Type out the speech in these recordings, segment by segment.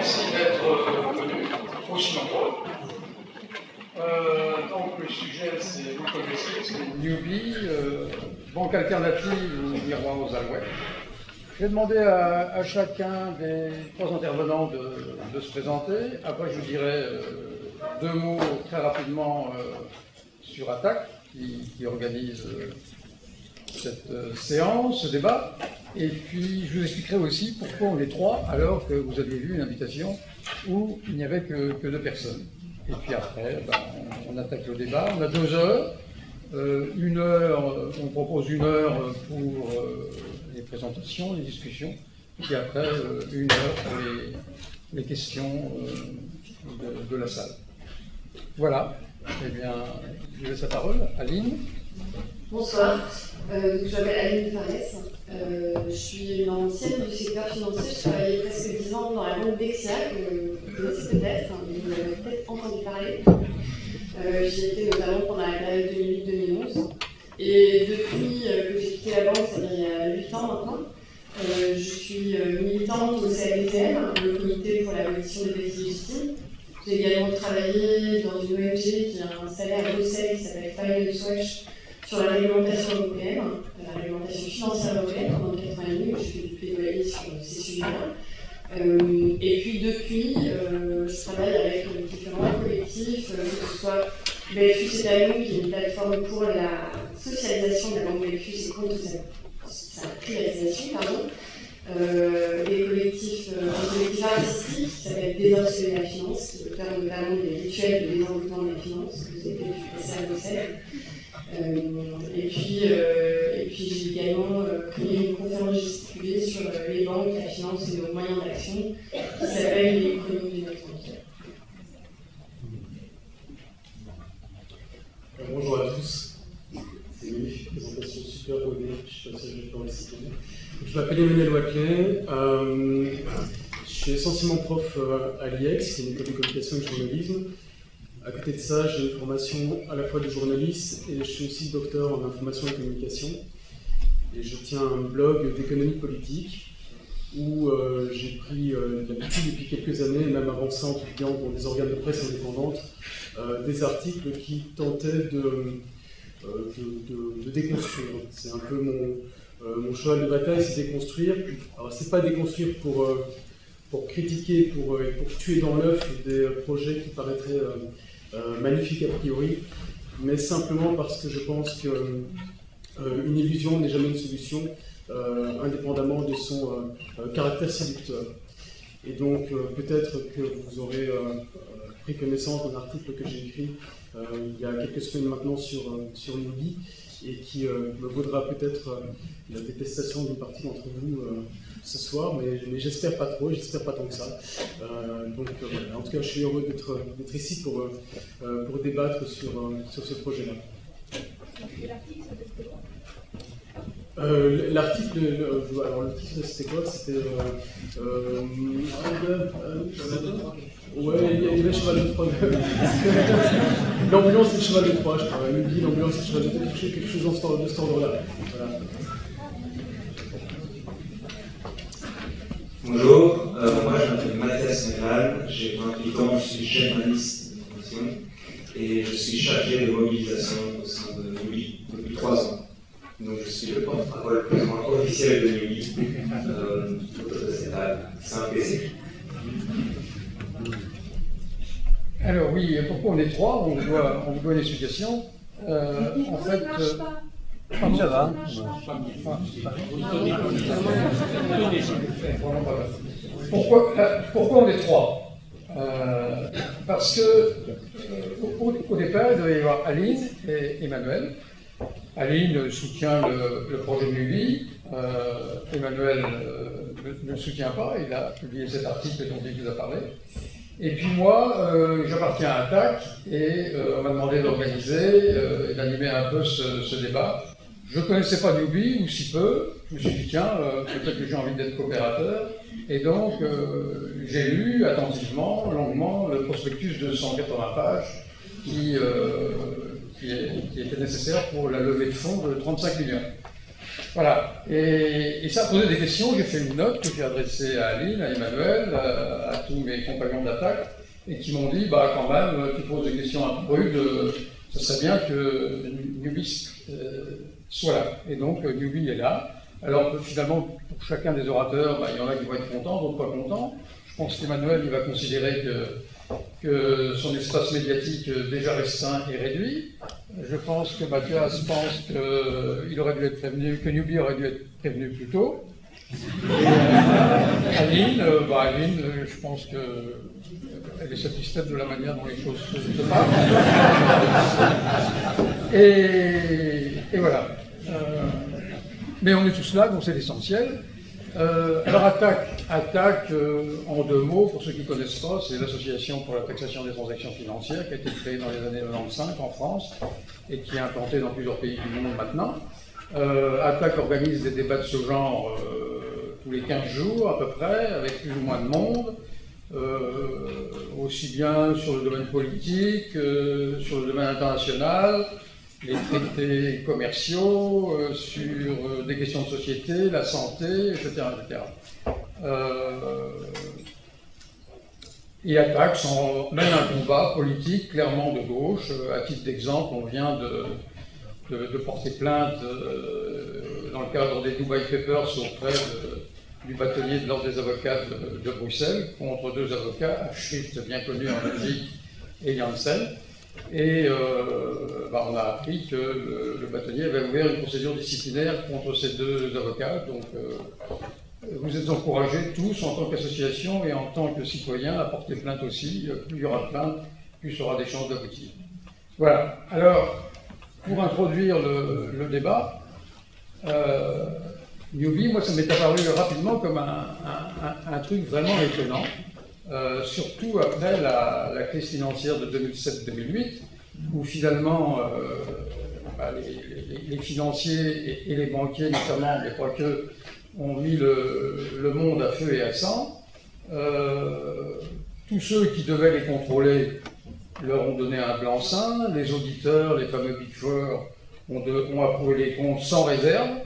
merci d'être venu aussi nombreux. Donc le sujet, c'est, vous connaissez, c'est Newbie, banque alternative ou miroir aux alouettes. Je vais demander à chacun des trois intervenants de se présenter. Après, je vous dirai deux mots très rapidement sur Attaque, qui organise cette séance, ce débat. Et puis, je vous expliquerai aussi pourquoi on est trois, alors que vous aviez vu une invitation où il n'y avait que deux personnes. Et puis après, on attaque le débat. On a 2 heures. 1 heure, on propose 1 heure pour les présentations, les discussions. Puis après, 1 heure pour les questions de la salle. Voilà. Eh bien, je laisse la parole à Aline. Bonsoir, je m'appelle Aline Farès. Je suis une ancienne du secteur financier. Je travaillais presque 10 ans dans la banque Dexia, que vous connaissez peut-être, mais vous en avez peut-être entendu parler. J'y étais notamment pendant la période 2008-2011. Et depuis que j'ai quitté la banque, c'est-à-dire il y a 8 ans maintenant, je suis militante au CADTM, le comité pour l'abolition des déficits légitimes. J'ai également travaillé dans une ONG qui a installé à Bruxelles qui s'appelle Finance Watch sur la réglementation européenne, la réglementation financière européenne pendant 4 ans et demi, où j'ai fait du plaidoyer sur ces sujets-là. Et puis depuis, je travaille avec différents collectifs, que ce soit BFU C'est à nous, qui est une plateforme pour la socialisation de la banque BFU et contre sa privatisation, des collectifs, un collectif artistique qui s'appelle Désorceler la finance, qui peut faire notamment des rituels de désenvoûtement des finances, que vous avez pu passer à Bruxelles. Et puis j'ai également créé une conférence gesticulée sur les banques, la finance et nos moyens d'action qui s'appelle l'économie du net bancaire. Bonjour à tous. C'est une magnifique présentation super rodée. Je suis pas sûr que je vais pouvoir le citer. Je m'appelle Emmanuel Waclet. Je suis essentiellement prof à l'IEX, qui est une école de communication et de journalisme. À côté de ça, j'ai une formation à la fois de journaliste et je suis aussi docteur en information et communication. Et je tiens un blog d'économie politique où j'ai pris l'habitude depuis quelques années, même avant ça en publiant dans des organes de presse indépendantes, des articles qui tentaient de déconstruire. C'est un peu mon cheval de bataille, c'est déconstruire. Alors c'est pas déconstruire pour critiquer, pour tuer dans l'œuf des projets qui paraîtraient magnifique a priori, mais simplement parce que je pense qu'une illusion n'est jamais une solution, indépendamment de son caractère séducteur. Et donc peut-être que vous aurez pris connaissance d'un article que j'ai écrit il y a quelques semaines maintenant sur Newbie, et qui me vaudra peut-être la détestation d'une partie d'entre vous ce soir, mais j'espère pas trop, j'espère pas tant que ça. Voilà. En tout cas, je suis heureux d'être ici pour débattre sur ce projet-là. L'article, alors le titre c'était quoi? C'était ouais, il y a le cheval de Troie. L'ambulance et le cheval de Troie, je crois. Newbie, l'ambulance et le cheval de Troie, quelque chose de cet ordre-là. Voilà. Bonjour, moi je m'appelle Mathias Méral, j'ai 28 ans, je suis chef d'indice de formation et je suis chargé de mobilisation au sein de Newbie depuis 3 ans. Donc je suis le porte-parole plus ou moins officiel de Newbie autour de cette table. C'est un plaisir. Alors oui, pourquoi on est trois? On vous doit une explication. En fait, ça va. Pourquoi on est trois? Parce que au départ, il devait y avoir Aline et Emmanuel. Aline soutient le projet de Newbie. Emmanuel ne le soutient pas. Il a publié cet article dont il vous a parlé. Et puis moi, j'appartiens à Attaque et on m'a demandé d'organiser et d'animer un peu ce débat. Je ne connaissais pas Newbie, ou si peu. Je me suis dit, tiens, peut-être que j'ai envie d'être coopérateur. Et donc, j'ai lu attentivement, longuement, le prospectus de 180 pages qui était nécessaire pour la levée de fonds de 35 millions. Voilà. Et ça a posé des questions. J'ai fait une note que j'ai adressée à Aline, à Emmanuel, à tous mes compagnons d'attaque, et qui m'ont dit, bah quand même, tu poses des questions un peu rudes, ça serait bien que Newbie soit là. Et donc Newbie est là. Alors finalement, pour chacun des orateurs, bah, il y en a qui vont être contents, d'autres pas contents. Je pense qu'Emmanuel, il va considérer que son espace médiatique déjà restreint est réduit. Je pense que Mathias pense qu'il aurait dû être prévenu, que Newbie aurait dû être prévenu plus tôt. Et Aline, je pense qu'elle est satisfaite de la manière dont les choses se passent. Et voilà. Mais on est tous là, donc c'est l'essentiel. Alors Attaque, en 2 mots, pour ceux qui ne connaissent pas, c'est l'Association pour la taxation des transactions financières qui a été créée dans les années 95 en France et qui est implantée dans plusieurs pays du monde maintenant. Attaque organise des débats de ce genre tous les 15 jours à peu près, avec plus ou moins de monde, aussi bien sur le domaine politique, sur le domaine international, les traités commerciaux, sur des questions de société, la santé, etc. Et Attaque mène un combat politique clairement de gauche. À titre d'exemple, on vient de porter plainte dans le cadre des Dubai Papers auprès du bâtonnier de l'Ordre des avocats de Bruxelles contre 2 avocats, Schrift, bien connu en Belgique, et Janssen. Et on a appris que le bâtonnier avait ouvert une procédure disciplinaire contre ces 2 avocats. Donc vous êtes encouragés tous en tant qu'association et en tant que citoyens à porter plainte aussi. Plus il y aura de plaintes, plus il y aura des chances d'aboutir. Voilà. Alors, pour introduire le débat, Newbie, moi ça m'est apparu rapidement comme un truc vraiment étonnant. Surtout après la crise financière de 2007-2008, où finalement les financiers et les banquiers notamment, mais pas que, ont mis le monde à feu et à sang. Tous ceux qui devaient les contrôler leur ont donné un blanc-seing, les auditeurs, les fameux Big Four, ont approuvé les comptes sans réserve,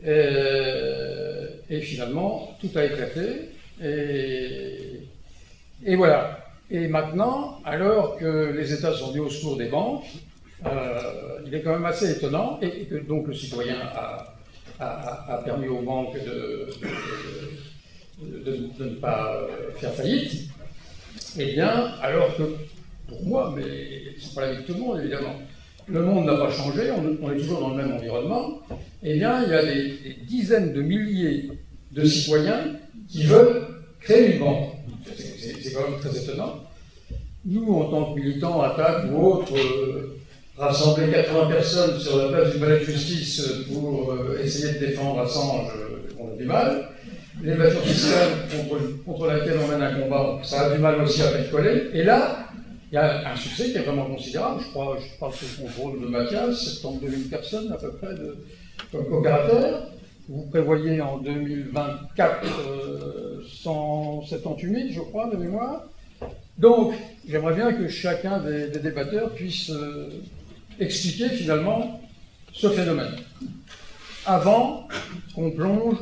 et finalement tout a éclaté. Et voilà. Et maintenant, alors que les États sont venus au secours des banques, il est quand même assez étonnant, et que donc le citoyen a permis aux banques de ne pas faire faillite, eh bien, alors que, pour moi, mais c'est pas l'avis de tout le monde évidemment, le monde n'a pas changé, on est toujours dans le même environnement, eh bien, il y a des dizaines de milliers de citoyens qui veulent créer une banque. C'est quand même très étonnant. Nous, en tant que militants, Attaque ou autres, rassembler 80 personnes sur la place du palais de justice pour essayer de défendre Assange, on a du mal. L'évasion fiscale contre laquelle on mène un combat, ça a du mal aussi à coller. Et là, il y a un succès qui est vraiment considérable. Je parle sous le contrôle de Mathias, 72 000 personnes à peu près comme coopérateurs. Vous prévoyez en 2024 178 000, je crois, de mémoire. Donc, j'aimerais bien que chacun des débatteurs puisse expliquer finalement ce phénomène, avant qu'on plonge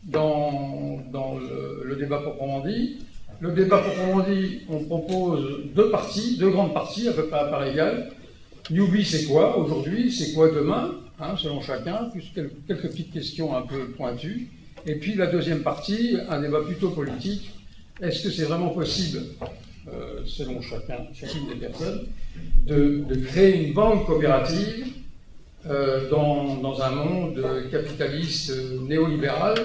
dans le débat proprement dit. Le débat proprement dit, on propose 2 parties, 2 grandes parties, à peu près à part égale. Newbie, c'est quoi aujourd'hui? C'est quoi demain? Selon chacun, plus quelques petites questions un peu pointues. Et puis la deuxième partie, un débat plutôt politique. Est-ce que c'est vraiment possible, selon chacune des personnes, de créer une banque coopérative dans un monde capitaliste néolibéral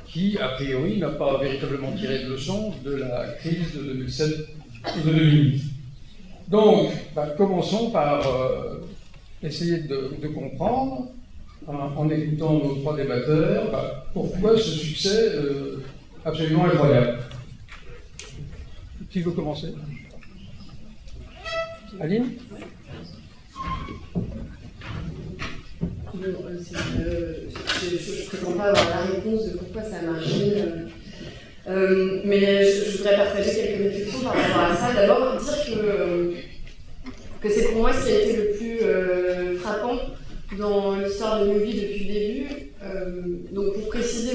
qui, a priori, n'a pas véritablement tiré de leçon de la crise de 2007 et de 2008. Donc, commençons par essayer de comprendre, en écoutant nos 3 débatteurs, pourquoi ce succès absolument incroyable. Qui veut commencer? Aline? Je ne prétends pas avoir la réponse de pourquoi ça a marché. Mais je voudrais partager quelques réflexions par rapport à ça. D'abord, dire que c'est pour moi ce qui a été le plus frappant dans l'histoire de Newbie depuis le début.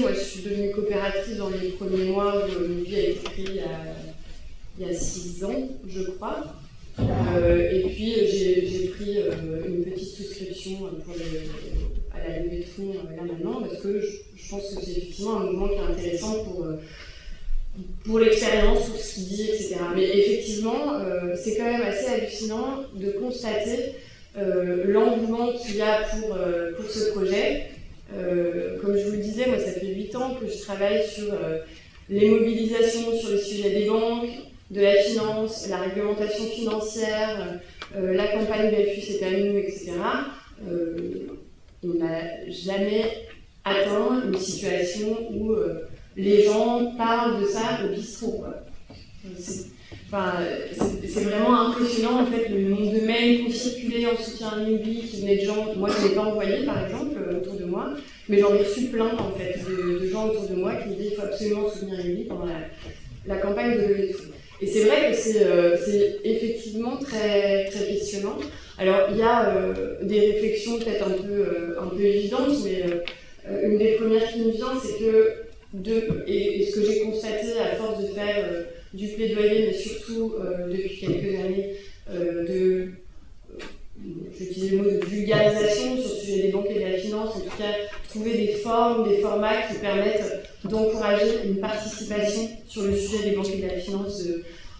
moi je suis devenue coopératrice dans les premiers mois où Nubi a été créé il y a 6 ans, je crois. Et puis j'ai pris une petite souscription à la levée de fonds là maintenant, parce que je pense que c'est effectivement un mouvement qui est intéressant pour l'expérience, pour ce qu'il dit, etc. Mais effectivement, c'est quand même assez hallucinant de constater l'engouement qu'il y a pour ce projet. Comme je vous le disais, moi ça fait 8 ans que je travaille sur les mobilisations sur le sujet des banques, de la finance, la réglementation financière, la campagne Belfus est à nous, etc. On n'a jamais atteint une situation où les gens parlent de ça au bistrot, quoi. C'est vraiment impressionnant en fait le nombre de mails qui ont circulé en soutien à Nubi, qui venaient de gens, moi je ne l'ai pas envoyé par exemple autour de moi, mais j'en ai reçu plein en fait de gens autour de moi qui me disent qu'il faut absolument soutenir Nubi pendant la campagne de levée de fonds. Et c'est vrai que c'est effectivement très, très questionnant. Alors il y a des réflexions peut-être un peu évidentes, mais une des premières qui me vient, c'est que, et ce que j'ai constaté à force de faire du plaidoyer, mais surtout depuis quelques années, j'utilise le mot de vulgarisation sur le sujet des banques et de la finance, en tout cas trouver des formes, des formats qui permettent d'encourager une participation sur le sujet des banques et de la finance,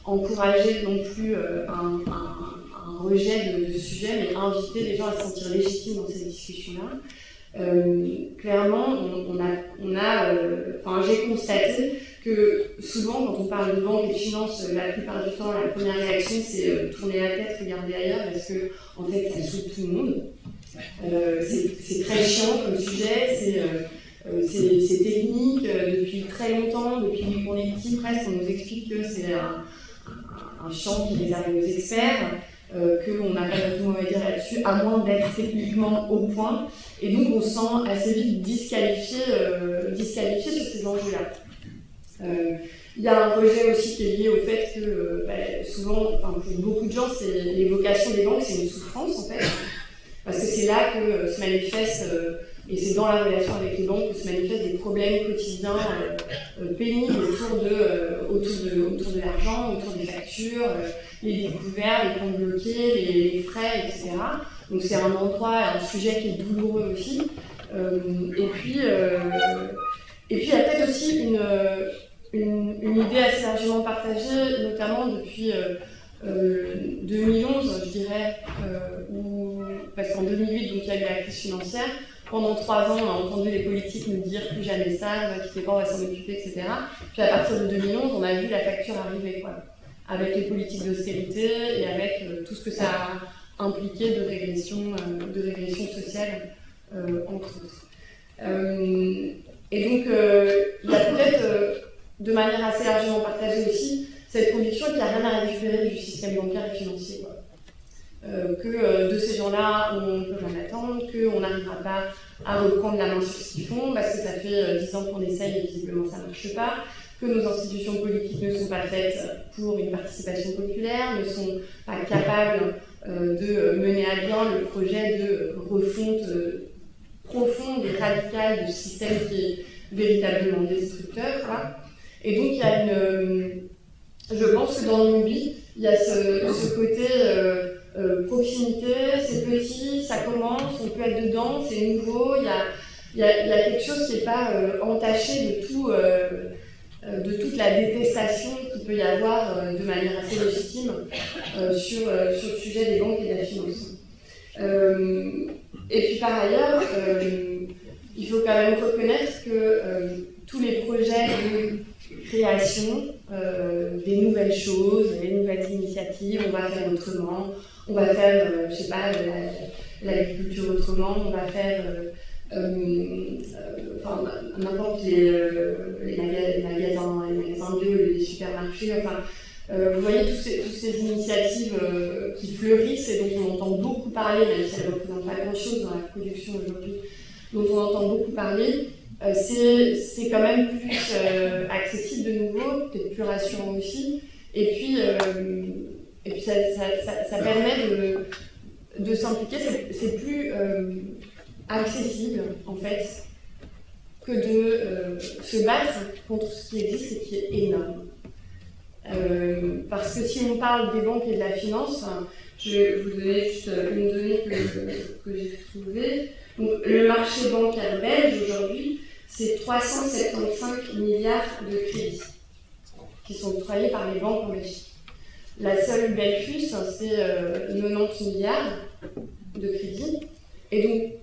encourager non plus un rejet de sujet, mais inviter les gens à se sentir légitimes dans ces discussions-là. Clairement, j'ai constaté que souvent, quand on parle de banque et de finance, la plupart du temps, la première réaction, c'est tourner la tête, regarder ailleurs, parce que en fait, ça saoule tout le monde. C'est très chiant comme sujet, c'est technique, depuis très longtemps, depuis qu'on est petit presque, on nous explique que c'est un champ qui réserve aux experts, qu'on n'a pas du tout mot à dire là-dessus, à moins d'être techniquement au point, et donc on se sent assez vite disqualifié sur ces enjeux-là. Il y a un rejet aussi qui est lié au fait que souvent, pour beaucoup de gens, l'évocation des banques, c'est une souffrance en fait, parce que c'est là que se manifeste, et c'est dans la relation avec les banques que se manifestent des problèmes quotidiens pénibles autour de l'argent, autour des factures, les découvertes, les comptes bloqués, les frais, etc. Donc c'est un endroit, un sujet qui est douloureux aussi. Et puis il y a peut-être aussi une idée assez largement partagée, notamment depuis 2011, je dirais, parce qu'en 2008, donc, il y a eu la crise financière. Pendant 3 ans, on a entendu les politiques nous dire plus jamais ça, ne quittez pas, on va s'en occuper, etc. Puis à partir de 2011, on a vu la facture arriver, quoi, avec les politiques d'austérité et avec tout ce que ça a impliqué de régression sociale, entre autres. Et donc, il y a peut-être, de manière assez largement partagée aussi, cette conviction qu'il n'y a rien à récupérer du système bancaire et financier, quoi. Que de ces gens-là, on ne peut rien attendre, qu'on n'arrivera pas à reprendre la main sur ce qu'ils font, parce que ça fait 10 ans qu'on essaye et visiblement ça ne marche pas, que nos institutions politiques ne sont pas faites pour une participation populaire, ne sont pas capables de mener à bien le projet de refonte profonde et radicale du système qui est véritablement destructeur, quoi. Et donc il y a je pense que dans Nubi, il y a ce côté proximité, c'est petit, ça commence, on peut être dedans, c'est nouveau, il y a quelque chose qui n'est pas entaché de toute la détestation qu'il peut y avoir de manière assez légitime sur le sujet des banques et de la finance. Et puis par ailleurs, il faut quand même reconnaître que tous les projets de création, des nouvelles choses, des nouvelles initiatives, on va faire autrement, on va faire, je sais pas, l'agriculture autrement, on va faire n'importe les magasins bio, les supermarchés, vous voyez toutes ces initiatives qui fleurissent et dont on entend beaucoup parler, même si elles ne représentent pas grand-chose dans la production aujourd'hui, dont on entend beaucoup parler, c'est quand même plus accessible de nouveau, peut-être plus rassurant aussi, et puis ça permet de s'impliquer, c'est plus accessible en fait que de se battre contre ce qui existe et qui est énorme. Parce que si on parle des banques et de la finance, je vais vous donner juste une donnée que j'ai trouvée. Donc, le marché bancaire belge aujourd'hui, c'est 375 milliards de crédits qui sont octroyés par les banques en Belgique. La seule Belfus, c'est 90 milliards de crédits. Et donc,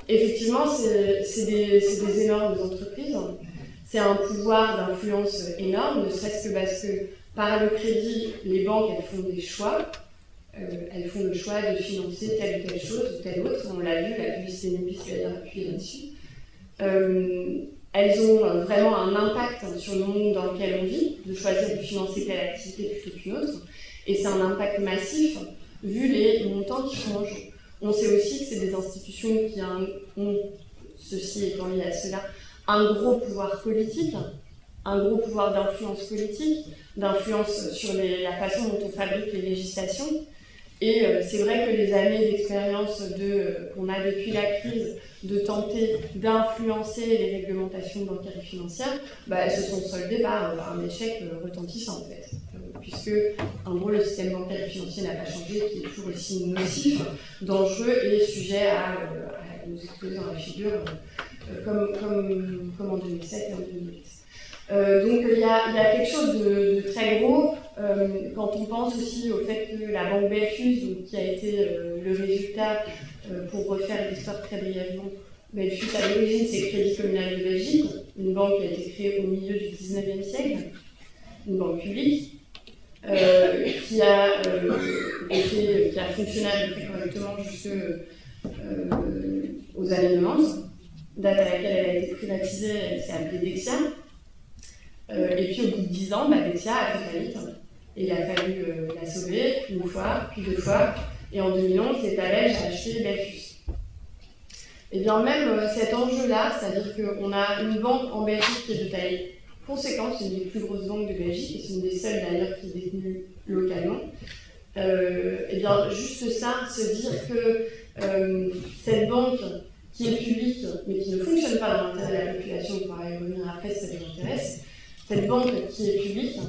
effectivement, c'est des énormes entreprises. C'est un pouvoir d'influence énorme, ne serait-ce que parce que par le crédit, les banques, elles font des choix. Elles font le choix de financer telle ou telle chose ou telle autre. On l'a vu, la publicité Nubis a appuyé là-dessus. Elles ont vraiment un impact sur le monde dans lequel on vit, de choisir de financer telle activité plutôt qu'une autre. Et c'est un impact massif, vu les montants qui changent. On sait aussi que c'est des institutions qui ont, ceci étant lié à cela, un gros pouvoir politique, un gros pouvoir d'influence politique, d'influence sur la façon dont on fabrique les législations. Et c'est vrai que les années d'expérience qu'on a depuis la crise, de tenter d'influencer les réglementations bancaires et financières, elles se sont soldées par un échec retentissant en fait. Puisque, en gros, le système bancaire et financier n'a pas changé, qui est toujours aussi nocif, dangereux et sujet à nous exploser dans la figure, comme en 2007 et en 2008. Donc il y a quelque chose de très gros quand on pense aussi au fait que la banque Belfus, qui a été le résultat, pour refaire l'histoire très brièvement, Belfus à l'origine c'est Crédit Communal de Belgique, une banque qui a été créée au milieu du 19e siècle, une banque publique, qui a fonctionné à peu près correctement jusqu'aux années 90, date à laquelle elle a été privatisée, elle s'est appelée Dexia. Et puis au bout de 10 ans, Dexia a fait faillite. Et il a fallu la sauver une fois, puis deux fois. Et en 2011, Etalège a acheté Belfus. Et bien même cet enjeu-là, c'est-à-dire qu'on a une banque en Belgique qui est de taille conséquente, c'est une des plus grosses banques de Belgique, et c'est une des seules d'ailleurs qui est détenue localement. Et bien juste ça, se dire que cette banque qui est publique, mais qui ne fonctionne pas dans l'intérêt de la population, on pourra y revenir après si ça vous intéresse, cette banque qui est publique,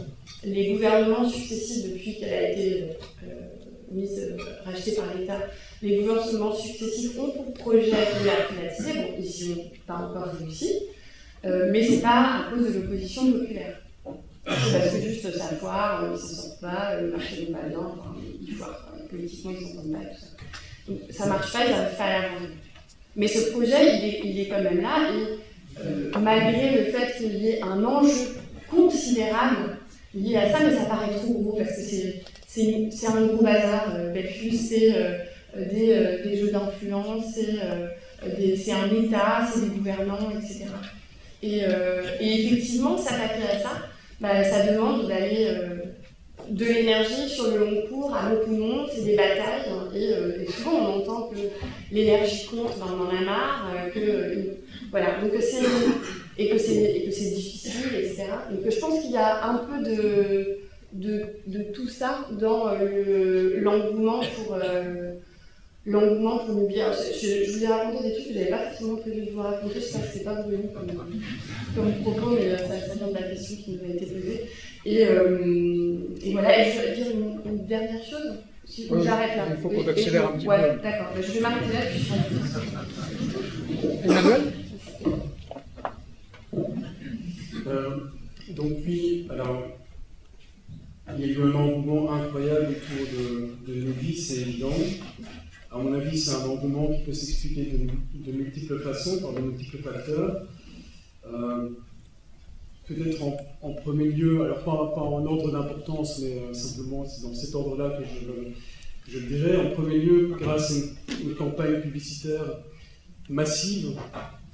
les gouvernements successifs depuis qu'elle a été rachetée par l'État, les gouvernements successifs ont pour projet de la privatiser. Bon, ils n'y ont pas encore réussi, mais c'est pas à cause de l'opposition populaire. C'est parce que juste ça foire, ils ne s'en sortent pas, le marché n'est pas bien, ils foirent, politiquement ils ne s'entendent pas, tout ça. Donc ça ne marche pas, ils n'arrivent pas à l'avancer. Mais ce projet, il est quand même là, et malgré le fait qu'il y ait un enjeu considérable lié à ça, mais ça paraît trop gros parce que c'est un gros bazar. Belfus, c'est des jeux d'influence, c'est un État, c'est des gouvernants, etc. Et effectivement, s'attaquer à ça, ça demande d'aller de l'énergie sur le long cours, à nos poumons, c'est des batailles, et souvent on entend que l'énergie compte, on en a marre, voilà, donc et que c'est difficile, etc. Donc je pense qu'il y a un peu de tout ça dans l'engouement pour Nubis. Je vous ai raconté des trucs que je n'avais pas forcément prévu de vous raconter, je sais pas si c'est pas venu comme propos, mais ça vient de la question qui nous a été posée. Et voilà, et je vais dire une dernière chose, si j'arrête là. Il faut qu'on accélère un petit peu. Ouais, d'accord, je vais m'arrêter là, puis je Emmanuel ? Donc oui, alors il y a eu un engouement incroyable autour de Nubis, c'est évident. À mon avis, c'est un engouement qui peut s'expliquer de multiples façons, par de multiples facteurs. Peut-être en premier lieu, alors pas en ordre d'importance, mais simplement c'est dans cet ordre-là que je le dirais. En premier lieu, grâce à une campagne publicitaire massive,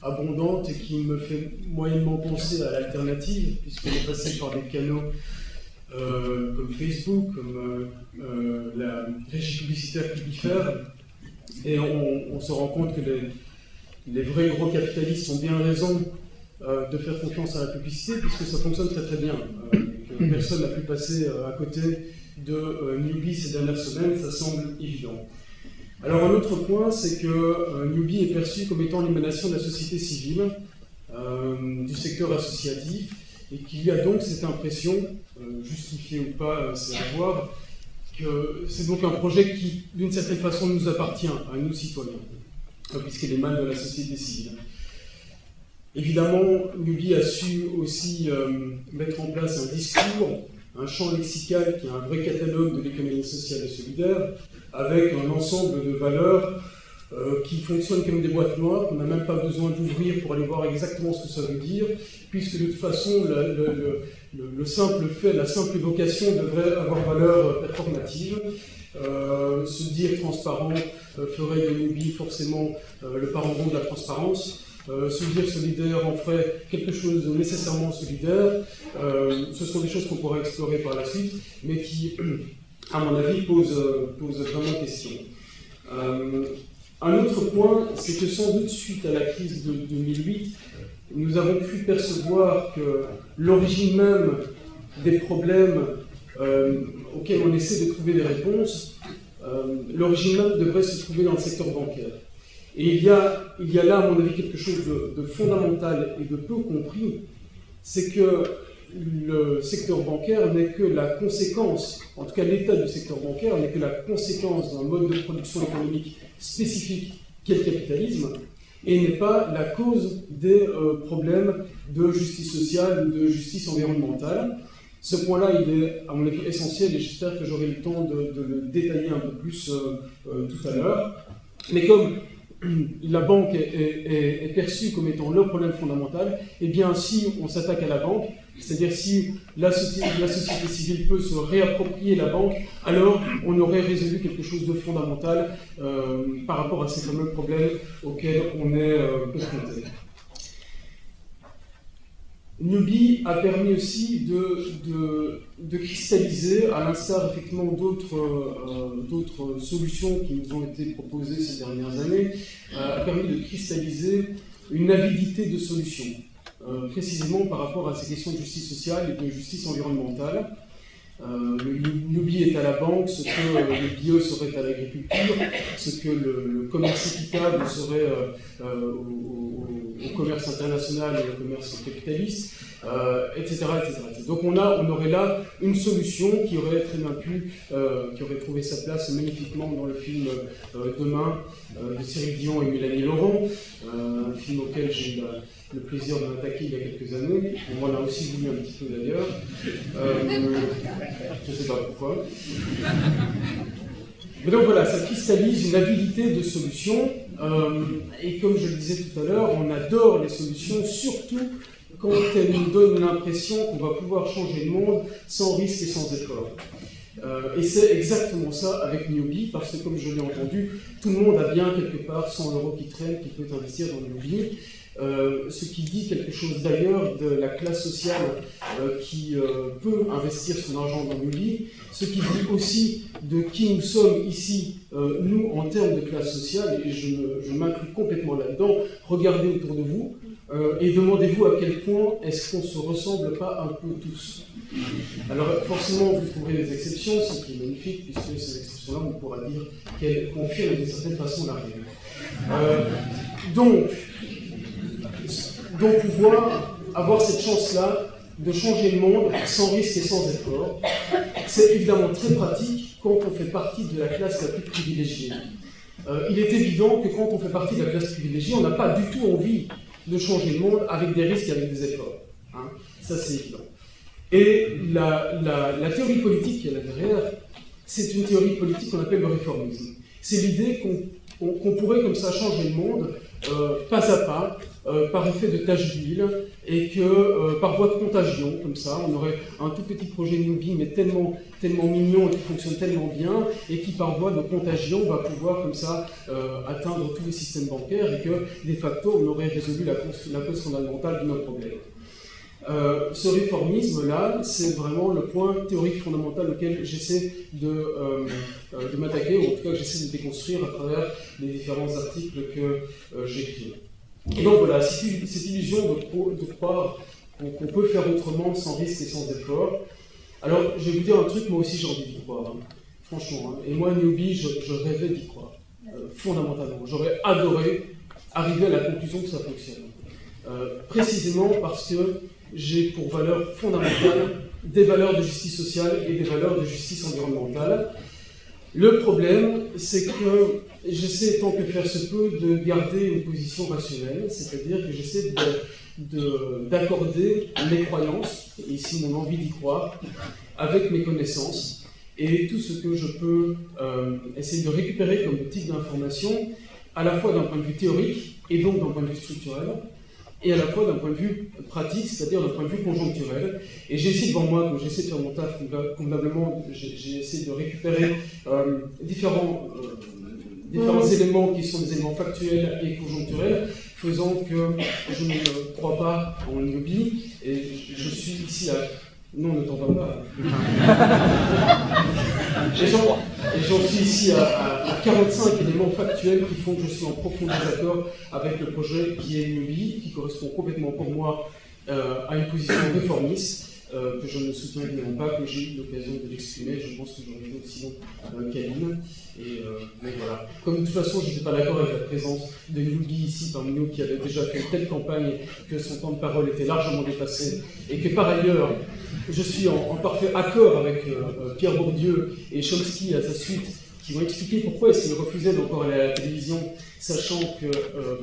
abondante et qui me fait moyennement penser à l'alternative, puisqu'on est passé par des canaux comme Facebook, comme la régie publicitaire Publifaire, et on se rend compte que les vrais gros capitalistes ont bien raison de faire confiance à la publicité, puisque ça fonctionne très très bien. Que personne n'a pu passer à côté de Nubis ces dernières semaines, ça semble évident. Alors un autre point, c'est que Nubis est perçu comme étant l'émanation de la société civile, du secteur associatif, et qu'il y a donc cette impression, justifiée ou pas, c'est à voir, que c'est donc un projet qui, d'une certaine façon, nous appartient, à nous citoyens, puisqu'il émane de la société civile. Évidemment, Newbie a su aussi mettre en place un discours, un champ lexical qui est un vrai catalogue de l'économie sociale et solidaire, avec un ensemble de valeurs qui fonctionnent comme des boîtes noires, qu'on n'a même pas besoin d'ouvrir pour aller voir exactement ce que ça veut dire, puisque de toute façon, le simple fait, la simple évocation devrait avoir valeur performative. Se dire transparent ferait de Newbie forcément le parangon de la transparence. Se dire solidaire en ferait quelque chose de nécessairement solidaire. Ce sont des choses qu'on pourra explorer par la suite, mais qui, à mon avis, posent vraiment question. Un autre point, c'est que sans doute suite à la crise de 2008, nous avons pu percevoir que l'origine même des problèmes auxquels on essaie de trouver des réponses, l'origine même devrait se trouver dans le secteur bancaire. Et il y a là, à mon avis, quelque chose de fondamental et de peu compris, c'est que le secteur bancaire n'est que la conséquence, en tout cas l'état du secteur bancaire n'est que la conséquence d'un mode de production économique spécifique qu'est le capitalisme, et n'est pas la cause des problèmes de justice sociale ou de justice environnementale. Ce point-là, il est, à mon avis, essentiel, et j'espère que j'aurai le temps de le détailler un peu plus tout à l'heure. Mais comme la banque est perçue comme étant le problème fondamental, eh bien, si on s'attaque à la banque, c'est-à-dire si la société civile peut se réapproprier la banque, alors on aurait résolu quelque chose de fondamental par rapport à ces fameux problèmes auxquels on est confronté. Newbie a permis aussi de cristalliser, à l'instar effectivement d'autres solutions qui nous ont été proposées ces dernières années, a permis de cristalliser une avidité de solutions, précisément par rapport à ces questions de justice sociale et de justice environnementale. Le Newbie est à la banque, ce que le bio serait à l'agriculture, ce que le commerce équitable serait au commerce international et au commerce capitaliste, etc., etc. Donc on aurait là une solution qui aurait très bien qui aurait trouvé sa place magnifiquement dans le film Demain de Cyril Dion et Mélanie Laurent, un film auquel j'ai eu le plaisir de m'attaquer il y a quelques années. On m'en a aussi voulu un petit peu d'ailleurs. Je ne sais pas pourquoi. Mais donc voilà, ça cristallise une habilité de solutions. Et comme je le disais tout à l'heure, on adore les solutions, surtout quand elles nous donnent l'impression qu'on va pouvoir changer le monde sans risque et sans effort. Et c'est exactement ça avec Newbie, parce que comme je l'ai entendu, tout le monde a bien quelque part 100 € qui traînent, qui peut investir dans Newbie. Ce qui dit quelque chose d'ailleurs de la classe sociale qui peut investir son argent dans Newbie, ce qui dit aussi de qui nous sommes ici, nous, en termes de classe sociale, et je m'inclus complètement là-dedans. Regardez autour de vous et demandez-vous à quel point est-ce qu'on ne se ressemble pas un peu tous. Alors forcément, vous trouverez des exceptions, ce qui est magnifique, puisque ces exceptions-là, on pourra dire qu'elles confirment d'une certaine façon la règle. Donc, pouvoir avoir cette chance-là de changer le monde sans risque et sans effort, c'est évidemment très pratique quand on fait partie de la classe la plus privilégiée. Il est évident que quand on fait partie de la classe privilégiée, on n'a pas du tout envie de changer le monde avec des risques et avec des efforts. Hein, ça, c'est évident. Et la théorie politique qui est là derrière, c'est une théorie politique qu'on appelle le réformisme. C'est l'idée qu'on pourrait comme ça changer le monde pas à pas, par effet de tache d'huile, et que par voie de contagion, comme ça, on aurait un tout petit projet Newbie, mais tellement mignon et qui fonctionne tellement bien, et qui par voie de contagion va pouvoir comme ça atteindre tous les systèmes bancaires, et que de facto on aurait résolu la cause fondamentale de nos problèmes. Ce réformisme-là, c'est vraiment le point théorique fondamental auquel j'essaie de m'attaquer, ou en tout cas que j'essaie de déconstruire à travers les différents articles que j'écris. Et donc voilà, cette illusion de croire qu'on peut faire autrement sans risque et sans effort. Alors, je vais vous dire un truc, moi aussi j'ai envie d'y croire, hein. Franchement. Hein. Et moi, Newbie, je rêvais d'y croire, fondamentalement. J'aurais adoré arriver à la conclusion que ça fonctionne. précisément parce que j'ai pour valeur fondamentale des valeurs de justice sociale et des valeurs de justice environnementale. Le problème, c'est que j'essaie, tant que faire se peut, de garder une position rationnelle, c'est-à-dire que j'essaie d'accorder mes croyances, et ici mon envie d'y croire, avec mes connaissances, et tout ce que je peux essayer de récupérer comme type d'information, à la fois d'un point de vue théorique, et donc d'un point de vue structurel, et à la fois d'un point de vue pratique, c'est-à-dire d'un point de vue conjoncturel. Et j'ai ici devant moi, donc j'essaie de faire mon taf convenablement, j'ai essayé de récupérer différents éléments qui sont des éléments factuels et conjoncturels, faisant que je ne crois pas en newbie, et je suis ici à... Non, ne t'en va pas. Et j'en suis ici à 45 éléments factuels qui font que je suis en profond désaccord avec le projet qui est newbie, qui correspond complètement pour moi à une position réformiste, que je ne soutiens évidemment pas, que j'ai eu l'occasion de l'exprimer. Je pense que j'aurais fait aussi Kaline. Mais voilà. Comme de toute façon, je n'étais pas d'accord avec la présence de newbie ici parmi nous, qui avait déjà fait une telle campagne que son temps de parole était largement dépassé, et que par ailleurs, je suis en parfait accord avec Pierre Bourdieu et Chomsky à sa suite, qui vont expliquer pourquoi est-ce qu'il refusait d'encore aller à la télévision, sachant que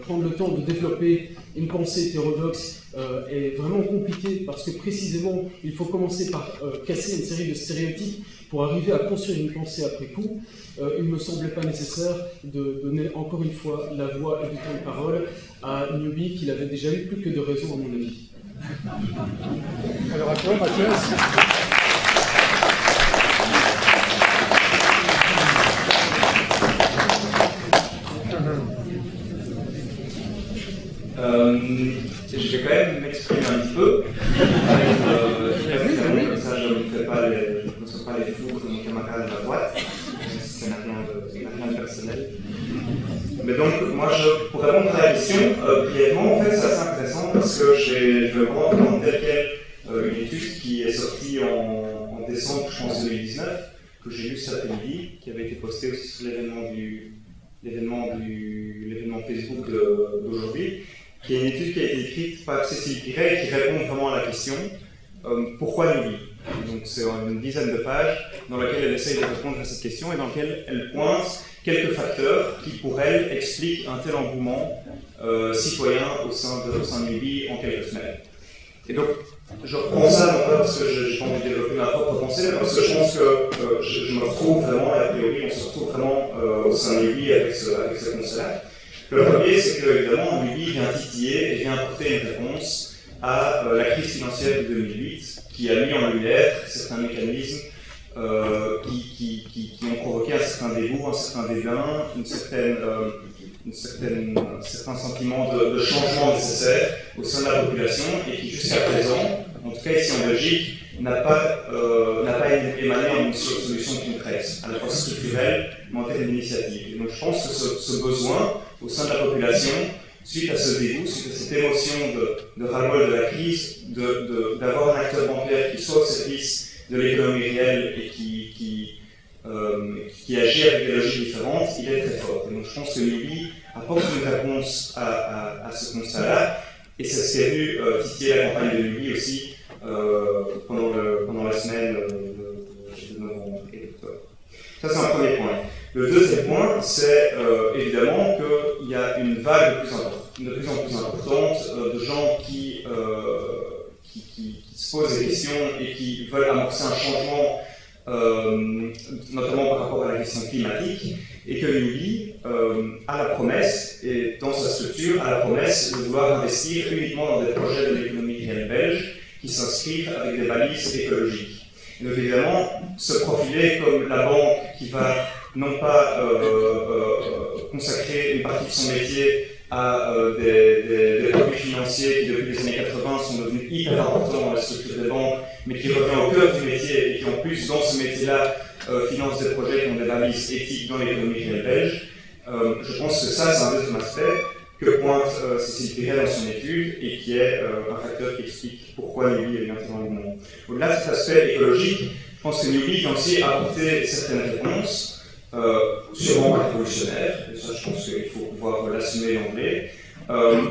prendre le temps de développer une pensée hétérodoxe est vraiment compliqué, parce que précisément, il faut commencer par casser une série de stéréotypes pour arriver à construire une pensée après coup. Il ne me semblait pas nécessaire de donner encore une fois la voix et du temps de parole à Newbie, qu'il avait déjà eu plus que de raison à mon avis. Alors à toi, Mathias. Je vais quand même m'exprimer un petit peu. Comme ça, je ne fais pas les fous de mon camarade de la boîte. Ça n'a rien de personnel. Mais donc, moi, pour répondre à la question, brièvement, en fait, c'est assez intéressant parce que je vais vraiment prendre telle quelle une étude qui est sortie en décembre, je pense, 2019, que j'ai lu cet après-midi, qui avait été postée aussi sur l'événement Facebook d'aujourd'hui, qui est une étude qui a été écrite par Cécile Piret et qui répond vraiment à la question pourquoi newbie. Donc c'est une dizaine de pages dans laquelle elle essaye de répondre à cette question et dans laquelle elle pointe quelques facteurs qui, pour elle, expliquent un tel engouement citoyen au sein de Newbie en quelques semaines. Et donc, je reprends ça non pas parce que j'ai pas envie de développer ma propre pensée, mais parce que je pense que je me retrouve vraiment, et a priori, on se retrouve vraiment au sein de Newbie avec ce constat. Le premier, c'est que, évidemment, Newbie vient titiller et vient apporter une réponse à la crise financière de 2008, qui a mis en lumière certains mécanismes qui ont provoqué un certain dégoût, un certain dédain, un certain sentiment de changement nécessaire au sein de la population et qui, jusqu'à présent, en tout cas ici en Belgique, n'a pas émané en une solution concrète, à la fois structurelle, mais en termes d'initiative. Et donc je pense que ce besoin au sein de la population, suite à ce dégoût, suite à cette émotion de ras-le-bol de la crise, d'avoir un acteur bancaire qui soit au service de l'économie réelle et qui agit avec des logiques différentes, il est très fort. Et donc je pense que Newbie apporte une réponse à ce constat-là, et ça s'est vu titiller la campagne de Newbie aussi pendant la semaine de novembre et d'octobre. Ça c'est un premier point. Le deuxième point, c'est évidemment qu'il y a une vague de plus en plus importante de gens qui se posent des questions et qui veulent amorcer un changement, notamment par rapport à la question climatique, et que Newbie a la promesse, et dans sa structure, a la promesse de vouloir investir uniquement dans des projets de l'économie réelle belge qui s'inscrivent avec des balises écologiques. Et donc évidemment, se profiler comme la banque qui va non pas consacrer une partie de son métier à des produits financiers qui, depuis les années 80, sont devenus hyper importants dans la structure des banques, mais qui revient au cœur du métier et qui, en plus, dans ce métier-là, financent des projets qui ont des balises éthiques dans l'économie réelle belge. Je pense que ça, c'est un deuxième aspect que pointe Cécile Piret dans son étude et qui est un facteur qui explique pourquoi Newbie est un tel engouement. Au-delà de cet aspect écologique, je pense que Newbie vient aussi apporter certaines réponses, sûrement pas révolutionnaires, et ça je pense qu'il faut pouvoir l'assumer d'emblée,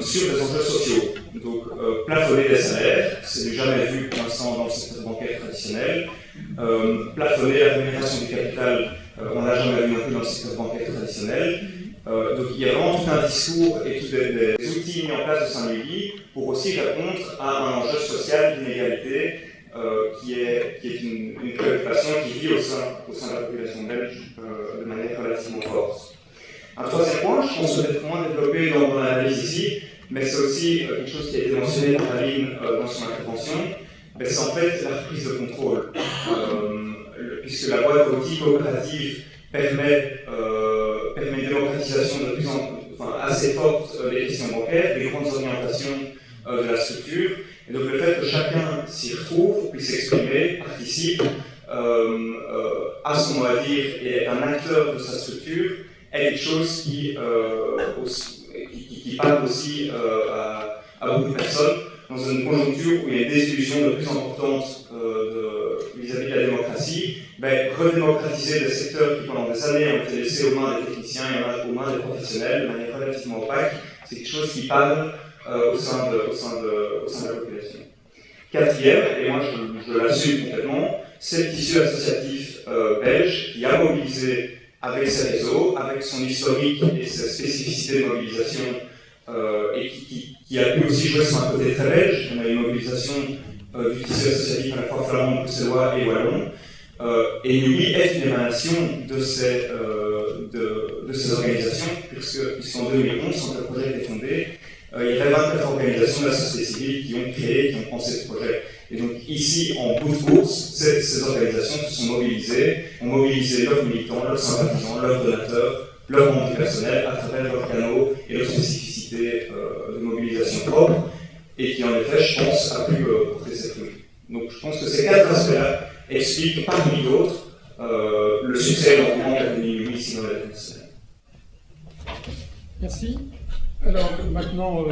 sur des enjeux sociaux. Donc, plafonner les salaires, c'est du jamais vu pour l'instant dans le secteur bancaire traditionnel. Plafonner la rémunération du capital, on n'a jamais vu non plus dans le secteur bancaire traditionnel. Donc, il y a vraiment tout un discours et tous des outils mis en place au sein de l'UBI pour aussi répondre à un enjeu social d'inégalité qui est une préoccupation qui vit au sein de la population belge de manière relativement forte. Un troisième point, je pense peut-être moins développé dans l'analyse ici, mais c'est aussi quelque chose qui a été mentionné par Aline dans son intervention, c'est en fait la reprise de contrôle. Puisque la boîte à outils coopérative permet une démocratisation assez forte des questions bancaires, des grandes orientations de la structure, et donc le fait que chacun s'y retrouve, puisse s'exprimer, participe, a son mot à dire et est un acteur de sa structure, est quelque chose qui parle aussi à beaucoup de personnes dans une conjoncture où il y a une désillusion de plus importante vis-à-vis de la démocratie. Redémocratiser des secteurs qui pendant des années ont été laissés aux mains des techniciens et aux mains des professionnels de manière relativement opaque, c'est quelque chose qui parle au sein de la population. Quatrième, et moi je l'assume complètement, c'est le tissu associatif belge qui a mobilisé avec ses réseaux, avec son historique et ses spécificités de mobilisation, et qui a pu aussi jouer sur un côté très belge. On a une mobilisation du tissu associatif à la fois flamand, bruxellois et wallon. Et l'UBI est une émanation de ces organisations, puisqu'en 2011, quand le projet a été fondé, il y avait 24 organisations de la société civile qui ont pensé ce projet. Et donc ici, en bout de course, ces organisations se sont mobilisées, ont mobilisé leurs militants, leurs sympathisants, leurs donateurs, leurs membres du personnel à travers leurs canaux et leurs spécificités de mobilisation propre, et qui en effet, je pense, a pu porter ses fruits. Donc je pense que ces 4 aspects-là expliquent parmi d'autres le succès et l'engouement de l'académie UBI ici dans la défense. Merci. Alors maintenant,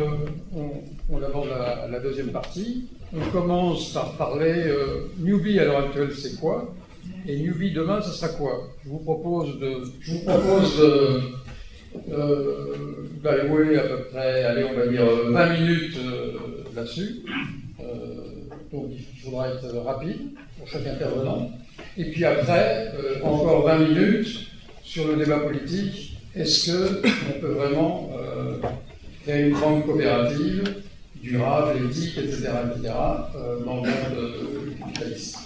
on aborde la deuxième partie. On commence par parler Newbie à l'heure actuelle, c'est quoi? Et Newbie demain, ce sera quoi? Je vous propose d'allouer à peu près, allez, on va dire 20 minutes là-dessus. Donc il faudra être rapide pour chaque intervenant. Et puis après, encore 20 minutes sur le débat politique. Est-ce qu'on peut vraiment créer une banque coopérative durable, éthique, etc., dans le monde capitaliste?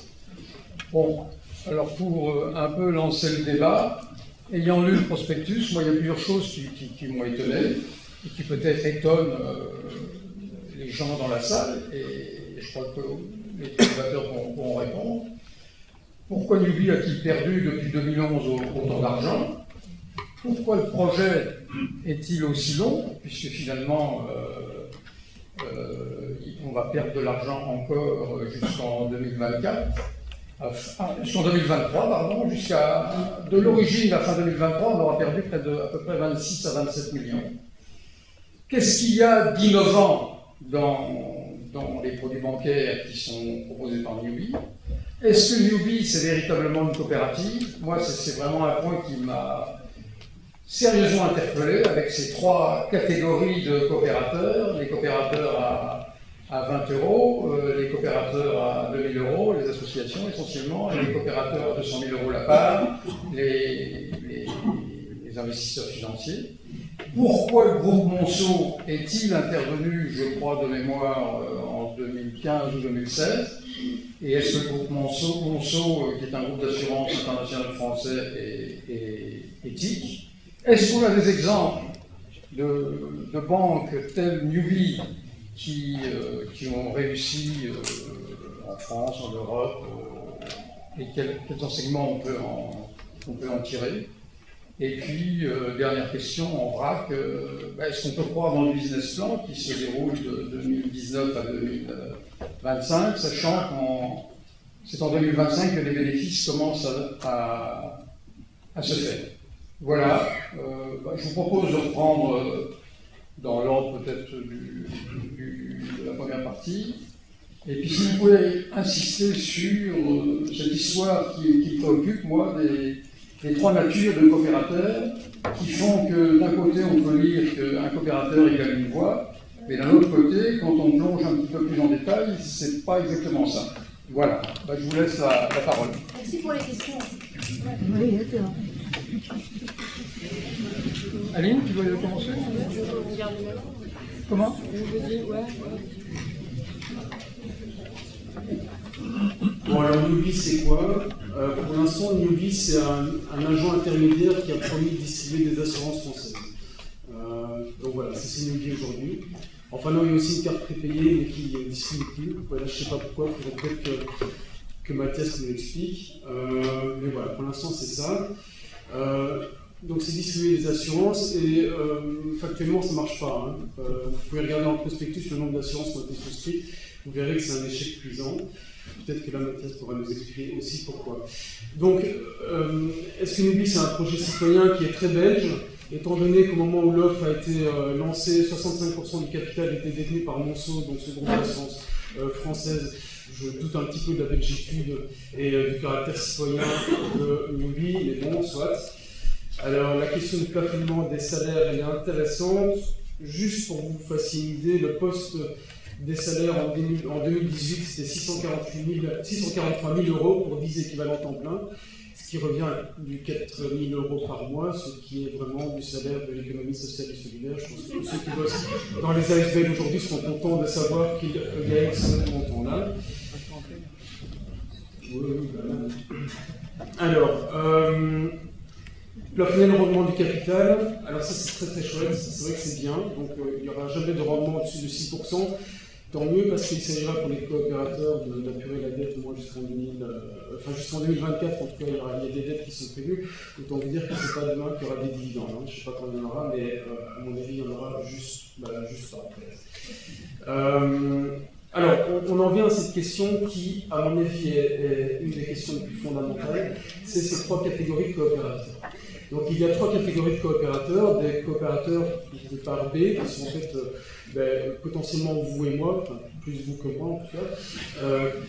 Bon, alors pour un peu lancer le débat, ayant lu le prospectus, moi il y a plusieurs choses qui m'ont étonné et qui peut-être étonnent les gens dans la salle, et je crois que les débatteurs pourront répondre. Pourquoi Newbie a-t-il perdu depuis 2011 autant d'argent? Pourquoi le projet est-il aussi long, puisque finalement on va perdre de l'argent encore jusqu'en 2024, jusqu'en 2023, pardon, de l'origine à fin 2023, on aura perdu à peu près 26 à 27 millions. Qu'est-ce qu'il y a d'innovant dans les produits bancaires qui sont proposés par Newbie? Est-ce que Newbie, c'est véritablement une coopérative? Moi, c'est vraiment un point qui m'a sérieusement interpellé avec ces 3 catégories de coopérateurs, les coopérateurs à 20 €, les coopérateurs à 2 000 €, les associations essentiellement, et les coopérateurs à 200 000 € la part, les investisseurs financiers. Pourquoi le groupe Monceau est-il intervenu, je crois, de mémoire, en 2015 ou 2016? Et est-ce que le groupe Monceau, qui est un groupe d'assurance international français, est éthique? Est-ce qu'on a des exemples de banques telles Newbie qui ont réussi en France, en Europe, et quels enseignements on peut en tirer? Et puis, dernière question en vrac, est-ce qu'on peut croire dans le business plan qui se déroule de 2019 à 2025, sachant que c'est en 2025 que les bénéfices commencent à se faire? Voilà, je vous propose de reprendre dans l'ordre peut-être de la première partie. Et puis si vous pouvez insister sur cette histoire qui préoccupe, moi, les trois natures de coopérateurs qui font que d'un côté on peut lire qu'un coopérateur égale une voix, mais d'un autre côté, quand on plonge un petit peu plus en détail, c'est pas exactement ça. Voilà, je vous laisse la parole. Merci pour les questions. Oui, d'accord. Aline, tu veux commencer? Comment? Bon, alors Newbie, c'est quoi? Pour l'instant, Newbie, c'est un agent intermédiaire qui a promis de distribuer des assurances françaises. Donc voilà, c'est Newbie aujourd'hui. Enfin non, il y a aussi une carte prépayée, mais qui ne distribue plus. Voilà, je ne sais pas pourquoi, il faudrait peut-être que Mathias nous l'explique. Mais voilà, pour l'instant, c'est ça. Donc c'est distribuer des assurances, et factuellement, ça ne marche pas. Hein. Vous pouvez regarder en prospectus le nombre d'assurances qui ont été souscrites. Vous verrez que c'est un échec cuisant. Peut-être que là, Mathias pourra nous expliquer aussi pourquoi. Donc, est-ce que Newbie, c'est un projet citoyen qui est très belge, étant donné qu'au moment où l'offre a été lancée, 65% du capital était détenu par Monceau, donc ce groupe d'assurance française. Je doute un petit peu de la belgitude et du caractère citoyen de Newbie, mais bon, soit. Alors, la question du plafonnement des salaires, elle est intéressante. Juste pour vous fassiez une idée, le poste des salaires en 2018, c'était 643 000 euros pour 10 équivalents temps plein, ce qui revient à du 4 000 euros par mois, ce qui est vraiment du salaire de l'économie sociale et solidaire. Je pense que tous ceux qui bossent dans les ASBL aujourd'hui seront contents de savoir qu'ils gagnent ce montant-là. Oui, alors, plafonner le rendement du capital, alors ça c'est très chouette, c'est vrai que c'est bien, donc il n'y aura jamais de rendement au-dessus de 6%. Tant mieux, parce qu'il s'agira pour les coopérateurs d'apurer la dette au moins jusqu'en 2024, en tout cas il y a des dettes qui sont prévues. Autant vous dire que ce n'est pas demain qu'il y aura des dividendes. Hein. Je ne sais pas quand il y en aura, mais à mon avis il y en aura juste pas. Alors, on en vient à cette question qui, à mon avis, est une des questions les plus fondamentales, c'est ces trois catégories de coopérateurs. Donc il y a trois catégories de coopérateurs, des coopérateurs de part B, qui sont en fait potentiellement vous et moi, enfin plus vous que moi en tout cas,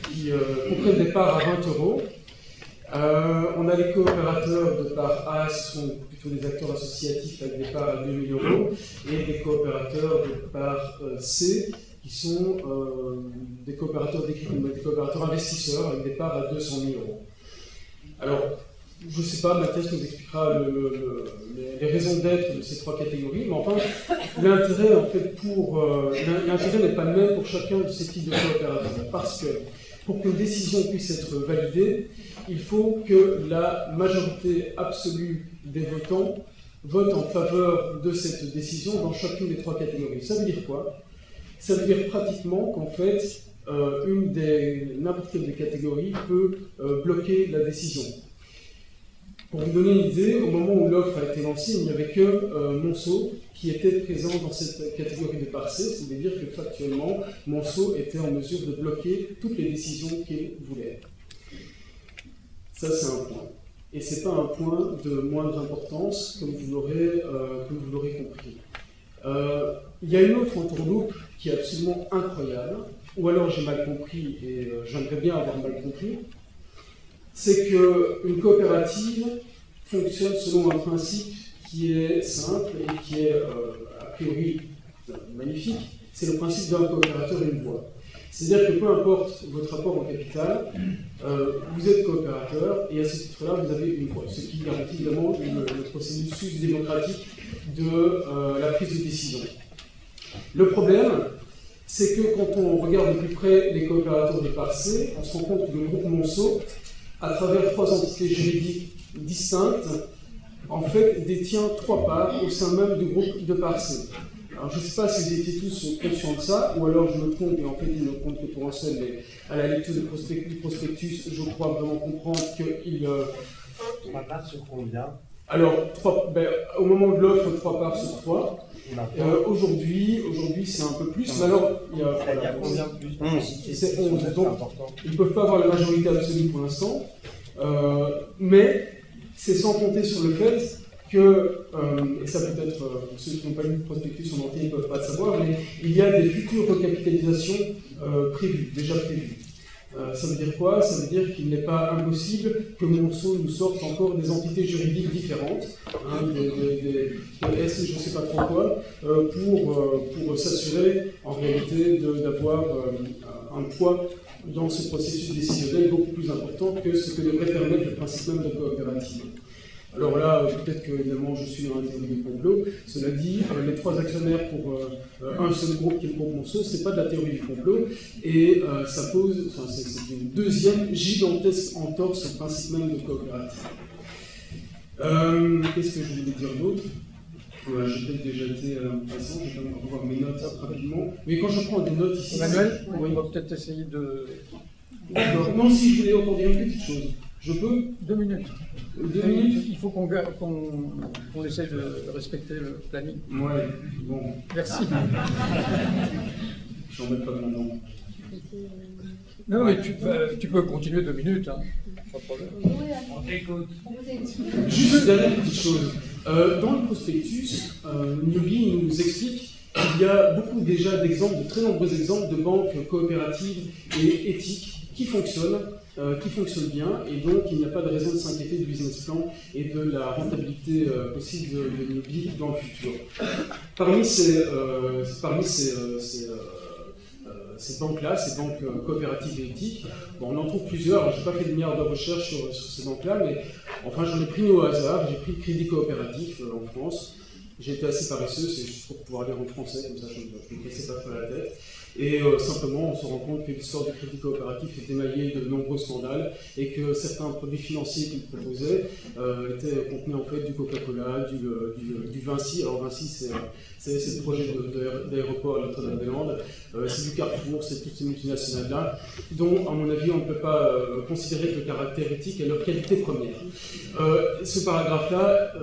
qui comprennent des parts à 20 euros. On a les coopérateurs de part A, ce sont plutôt des acteurs associatifs avec des parts à 2 000 euros, et des coopérateurs de part C, qui sont des coopérateurs des coopérateurs investisseurs avec des parts à 200 000 euros. Alors, je ne sais pas, Mathias nous expliquera les raisons d'être de ces trois catégories, mais enfin, l'intérêt en fait l'intérêt n'est pas le même pour chacun de ces types de coopérateurs, parce que pour qu'une décision puisse être validée, il faut que la majorité absolue des votants vote en faveur de cette décision dans chacune des trois catégories. Ça veut dire quoi? Ça veut dire pratiquement qu'en fait, n'importe quelle des catégories peut bloquer la décision. Pour vous donner une idée, au moment où l'offre a été lancée, il n'y avait que Monceau qui était présent dans cette catégorie de part C, ce qui veut dire que factuellement, Monceau était en mesure de bloquer toutes les décisions qu'il voulait. Ça, c'est un point. Et ce n'est pas un point de moindre importance, comme vous l'aurez compris. Il y a une autre entourloupe qui est absolument incroyable, ou alors j'ai mal compris, et j'aimerais bien avoir mal compris, c'est qu'une coopérative fonctionne selon un principe qui est simple et qui est a priori magnifique, c'est le principe d'un coopérateur et une voix. C'est-à-dire que peu importe votre rapport au capital, vous êtes coopérateur et à ce titre-là, vous avez une voix, ce qui garantit évidemment le processus démocratique de la prise de décision. Le problème, c'est que quand on regarde de plus près les coopérateurs de part C, on se rend compte que le groupe Monceau, à travers trois entités juridiques distinctes, en fait, détient trois parts au sein même du groupe de part C. Alors, je ne sais pas si vous étiez tous conscients de ça, ou alors je me trompe, et en fait, il ne compte que pour un seul, mais à la lecture du prospectus, je crois vraiment comprendre qu'il... Trois parts sur combien? Alors, au moment de l'offre, 3 parts sur 3. Aujourd'hui, c'est un peu plus, mais alors, il y a combien de plus? C'est 11. Donc, ils ne peuvent pas avoir la majorité absolue pour l'instant, mais c'est sans compter sur le fait que, et ça peut-être, ceux qui n'ont pas lu le prospectus en entier ne peuvent pas le savoir, mais il y a des futures recapitalisations déjà prévues. Ça veut dire quoi? Ça veut dire qu'il n'est pas impossible que Monceau nous sorte encore des entités juridiques différentes, hein, des S, je ne sais pas trop quoi, pour s'assurer en réalité d'avoir un poids dans ce processus décisionnel beaucoup plus important que ce que devrait permettre le principe même de coopérative. Alors là, peut-être que évidemment je suis dans la théorie du complot. Cela dit, les 3 actionnaires pour un seul groupe qui est le groupe Monceau, c'est pas de la théorie du complot, et ça pose, enfin, c'est une deuxième gigantesque entorse au principe même de coopérative. Qu'est-ce que je voulais dire d'autre? J'ai peut-être déjà été passant, je vais quand même revoir mes notes rapidement. Mais quand je prends des notes ici... Emmanuel, oui. on va peut-être essayer de... D'accord. Non, si je voulais encore dire une petite chose. Je peux 2 minutes. 2 minutes? Il faut qu'on essaye de respecter le planning. Ouais, bon. Merci. J'en mets pas mon nom. Non, mais tu peux continuer 2 minutes, hein. Pas de problème. On t'écoute. Juste une dernière petite chose. Dans le prospectus, Newbie nous explique qu'il y a beaucoup déjà d'exemples, de très nombreux exemples de banques coopératives et éthiques qui fonctionnent bien, et donc il n'y a pas de raison de s'inquiéter du business plan et de la rentabilité possible de Newbie dans le futur. Parmi ces banques-là, ces banques coopératives et éthiques, bon, on en trouve plusieurs. Je n'ai pas fait de milliards de recherches sur ces banques-là, mais enfin j'en ai pris une au hasard. J'ai pris le Crédit Coopératif en France. J'ai été assez paresseux, c'est juste pour pouvoir lire en français, comme ça je ne me cassais pas trop la tête. Et simplement, on se rend compte que l'histoire du Crédit Coopératif est émaillée de nombreux scandales et que certains produits financiers qu'ils proposaient contenaient en fait du Coca-Cola, du Vinci. Alors Vinci, c'est le projet d'aéroport à Notre-Dame-des-Landes, c'est du Carrefour, c'est toutes ces multinationales-là, dont, à mon avis, on ne peut pas considérer que le caractère éthique est leur qualité première. Ce paragraphe-là,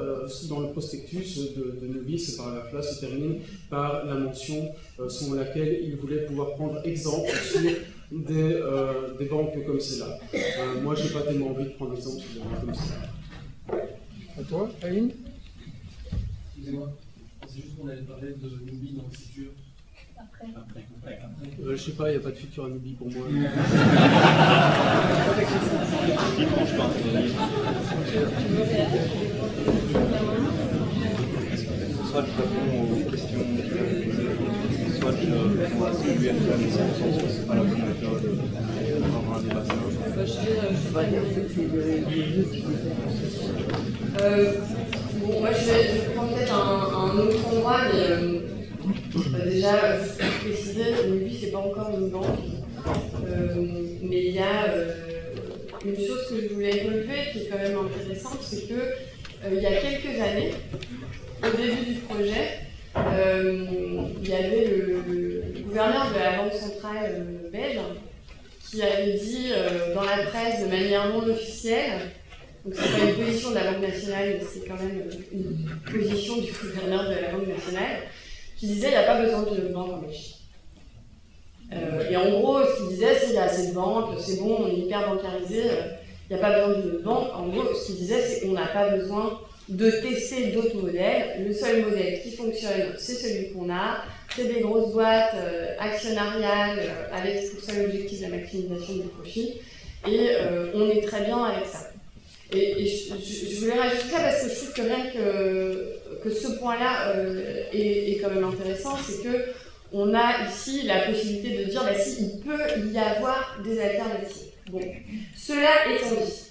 dans le prospectus de Newbie, ce paragraphe-là se termine par la mention selon laquelle il voulait pouvoir prendre exemple sur des banques comme celle-là. Moi, je n'ai pas tellement envie de prendre exemple sur des banques comme celle-là. À toi, Aline? Excusez-moi, je pensais juste qu'on allait parler de Newbie dans le futur. Après. Je sais pas, il n'y a pas de futur à Newbie pour moi. Soit je réponds aux questions soit je réponds à ce que lui a fait, mais c'est pas la bonne méthode d'avoir un débat. Bon, moi je vais prendre peut-être un autre endroit, mais déjà, juste pour préciser, Newbie c'est pas encore une banque, mais il y a une chose que je voulais relever qui est quand même intéressante, c'est que il y a quelques années, au début du projet, il y avait le gouverneur de la Banque centrale belge qui avait dit dans la presse de manière non officielle, donc c'est pas une position de la Banque nationale, mais c'est quand même une position du gouverneur de la Banque nationale, qui disait qu'il n'y a pas besoin de banque en Belgique. Et en gros, ce qu'il disait, c'est qu'il y a assez de banques, c'est bon, on est hyper bancarisé, il n'y a pas besoin de banque. En gros, ce qu'il disait, c'est qu'on n'a pas besoin de tester d'autres modèles. Le seul modèle qui fonctionne, c'est celui qu'on a. C'est des grosses boîtes actionnariales avec pour seul objectif la maximisation du profit. Et on est très bien avec ça. Et je voulais rajouter ça parce que je trouve que rien que ce point-là est quand même intéressant, c'est que on a ici la possibilité de dire bah, si, il peut y avoir des alternatives. Bon, cela étant dit,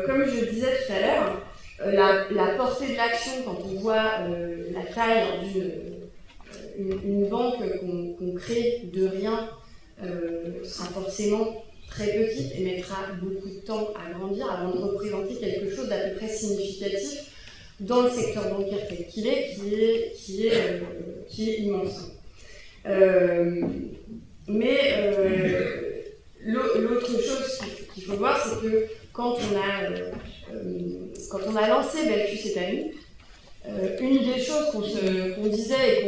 comme je le disais tout à l'heure, la portée de l'action, quand on voit la taille d'une banque qu'on crée de rien, sera forcément très petite et mettra beaucoup de temps à grandir avant de représenter quelque chose d'à peu près significatif dans le secteur bancaire tel qu'il est, qui est immense. Mais l'autre chose qu'il faut voir, c'est que quand on a lancé Belfius cette année, une des choses qu'on disait et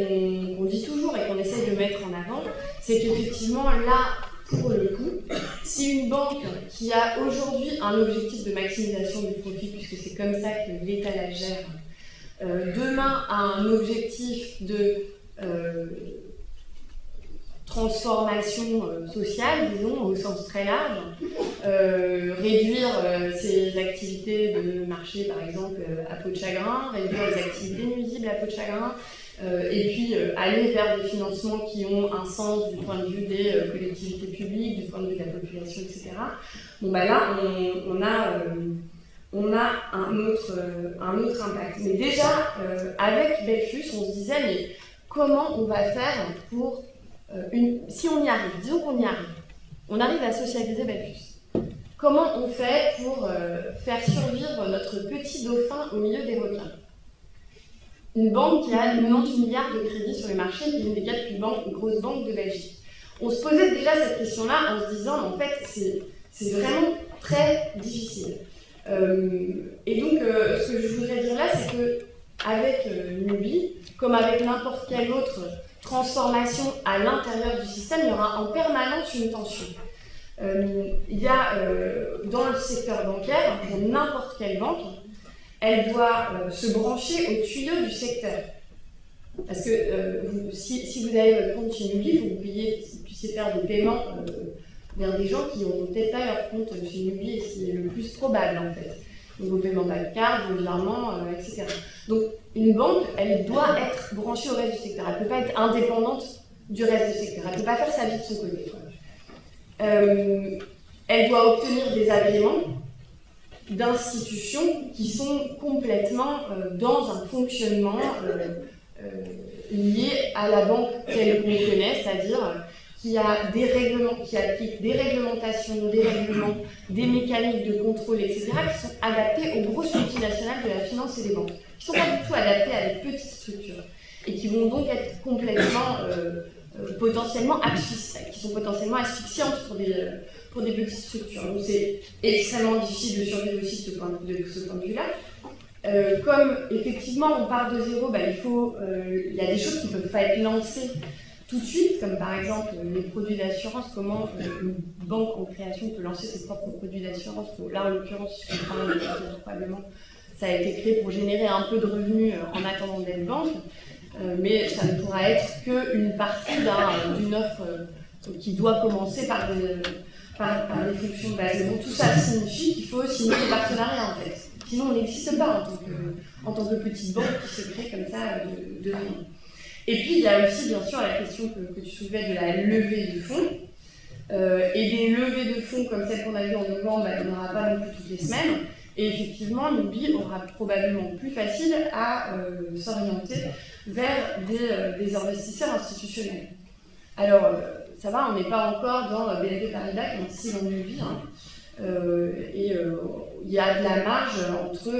qu'on dit toujours et qu'on essaie de mettre en avant, c'est qu'effectivement là, pour le coup, si une banque qui a aujourd'hui un objectif de maximisation du profit, puisque c'est comme ça que l'État la gère, demain a un objectif de transformation sociale, disons, au sens très large, réduire ses activités de marché, par exemple, à peau de chagrin, réduire les activités nuisibles à peau de chagrin, et puis aller vers des financements qui ont un sens du point de vue des collectivités publiques, du point de vue de la population, etc. Bon, bah là, on a un autre impact. Mais déjà, avec Belfus, on se disait, mais comment on va faire pour... si on y arrive, disons qu'on y arrive, on arrive à socialiser Belfus. Comment on fait pour faire survivre notre petit dauphin au milieu des requins? Une banque qui a 90 milliards de crédits sur le marché, qui est une des 4 plus grosses banques de Belgique. On se posait déjà cette question-là en se disant, en fait, c'est vraiment très difficile. Et donc, ce que je voudrais dire là, c'est qu'avec Nubie, comme avec n'importe quelle autre transformation à l'intérieur du système, il y aura en permanence une tension. Il y a dans le secteur bancaire, pour n'importe quelle banque, elle doit se brancher au tuyau du secteur. Parce que si vous avez votre compte chez Nubie, vous puissiez faire des paiements vers des gens qui n'ont peut-être pas leur compte chez Nubie, et c'est le plus probable en fait. Donc vos paiements bancaires, vos virements, etc. Donc une banque, elle doit être branchée au reste du secteur. Elle ne peut pas être indépendante du reste du secteur. Elle ne peut pas faire sa vie de son côté. Elle doit obtenir des agréments d'institutions qui sont complètement dans un fonctionnement lié à la banque telle qu'on connaît, c'est-à-dire qui a des règlements, qui applique des réglementations, des règlements, des mécaniques de contrôle, etc., qui sont adaptés aux grosses multinationales de la finance et des banques, qui ne sont pas du tout adaptés à des petites structures, et qui vont donc être complètement, potentiellement asphyxiantes pour des petites structures. Donc c'est extrêmement difficile de survivre aussi de ce point de vue-là. Comme effectivement on part de zéro, il y a des choses qui ne peuvent pas être lancées tout de suite, comme par exemple les produits d'assurance, comment une banque en création peut lancer ses propres produits d'assurance. Là, en l'occurrence, je comprends probablement, ça a été créé pour générer un peu de revenus en attendant d'être banque, mais ça ne pourra être qu'une partie d'une offre qui doit commencer par des fonctions de base. Donc tout ça signifie qu'il faut signer des partenariats en fait. Sinon, on n'existe pas en tant que petite banque qui se crée comme ça de rien. Et puis, il y a aussi, bien sûr, la question que tu soulevais de la levée de fonds. Et des levées de fonds comme celle qu'on a vue en novembre, il n'y en aura pas non plus toutes les semaines. Et effectivement, Nubie aura probablement plus facile à s'orienter vers des investisseurs institutionnels. Alors, ça va, on n'est pas encore dans BNP Paribas qui investit dans Nubie. Il y a de la marge entre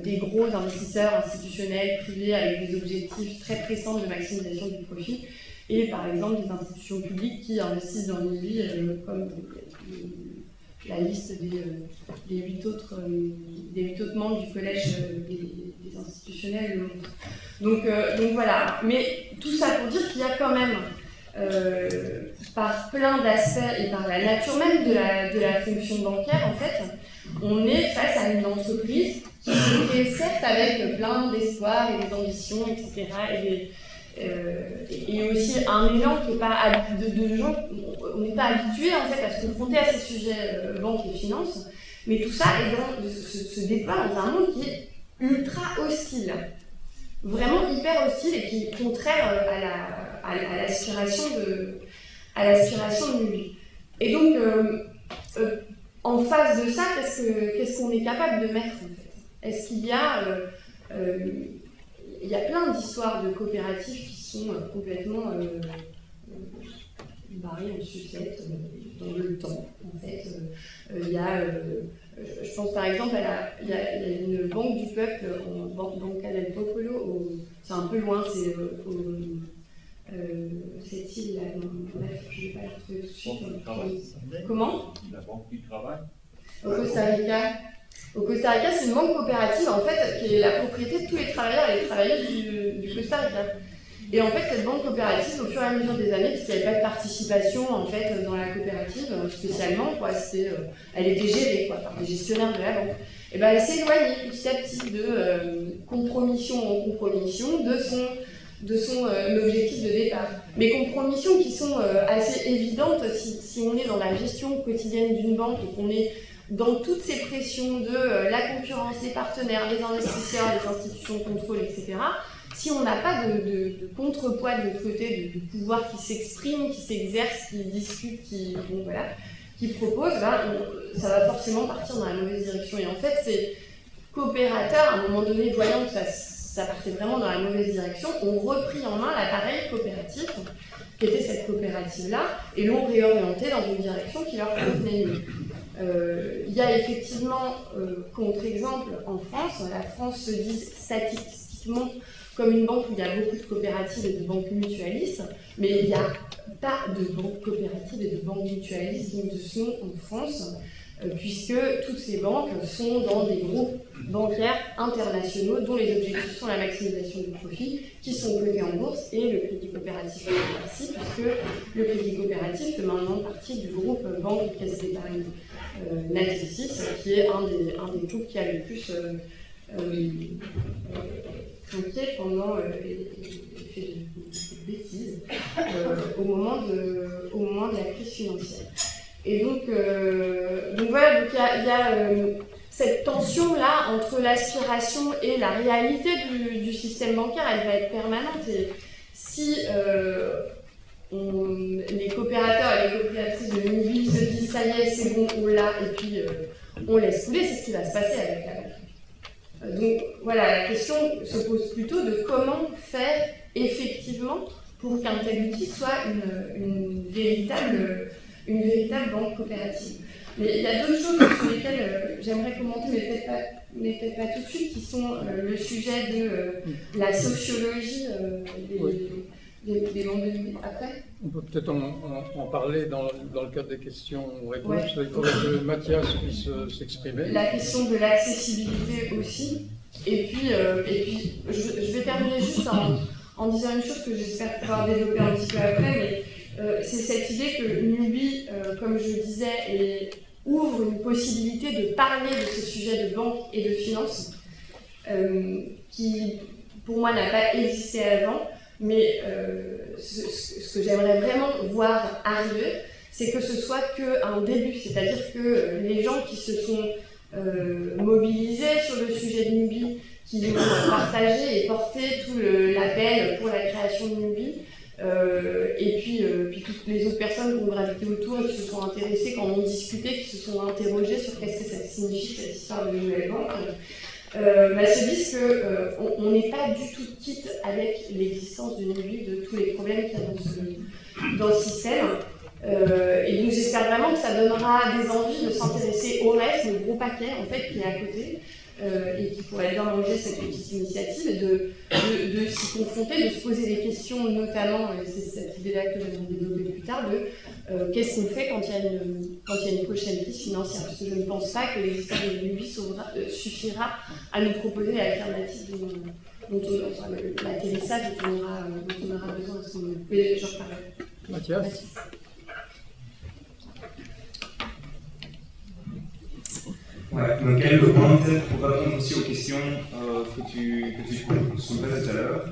des gros investisseurs institutionnels, privés, avec des objectifs très pressants de maximisation du profit, et par exemple des institutions publiques qui investissent dans Nubie, comme la liste des 8 autres membres du collège des institutionnels. Donc voilà, mais tout ça pour dire qu'il y a quand même, par plein d'aspects et par la nature même de la fonction bancaire, en fait, on est face à une entreprise qui se crée certes avec plein d'espoir et des ambitions, etc. Et aussi un élan qui n'est pas de gens, on n'est pas habitué en fait à se confronter à ces sujets banque et finance, mais tout ça se déploie dans un monde qui est ultra hostile, vraiment hyper hostile et qui est contraire à l'aspiration de Nubie. Et donc, en face de ça, qu'est-ce qu'on est capable de mettre en fait? Est-ce qu'il y a il y a plein d'histoires de coopératives qui sont complètement barrées en sucette dans le temps, en fait. Il y a, je pense par exemple, il y a une banque du peuple, Banca del Popolo, c'est un peu loin, c'est cette île-là, bref, je ne vais pas la retrouver tout de suite. Comment? La banque du travail. Au Costa Rica. Au Costa Rica, c'est une banque coopérative en fait qui est la propriété de tous les travailleurs et les travailleuses du Costa Rica. Et en fait, cette banque coopérative, au fur et à mesure des années, puisqu'il n'y avait pas de participation en fait dans la coopérative spécialement, elle était gérée par des gestionnaires de la banque. Et ben, elle s'est éloignée petit à petit de compromission en compromission de son objectif de départ. Mais compromissions qui sont assez évidentes si on est dans la gestion quotidienne d'une banque et qu'on est dans toutes ces pressions de la concurrence, des partenaires, des investisseurs, des institutions de contrôle, etc. Si on n'a pas de contrepoids de l'autre côté, de pouvoir qui s'exprime, qui s'exerce, qui discute, qui propose, ça va forcément partir dans la mauvaise direction. Et en fait, ces coopérateurs, à un moment donné, voyant que ça partait vraiment dans la mauvaise direction, ont repris en main l'appareil coopératif, qui était cette coopérative-là, et l'ont réorienté dans une direction qui leur convenait mieux. Il y a effectivement, contre-exemple, en France, la France se dit statistiquement comme une banque où il y a beaucoup de coopératives et de banques mutualistes, mais il n'y a pas de banques coopératives et de banques mutualistes qui ne sont en France, puisque toutes ces banques sont dans des groupes bancaires internationaux dont les objectifs sont la maximisation du profit, qui sont cotés en bourse, et le crédit coopératif fait partie, puisque le crédit coopératif fait maintenant partie du groupe Banque et Caisse d'épargne Natixis, qui est un des groupes qui a le plus trinqué pendant et fait de bêtises au moment de la crise financière. Et donc voilà, il y a cette tension-là entre l'aspiration et la réalité du système bancaire, elle va être permanente. Et si les coopérateurs et les coopératives de Nubie se disent ça y est, c'est bon, on l'a, et puis on laisse couler, c'est ce qui va se passer avec la banque. Donc voilà, la question se pose plutôt de comment faire effectivement pour qu'un tel outil soit une véritable banque coopérative. Mais il y a d'autres choses sur lesquelles j'aimerais commenter, mais peut-être pas tout de suite, qui sont le sujet de la sociologie des banques de Nubie. Après, on peut peut-être en parler dans le cadre des questions-réponses. Ouais. Il faudrait que Mathias puisse s'exprimer. La question de l'accessibilité aussi. Et puis je vais terminer juste en disant une chose que j'espère pouvoir développer un petit peu après, mais c'est cette idée que Nubie, comme je disais, ouvre une possibilité de parler de ce sujet de banque et de finance, qui pour moi n'a pas existé avant, mais ce que j'aimerais vraiment voir arriver, c'est que ce soit qu'un début, c'est-à-dire que les gens qui se sont mobilisés sur le sujet de Nubie, qui ont partagé et porté tout l'appel pour la création de Nubie, et puis toutes les autres personnes qui ont gravité autour et qui se sont intéressées, qui en ont discuté, qui se sont interrogées sur qu'est-ce que ça signifie cette histoire de nouvelle banque, se disent qu'on n'est pas du tout quitte avec l'existence de Nubie, de tous les problèmes qu'il y a dans ce système. Et donc j'espère vraiment que ça donnera des envies de s'intéresser au reste, le gros paquet en fait qui est à côté, et qui pourrait bien manger cette petite initiative, et de s'y confronter, de se poser des questions, notamment, et c'est cette idée-là que je vais développer plus tard, de qu'est-ce qu'on fait quand il y a une prochaine crise financière, parce que je ne pense pas que l'existence de Nubie suffira à nous proposer l'alternative dont l'atterrissage dont on aura besoin à ce moment. Mais j'en reparlerai. Mathias. Ouais, donc quelques points peut-être pour répondre aussi aux questions que tu soulevais tout à l'heure.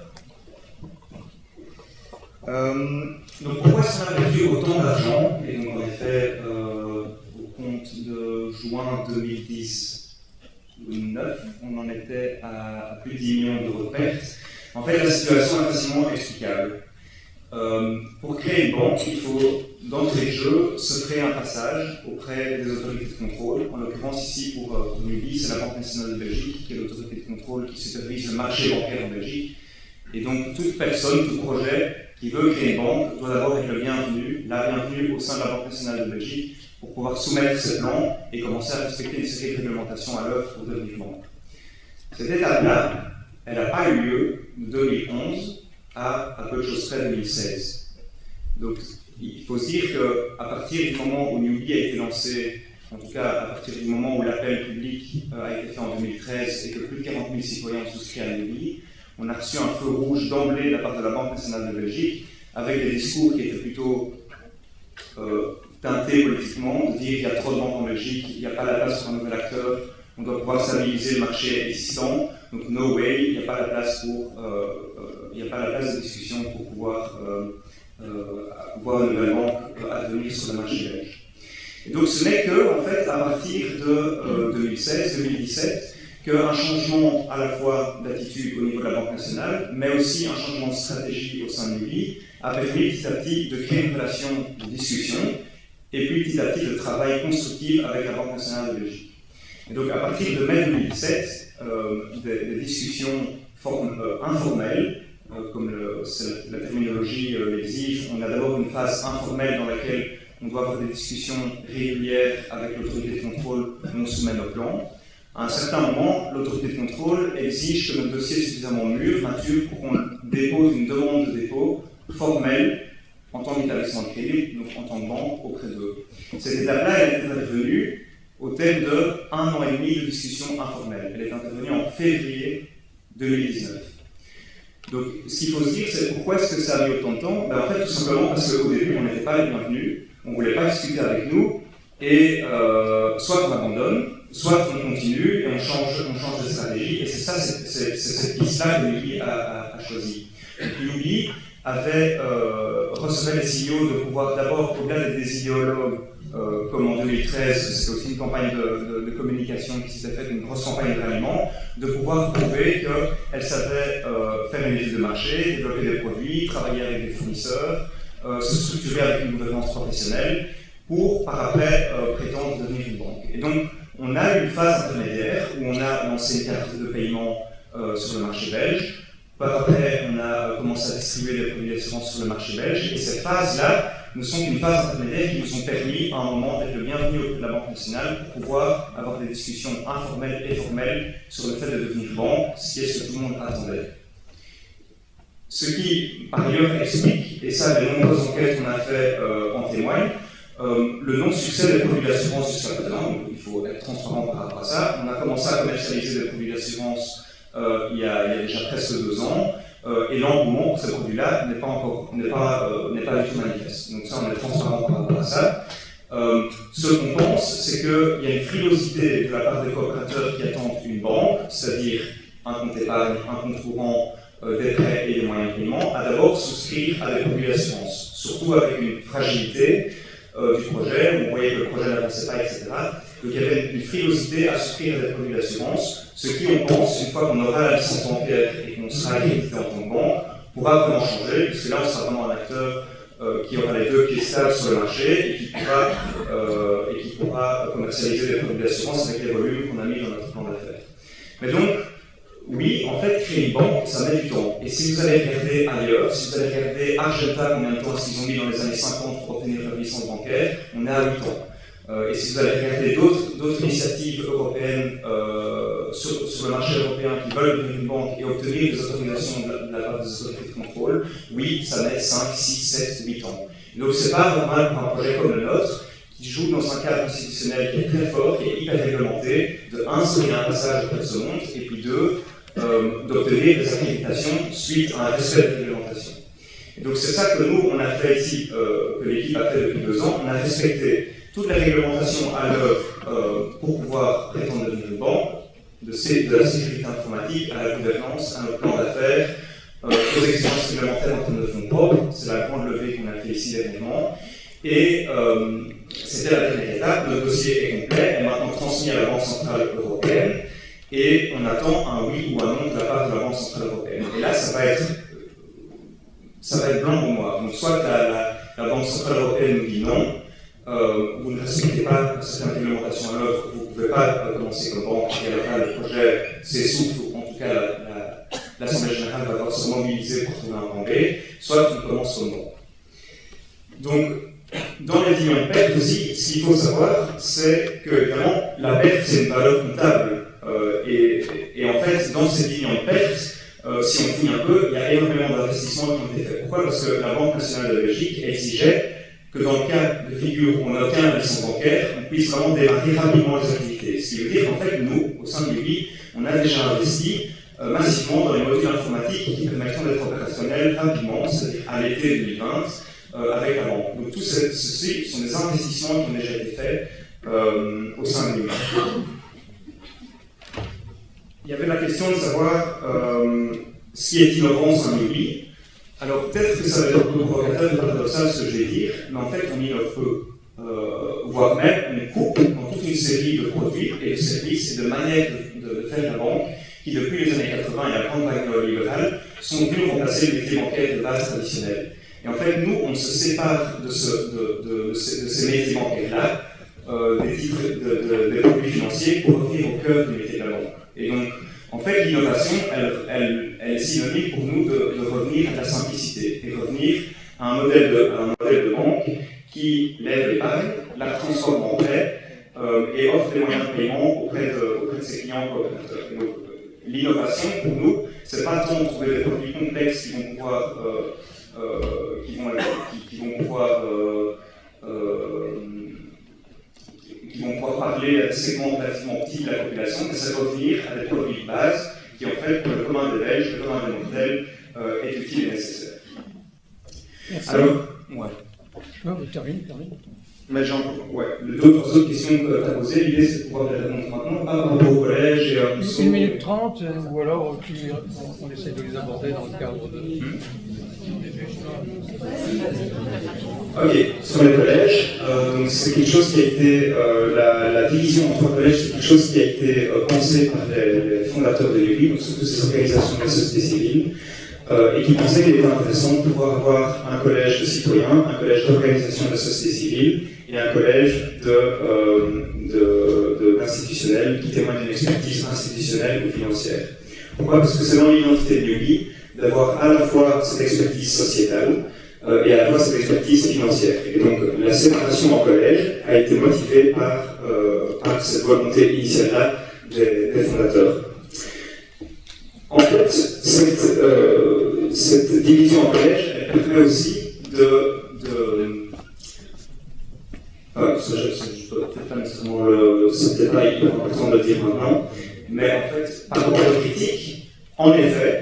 Donc pourquoi est-ce qu'on a perdu autant d'argent? Et donc en effet, au compte de juin 2010 ou 2009, on en était à plus de 10 millions d'euros de pertes. En fait, la situation est facilement explicable. Pour créer une banque, il faut, d'entrée de jeu, se créer un passage auprès des autorités de contrôle. En l'occurrence, ici, pour Nubie, c'est la Banque nationale de Belgique, qui est l'autorité de contrôle qui supervise le marché bancaire en Belgique. Et donc, toute personne, tout projet qui veut créer une banque doit d'abord être la bienvenue au sein de la Banque nationale de Belgique pour pouvoir soumettre ce plan et commencer à respecter une série de réglementations à l'œuvre pour devenir banque. Cette étape-là, elle n'a pas eu lieu de 2011 à peu de choses près 2016. Donc, il faut se dire qu'à partir du moment où Nubie a été lancé, en tout cas à partir du moment où l'appel public a été fait en 2013 et que plus de 40 000 citoyens ont souscrit à Nubie, on a reçu un feu rouge d'emblée de la part de la Banque nationale de Belgique, avec des discours qui étaient plutôt teintés politiquement, de dire qu'il y a trop de banques en Belgique, il n'y a pas la place pour un nouvel acteur, on doit pouvoir stabiliser le marché existant, donc no way, il n'y a pas la place pour il n'y a pas la place de discussion pour pouvoir une nouvelle banque advenir sur le marché belge. Et donc ce n'est que, en fait, à partir de 2016-2017, qu'un changement à la fois d'attitude au niveau de la Banque nationale, mais aussi un changement de stratégie au sein de l'UBI, a permis petit à petit de créer une relation de discussion, et puis petit à petit de travail constructif avec la Banque nationale de Belgique. Et donc à partir de mai 2017, des discussions informelles, comme la terminologie l'exige, on a d'abord une phase informelle dans laquelle on doit avoir des discussions régulières avec l'autorité de contrôle où on soumet nos plans. À un certain moment, l'autorité de contrôle exige que notre dossier est suffisamment mature pour qu'on dépose une demande de dépôt formelle en tant qu'établissement de crédit, donc en tant que banque, auprès d'eux. Cette étape-là, elle est intervenue au terme de 1 an et demi de discussion informelle. Elle est intervenue en février 2019. Donc, ce qu'il faut se dire, c'est pourquoi est-ce que ça a mis autant de temps? En fait, tout simplement parce qu'au début, on n'était pas les bienvenus, on ne voulait pas discuter avec nous, et soit on abandonne, soit on continue et on change de stratégie, et c'est ça, c'est cette piste-là que l'UBI a choisi. L'UBI recevait les signaux de pouvoir d'abord, au-delà des idéologues, comme en 2013, c'était aussi une campagne de communication qui s'était faite, une grosse campagne de ralliement, de pouvoir prouver qu'elle savait faire une étude de marché, développer des produits, travailler avec des fournisseurs, se structurer avec une gouvernance professionnelle, pour par après prétendre devenir une banque. Et donc, on a une phase intermédiaire où on a lancé une carte de paiement sur le marché belge. Par après, on a commencé à distribuer des produits d'assurance sur le marché belge. Et ces phases-là ne sont qu'une phase intermédiaire qui nous ont permis, à un moment, d'être le bienvenu auprès de la Banque nationale pour pouvoir avoir des discussions informelles et formelles sur le fait de devenir banque, ce qui est ce que tout le monde attendait. Ce qui, par ailleurs, explique, et ça, les nombreuses enquêtes qu'on a fait en témoignent, le non-succès des produits d'assurance jusqu'à présent. Il faut être transparent par rapport à ça. On a commencé à commercialiser des produits d'assurance il y a déjà presque 2 ans, et l'engouement pour ces produits-là n'est pas du tout manifeste. Donc ça, on est transparent par rapport à ça. Ce qu'on pense, c'est qu'il y a une frilosité de la part des coopérateurs qui attendent une banque, c'est-à-dire un compte épargne, un compte courant, des prêts et des moyens de paiement, à d'abord souscrire à des produits d'assurance, surtout avec une fragilité du projet, où on voyait que le projet n'avançait pas, etc. Donc il y avait une frilosité à souscrire à des produits d'assurance, ce qui, on pense, une fois qu'on aura la licence bancaire et qu'on sera accrédité en tant que banque, pourra vraiment changer, puisque là on sera vraiment un acteur qui aura les 2 pieds stables sur le marché et qui pourra commercialiser des produits d'assurance avec les volumes qu'on a mis dans notre plan d'affaires. Mais donc, oui, en fait, créer une banque, ça met du temps. Et si vous allez regarder ailleurs, si vous allez regarder Argenta, combien de temps est-ce qu'ils ont mis dans les années 50 pour obtenir leur licence bancaire, on est à 8 ans. Et si vous allez regarder d'autres initiatives européennes sur le marché européen qui veulent devenir une banque et obtenir des autorisations de la part des autorités de contrôle, oui, ça met 5, 6, 7, 8 ans. Et donc c'est pas normal pour un projet comme le nôtre, qui joue dans un cadre constitutionnel qui est très fort, qui est hyper réglementé, de 1, s'il y a un passage auprès de ce monde, et puis 2, d'obtenir des accréditations suite à un respect de réglementation. Et donc c'est ça que nous, on a fait ici, que l'équipe a fait depuis 2 ans, on a respecté toutes les réglementations à l'œuvre pour pouvoir prétendre devenir une banque, de la sécurité informatique à la gouvernance, à notre plan d'affaires, aux exigences réglementaires en termes de fonds propres, c'est la grande levée qu'on a fait ici dernièrement. Et c'était la dernière étape, le dossier est complet, est maintenant transmis à la Banque Centrale Européenne, et on attend un oui ou un non de la part de la Banque Centrale Européenne. Et là, ça va être blanc pour moi. Donc soit la Banque Centrale Européenne nous dit non, vous ne respectez pas certaines réglementations à l'œuvre, vous ne pouvez pas commencer comme banque, et à la fin, le projet s'essouffle, ou en tout cas l'Assemblée Générale va devoir se mobiliser pour trouver un plan B, soit on commence comme banque. Donc, dans les bilans de perte aussi, ce qu'il faut savoir, c'est que, évidemment, la perte, c'est une valeur comptable. Et en fait, dans ces bilans de perte, si on fouille un peu, il y a énormément d'investissements qui ont été faits. Pourquoi? Parce que la Banque nationale de Belgique exigeait que dans le cas de figure où on obtient la licence bancaire, on puisse vraiment démarrer rapidement les activités. Ce qui veut dire qu'en fait, nous, au sein de l'UBI, on a déjà investi massivement dans les modules informatiques qui permettront d'être opérationnels rapidement, c'est-à-dire à l'été 2020, avec la banque. Donc tous ceux-ci sont des investissements qui ont déjà été faits au sein de l'UBI. Il y avait la question de savoir si qui est innovant au sein de Newbie. Alors peut-être que ça va être un peu provocateur et paradoxal ce que je vais dire, mais en fait on innove peu, voire même on coupe dans toute une série de produits et de services et de manières de faire la banque qui depuis les années 80 et la grande vague libérale sont venus remplacer le métier bancaire de base traditionnel. Et en fait nous on se sépare de ces métiers bancaires-là, des produits financiers pour revenir au cœur du métier de la banque. Et donc en fait, l'innovation, elle est synonyme pour nous de revenir à la simplicité et revenir à un modèle de banque qui lève l'épargne, la transforme en prêt et offre des moyens de paiement auprès de ses clients coopérateurs. Donc, l'innovation, pour nous, c'est pas tant de trouver des produits complexes qui vont pouvoir parler à des segments relativement petits de la population, mais c'est revenir à des produits de base qui, en fait, pour le commun des Belges, le commun des mortels, est utile et nécessaire. Merci. Alors, ouais. Non, termine. Mais ouais, d'autres questions que tu as posées, l'idée c'est de pouvoir les répondre maintenant, par rapport au collège et à 1 minute 30, ou alors on essaie de les aborder dans le cadre de... Ok, sur les collèges, c'est quelque chose qui a été, la division entre collèges, c'est quelque chose qui a été pensé par les fondateurs de l'UBI, donc surtout ces organisations de la société civile, et qui pensaient qu'il était intéressant de pouvoir avoir un collège de citoyens, un collège d'organisations de la société civile, et un collège d'institutionnels qui témoignent d'une expertise institutionnelle ou financière. Pourquoi? Parce que c'est dans l'identité de l'UBI d'avoir à la fois cette expertise sociétale, et à la fois cette expertise financière. Et donc la séparation en collège a été motivée par cette volonté initiale-là des fondateurs. En fait, cette division en collège, elle permet aussi je peux peut-être pas nécessairement c'est peut-être pas hyper important de le dire maintenant, mais en fait, par rapport aux critiques, en effet,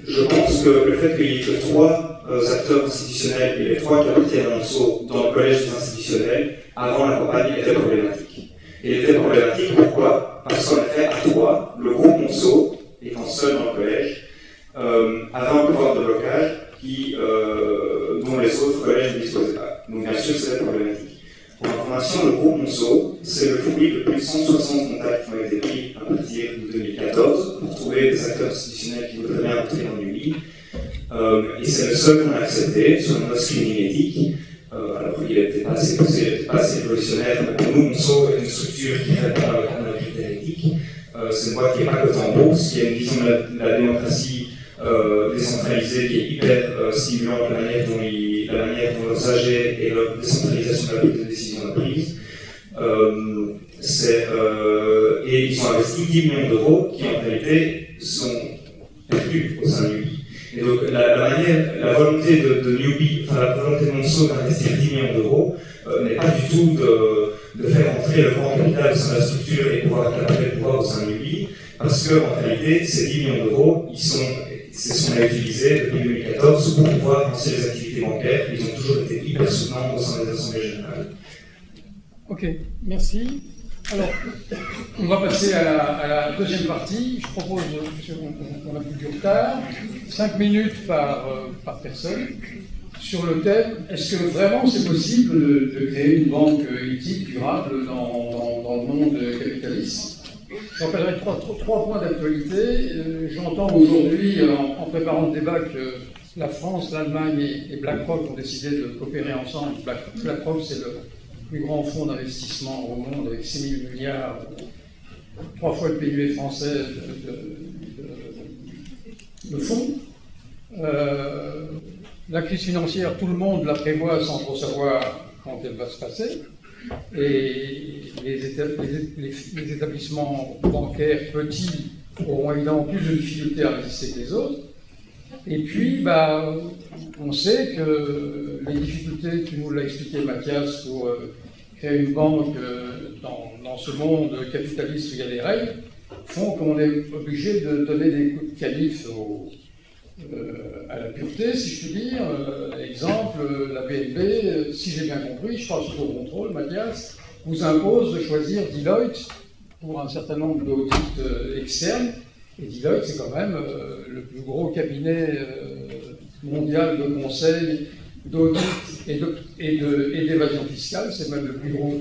je pense que le fait qu'il y ait que 3 acteurs institutionnels et les 3 qui appartiennent à Monceau dans le collège des institutionnels, avant la campagne, était problématique. Et il était problématique, pourquoi? Parce qu'en effet, à 3, le groupe Monceau, étant seul dans le collège, avait un pouvoir de blocage dont les autres collèges ne disposaient pas. Donc bien sûr, c'était problématique. Pour information, le groupe Monceau, c'est le fruit de plus de 160 contacts qui ont été pris à partir de 2014 pour trouver des acteurs institutionnels qui voudraient bien entrer dans l'UBI. Et c'est le seul qu'on a accepté sur notre screening éthique. Alors il n'était pas assez révolutionnaire. Pour nous, Monceau est une structure qui répond à nos critères éthiques. C'est une boîte qui n'est pas cotée en bourse, qui a une vision de la démocratie décentralisée qui est hyper stimulante, la manière dont leurs AG et leur décentralisation de la prise de décision est prise. Et ils ont investi 10 millions d'euros qui en réalité sont perdus au sein de l'UBI. Et donc la volonté de l'UBI, enfin la volonté de Monceau d'investir 10 millions d'euros n'est pas du tout de faire entrer le grand capital au sein de la structure et pouvoir accapar le pouvoir au sein de l'UBI, parce qu'en réalité, ces 10 millions d'euros, ce sont à utiliser depuis 2014 pour pouvoir lancer les activités bancaires. Ils ont toujours été hyper soutenants au sein des assemblées générales. Ok, merci. Alors, on va passer à la deuxième partie. Je propose, on a plus du retard, 5 minutes par personne sur le thème « Est-ce que vraiment c'est possible de créer une banque éthique durable dans le monde capitaliste ?» Je rappellerai trois points d'actualité. J'entends aujourd'hui, en préparant le débat, que la France, l'Allemagne et BlackRock ont décidé de coopérer ensemble. BlackRock, c'est le plus grand fonds d'investissement au monde, avec 6 000 milliards, 3 fois le PIB français de fonds. La crise financière, tout le monde la prévoit sans trop savoir quand elle va se passer. Et les établissements bancaires petits auront évidemment plus de difficultés à résister que les autres. Et puis, on sait que les difficultés, tu nous l'as expliqué Mathias, pour créer une banque dans ce monde capitaliste où il y a des règles, font qu'on est obligé de donner des coups de canif à la pureté, si je puis dire. Exemple, la BNB, si j'ai bien compris, je parle sous ton contrôle, Mathias, vous impose de choisir Deloitte pour un certain nombre d'audits externes, Et Deloitte, c'est quand même le plus gros cabinet mondial de conseil, d'audit et d'évasion fiscale. C'est même le plus gros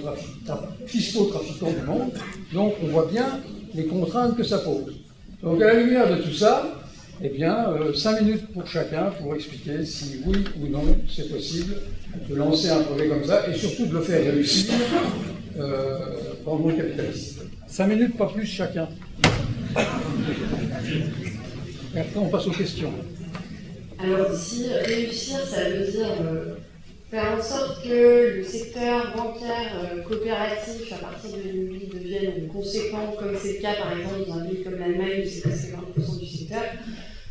fisco-trafiquant du monde. Donc on voit bien les contraintes que ça pose. Donc à la lumière de tout ça, eh bien, 5 minutes pour chacun pour expliquer si oui ou non c'est possible de lancer un projet comme ça et surtout de le faire réussir dans le monde capitaliste. 5 minutes, pas plus chacun. Et après, on passe aux questions. Alors ici, réussir, ça veut dire faire en sorte que le secteur bancaire coopératif, à partir de l'UBI, devienne conséquent, comme c'est le cas par exemple dans un pays comme l'Allemagne, où c'est presque 20% du secteur.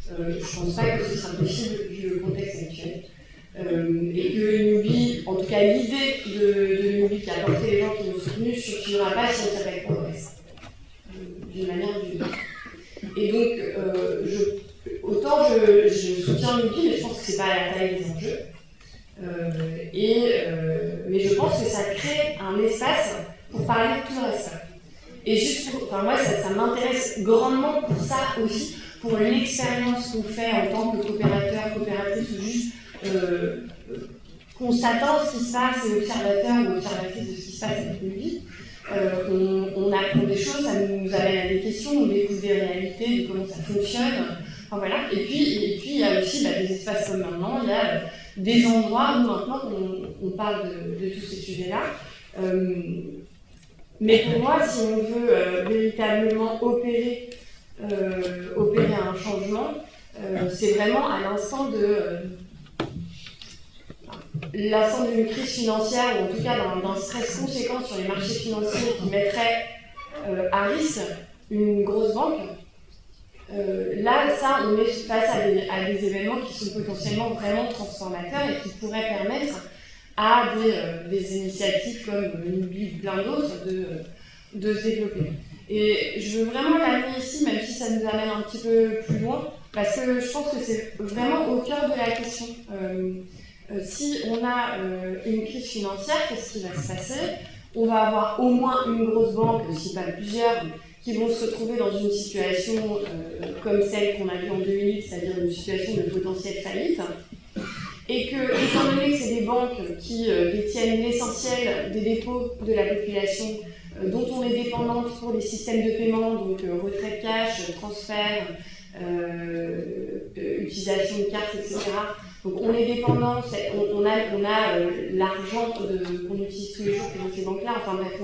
Je ne pense pas que ce sera possible vu le contexte actuel. Et que l'UBI, en tout cas l'idée de l'UBI qui a apporté les gens qui l'ont soutenu, ne suffira pas si on s'appelle progresse. D'une manière ou d'une autre. Et donc, autant je soutiens l'UBI, mais je pense que ce n'est pas à la taille des enjeux. Mais je pense que ça crée un espace pour parler de tout le reste. Et juste moi, ça m'intéresse grandement pour ça aussi, pour l'expérience qu'on fait en tant que coopérateur, coopératrice, ou juste constatant ce qui se passe et observateur ou observatrice de ce qui se passe avec l'UBI. On apprend des choses, ça nous amène à des questions, on découvre des réalités, de comment ça fonctionne. Enfin, voilà. Et puis il y a aussi des espaces comme maintenant, il y a des endroits où maintenant on parle de tous ces sujets-là. Mais pour moi, si on veut véritablement opérer un changement, c'est vraiment à l'instant d'une crise financière, ou en tout cas d'un stress conséquent sur les marchés financiers qui mettrait à risque une grosse banque. Là, on est face à des événements qui sont potentiellement vraiment transformateurs et qui pourraient permettre à des initiatives comme l'UBI ou plein d'autres de se développer. Et je veux vraiment l'amener ici, même si ça nous amène un petit peu plus loin, parce que je pense que c'est vraiment au cœur de la question. Si on a une crise financière, qu'est-ce qui va se passer? On va avoir au moins une grosse banque, si pas plusieurs, qui vont se retrouver dans une situation comme celle qu'on a vue en 2008, c'est-à-dire une situation de potentielle faillite. Et que, étant donné que c'est des banques qui détiennent l'essentiel des dépôts de la population, dont on est dépendante pour les systèmes de paiement, donc retrait de cash, transfert, utilisation de cartes, etc. Donc on est dépendant, on a l'argent qu'on utilise tous les jours dans ces banques-là, enfin bref,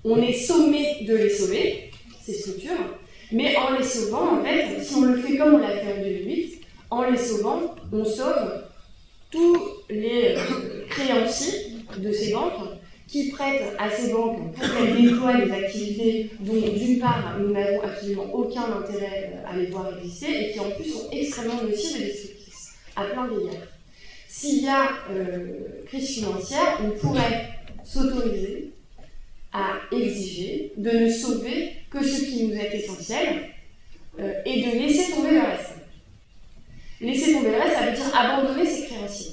on est sommé de les sauver, ces structures, mais en les sauvant, en fait, si on le fait comme on l'a fait en 2008, en les sauvant, on sauve tous les créanciers de ces banques qui prêtent à ces banques pour qu'elles déploient des activités dont, d'une part, nous n'avons absolument aucun intérêt à les voir exister et qui, en plus, sont extrêmement nocives et destructrices, à plein d'égards. S'il y a crise financière, on pourrait s'autoriser à exiger de ne sauver que ce qui nous est essentiel et de laisser tomber le reste. Laisser tomber le reste, ça veut dire abandonner ses créanciers.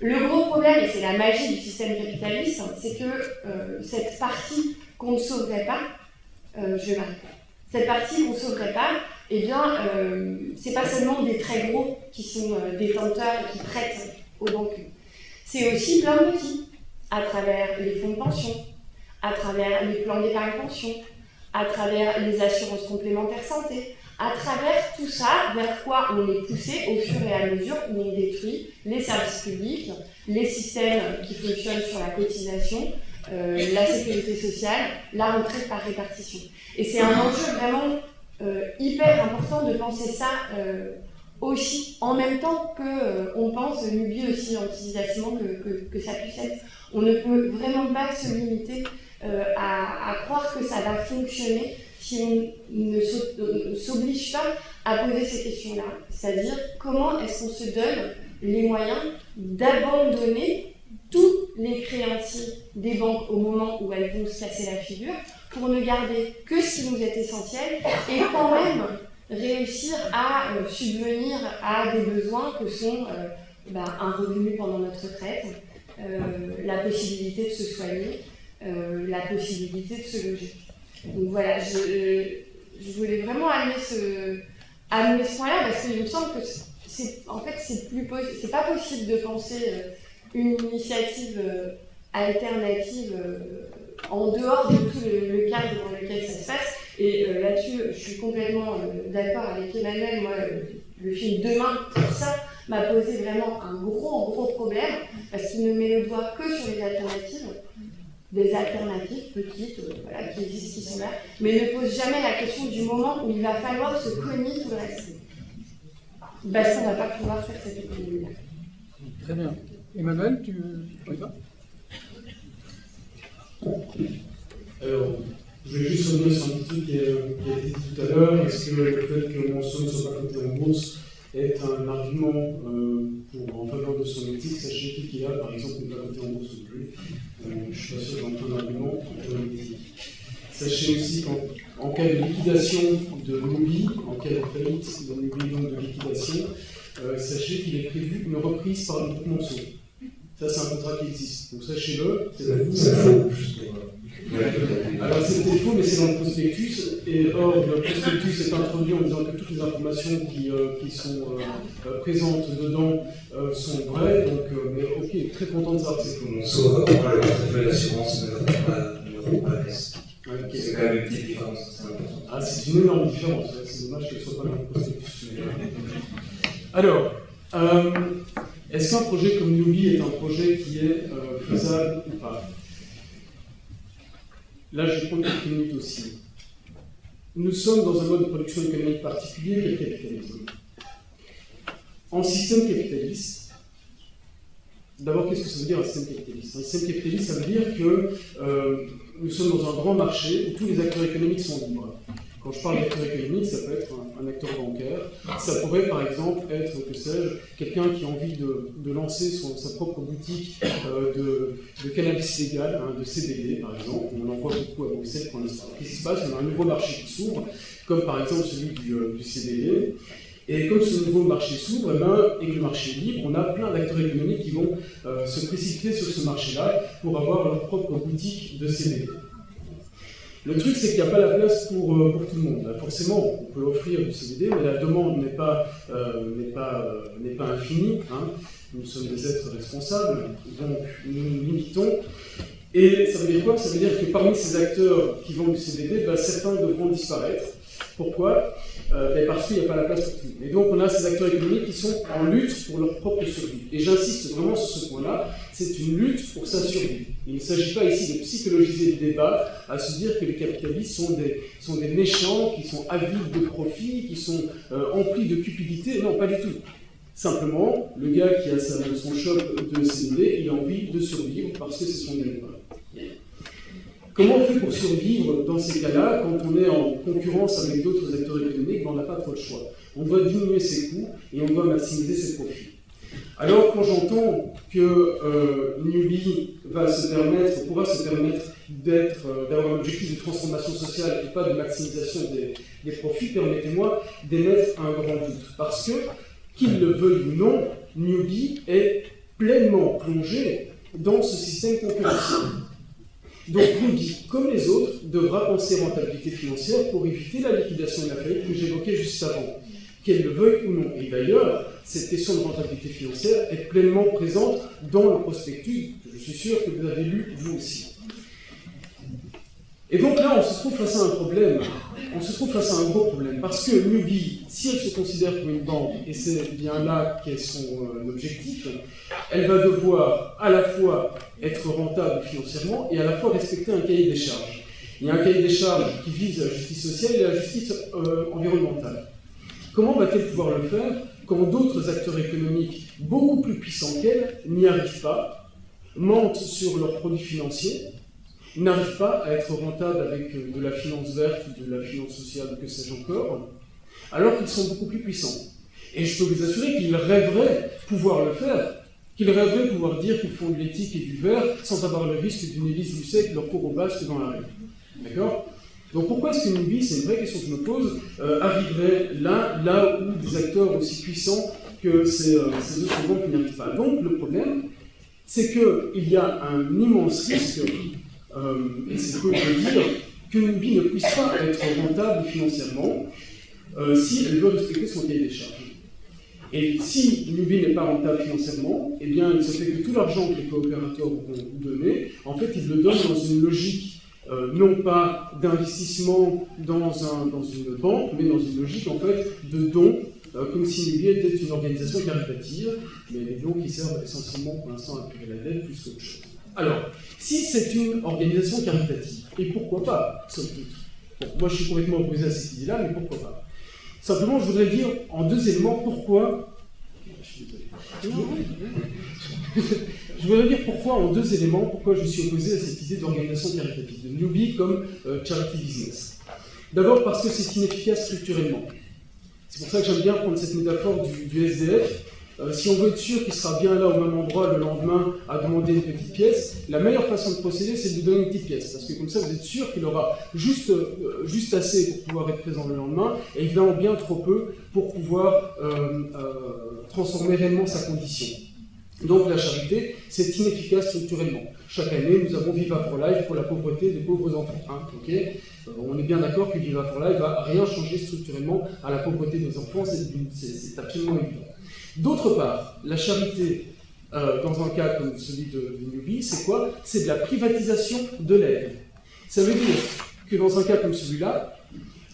Le gros problème, et c'est la magie du système capitaliste, c'est que cette partie qu'on ne sauverait pas, cette partie qu'on ne sauverait pas, eh bien, c'est pas seulement des très gros qui sont détenteurs et qui prêtent aux banques. C'est aussi plein de petits, à travers les fonds de pension, à travers les plans d'épargne pension, à travers les assurances complémentaires santé, à travers tout ça, vers quoi on est poussé au fur et à mesure où on détruit les services publics, les systèmes qui fonctionnent sur la cotisation, la sécurité sociale, la retraite par répartition. Et c'est un enjeu vraiment hyper important de penser ça aussi, en même temps qu'on pense l'UBI aussi anticipation que ça puisse être. On ne peut vraiment pas se limiter à croire que ça va fonctionner si on ne s'oblige pas à poser ces questions-là. C'est-à-dire, comment est-ce qu'on se donne les moyens d'abandonner tous les créanciers des banques au moment où elles vont se casser la figure pour ne garder que ce qui nous est essentiel et quand même réussir à subvenir à des besoins que sont un revenu pendant notre retraite, la possibilité de se soigner, la possibilité de se loger. Donc voilà, je voulais vraiment amener ce point-là parce qu'il me semble que c'est pas possible de penser une initiative alternative en dehors de tout le cadre dans lequel ça se passe. Et là-dessus, je suis complètement d'accord avec Emmanuel. Moi, le film Demain, pour ça, m'a posé vraiment un gros problème parce qu'il ne met le doigt que sur les alternatives. Des alternatives petites, voilà, qui existent, qui sont là, mais ne pose jamais la question du moment où il va falloir se cogner tout le reste. Parce qu'on ne va pas pouvoir faire cette économie-là. Très bien. Emmanuel, tu y vas? Alors, je vais juste revenir sur un petit truc qui a été dit tout à l'heure. Est-ce que le fait que Monceau ne soit pas coté en bourse est un argument en faveur de son éthique? Sachez qu'il a, par exemple, n'est pas coté en bourse non plus. Je ne suis pas sûr d'entendre un argument pour l'éthique. Sachez aussi qu'en cas de liquidation de Nubi, en cas de faillite de Nubi, donc de liquidation, sachez qu'il est prévu une reprise par le groupe Monceau. Ça, c'est un contrat qui existe. Donc sachez-le, C'est faux. Alors c'était faux, mais c'est dans le prospectus. Et or, le prospectus est introduit en disant que toutes les informations qui sont présentes dedans sont vraies. Donc, mais ok, très content de savoir que c'est faux. Sauf que le portefeuille d'assurance ne rend pas la caisse. Okay. C'est quand même une petite différence, c'est important. Ah, c'est une énorme différence. C'est dommage qu'elle ne soit pas dans le prospectus. Alors, est-ce qu'un projet comme Nubi est un projet qui est faisable ou pas? Là, je vais prendre quelques minutes aussi. Nous sommes dans un mode de production économique particulier qui est le capitalisme. En système capitaliste, d'abord, qu'est-ce que ça veut dire un système capitaliste? Un système capitaliste, ça veut dire que nous sommes dans un grand marché où tous les acteurs économiques sont libres. Quand je parle d'acteur économique, ça peut être un acteur bancaire. Ça pourrait, par exemple, être, que sais-je, quelqu'un qui a envie de lancer sa propre boutique de cannabis légal, de CBD, par exemple. On en voit beaucoup à Bruxelles pour l'instant. Qu'est-ce qui se passe? On a un nouveau marché qui s'ouvre, comme par exemple celui du CBD. Et comme ce nouveau marché s'ouvre, et que le marché est libre, on a plein d'acteurs économiques qui vont se précipiter sur ce marché-là pour avoir leur propre boutique de CBD. Le truc, c'est qu'il n'y a pas la place pour tout le monde. Forcément, on peut offrir du CBD, mais la demande n'est pas infinie. Hein. Nous sommes des êtres responsables, donc nous nous limitons. Et ça veut dire quoi? Ça veut dire que parmi ces acteurs qui vendent du CBD, certains devront disparaître. Pourquoi? Parce qu'il n'y a pas la place pour tout le monde. Et donc on a ces acteurs économiques qui sont en lutte pour leur propre survie. Et j'insiste vraiment sur ce point-là, c'est une lutte pour sa survie. Il ne s'agit pas ici de psychologiser le débat, à se dire que les capitalistes sont des méchants, qui sont avides de profit, qui sont emplis de cupidité. Non, pas du tout. Simplement, le gars qui a son shop de CBD, il a envie de survivre parce que c'est son gagne-pain. Comment on fait pour survivre dans ces cas-là, quand on est en concurrence avec d'autres acteurs économiques? On n'a pas trop le choix. On doit diminuer ses coûts et on doit maximiser ses profits. Alors, quand j'entends que Nubi pourra se permettre d'avoir un objectif de transformation sociale et pas de maximisation des profits, permettez-moi d'émettre un grand doute. Parce que, qu'il le veuille ou non, Nubi est pleinement plongé dans ce système concurrentiel. Donc Nubi, comme les autres, devra penser rentabilité financière pour éviter la liquidation et la faillite que j'évoquais juste avant, qu'elle le veuille ou non. Et d'ailleurs, cette question de rentabilité financière est pleinement présente dans le prospectus, que je suis sûr que vous avez lu vous aussi. Et donc là, on se trouve face à un problème, un gros problème, parce que Nubi, si elle se considère comme une banque, et c'est bien là qu'est son objectif, elle va devoir à la fois être rentable financièrement et à la fois respecter un cahier des charges. Il y a un cahier des charges qui vise la justice sociale et la justice environnementale. Comment va-t-elle pouvoir le faire quand d'autres acteurs économiques beaucoup plus puissants qu'elle n'y arrivent pas, mentent sur leurs produits financiers, n'arrivent pas à être rentables avec de la finance verte ou de la finance sociale ou que sais-je encore, alors qu'ils sont beaucoup plus puissants. Et je peux vous assurer qu'ils rêveraient pouvoir le faire, qu'ils rêveraient pouvoir dire qu'ils font de l'éthique et du vert sans avoir le risque d'une hélice Lucet qui leur court au basque dans la rue. D'accord? Donc pourquoi est-ce que Nubi, c'est une vraie question que je me pose, arriverait là où des acteurs aussi puissants que ces autres banques n'y arrivent pas? Donc le problème, c'est qu'il y a un immense risque, et c'est peu de dire, que Newbie ne puisse pas être rentable financièrement si elle veut respecter son cahier des charges. Et si Newbie n'est pas rentable financièrement, eh bien, il se fait que tout l'argent que les coopérateurs vont donner, en fait, ils le donnent dans une logique, non pas d'investissement dans une banque, mais dans une logique, en fait, de dons, comme si Newbie était une organisation caritative, mais des dons qui servent essentiellement, pour l'instant, à payer la dette plus qu'autre chose. Alors, si c'est une organisation caritative, et pourquoi pas, somme toute. Bon, moi, je suis complètement opposé à cette idée-là, mais pourquoi pas. Simplement, je voudrais dire en deux éléments pourquoi. Je suis désolé. Je voudrais dire pourquoi en deux éléments pourquoi je suis opposé à cette idée d'organisation caritative, de Newbie comme charity business. D'abord parce que c'est inefficace structurellement. C'est pour ça que j'aime bien prendre cette métaphore du SDF. Si on veut être sûr qu'il sera bien là au même endroit le lendemain à demander une petite pièce, la meilleure façon de procéder, c'est de lui donner une petite pièce. Parce que comme ça, vous êtes sûr qu'il aura juste assez pour pouvoir être présent le lendemain, et évidemment bien trop peu pour pouvoir transformer réellement sa condition. Donc la charité, c'est inefficace structurellement. Chaque année, nous avons Viva for Life pour la pauvreté des pauvres enfants. Hein, okay, on est bien d'accord que Viva for Life ne va rien changer structurellement à la pauvreté des enfants, c'est absolument évident. D'autre part, la charité, dans un cas comme celui de Newbie, c'est quoi? C'est de la privatisation de l'aide. Ça veut dire que dans un cas comme celui-là,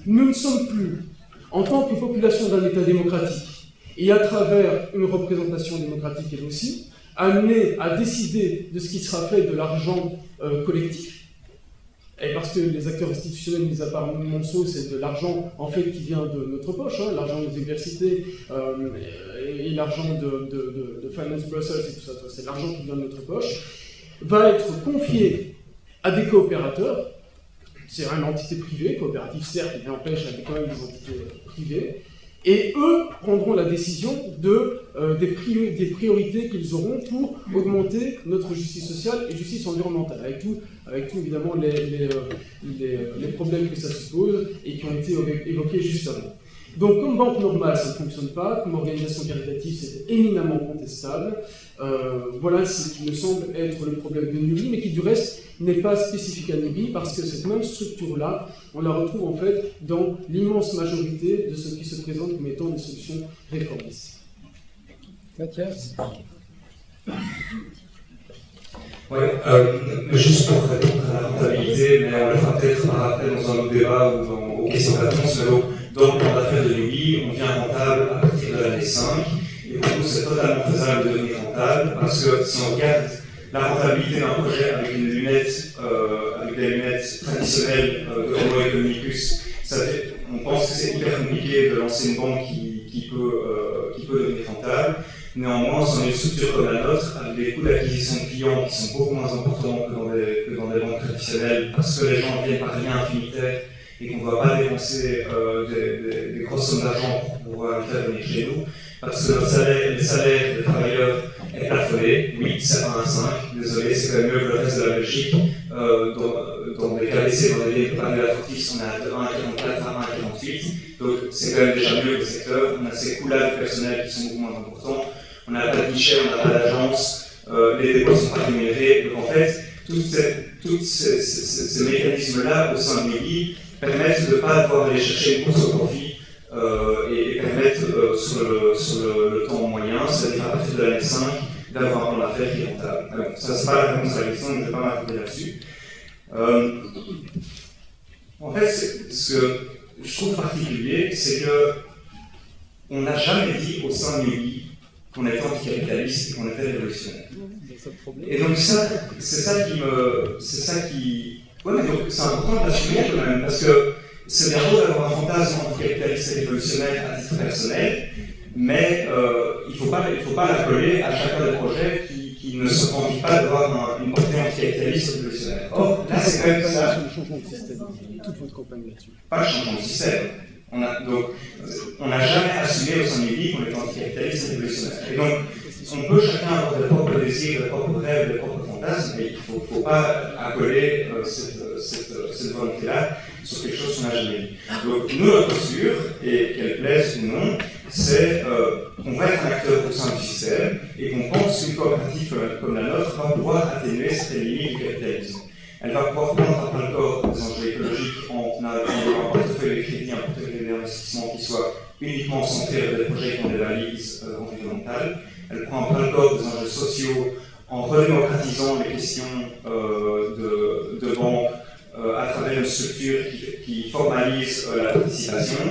nous ne sommes plus, en tant que population d'un État démocratique, et à travers une représentation démocratique elle aussi, amenés à décider de ce qui sera fait de l'argent collectif. Et parce que les acteurs institutionnels, mis à part Monceau, c'est de l'argent en fait qui vient de notre poche, hein, l'argent des universités et l'argent de Finance Brussels et tout ça, c'est l'argent qui vient de notre poche, va être confié à des coopérateurs. C'est une entité privée, coopérative certes, mais n'empêche avec quand même des entités privées. Et eux prendront la décision des priorités qu'ils auront pour augmenter notre justice sociale et justice environnementale, avec tout évidemment les problèmes que ça suppose et qui ont été évoqués juste avant. Donc comme banque normale, ça ne fonctionne pas, comme organisation caritative, c'est éminemment contestable. Voilà ce qui me semble être le problème de Newbie, mais qui du reste n'est pas spécifique à Newbie, parce que cette même structure-là, on la retrouve en fait dans l'immense majorité de ce qui se présente comme étant des solutions réformistes. Mathias. Oui, juste pour répondre à la rentabilité, mais on le fera peut-être après dans un autre débat ou aux questions-réponses, dans le plan d'affaires de Newbie, on devient rentable à partir de l'année 5, et pour nous c'est totalement faisable de devenir rentable, parce que si on regarde la rentabilité d'un projet avec des lunettes traditionnelles de Homo economicus, on pense que c'est hyper compliqué de lancer une banque qui peut devenir rentable. Néanmoins, si on a une structure comme la nôtre, avec des coûts d'acquisition de clients qui sont beaucoup moins importants que dans des banques traditionnelles, parce que les gens viennent par lien infinitaire et qu'on ne va pas dépenser des grosses sommes d'argent pour pouvoir les faire venir chez nous, parce que les salaires des travailleurs est plafonné. Oui, c'est pas un 5, désolé, c'est quand même mieux que le reste de la Belgique. Dans des KBC, dans des programmes de la Fortis, on a de 1,44 à 1,48, donc c'est quand même déjà mieux que le secteur. On a ces coûts-là de personnel qui sont beaucoup moins importants. On n'a pas de guichet, on n'a pas d'agence, les dépôts ne sont pas rémunérés. Donc en fait, tous ces mécanismes-là au sein de Newbie permettent de ne pas devoir aller chercher une course au profit et permettent sur le temps moyen, c'est-à-dire à partir de l'année 5, d'avoir un plan d'affaires qui est rentable. Alors, ça, c'est pas la réponse à la question, je ne vais pas m'arrêter là-dessus. En fait, ce que je trouve particulier, c'est que on n'a jamais dit au sein de Newbie qu'on était anticapitaliste et qu'on était révolutionnaire. Et donc ça, c'est ça qui... Ouais, mais donc c'est important de l'assumer quand même, parce que c'est bien beau d'avoir un fantasme anticapitaliste et révolutionnaire à titre personnel, mais il ne faut pas la coller à chacun des projets qui ne se revendiquent pas d'avoir une portée anticapitaliste et révolutionnaire. Or, là, c'est quand même ça. Le changement de système, toute votre campagne là-dessus. Pas le changement de système. On n'a jamais assumé au sein de Newbie qu'on était anticapitaliste et révolutionnaire. Et donc, on peut chacun avoir des propres désirs, des propres rêves, des propres fantasmes, mais il ne faut pas accoler cette volonté-là sur quelque chose qu'on n'a jamais dit. Donc, nous, notre posture, et qu'elle plaise ou non, c'est qu'on va être un acteur au sein du système et qu'on pense qu'une coopérative comme la nôtre va pouvoir atténuer certaines limites du capitalisme. Elle va pouvoir prendre à plein corps des enjeux écologiques construire des projets qui ont des valises environnementales. Elle prend en plein corps des enjeux sociaux en redémocratisant les questions de banque à travers une structure qui formalise la participation.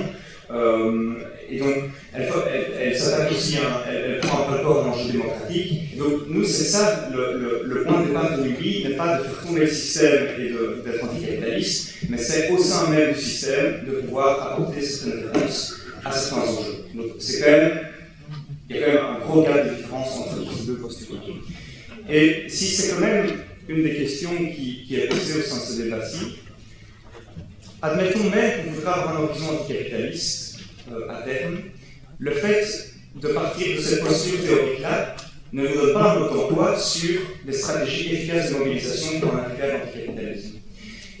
Et donc, elle s'attaque aussi, elle prend un peu le corps d'un enjeu démocratique. Donc, nous, c'est ça, le point de départ de Newbie, n'est pas de faire tomber le système et d'être anticapitaliste, mais c'est au sein même du système de pouvoir apporter certaines réponses à certains enjeux. Donc, c'est quand même, il y a quand même un gros gap de différence entre les deux postulats. Et si c'est quand même une des questions qui est posée au sein de ce débat-ci, admettons même qu'on voudra avoir un horizon anticapitaliste à terme, le fait de partir de cette posture théorique-là ne nous donne pas un mode d'emploi sur des stratégies efficaces de mobilisation pour arriver à l'anticapitalisme.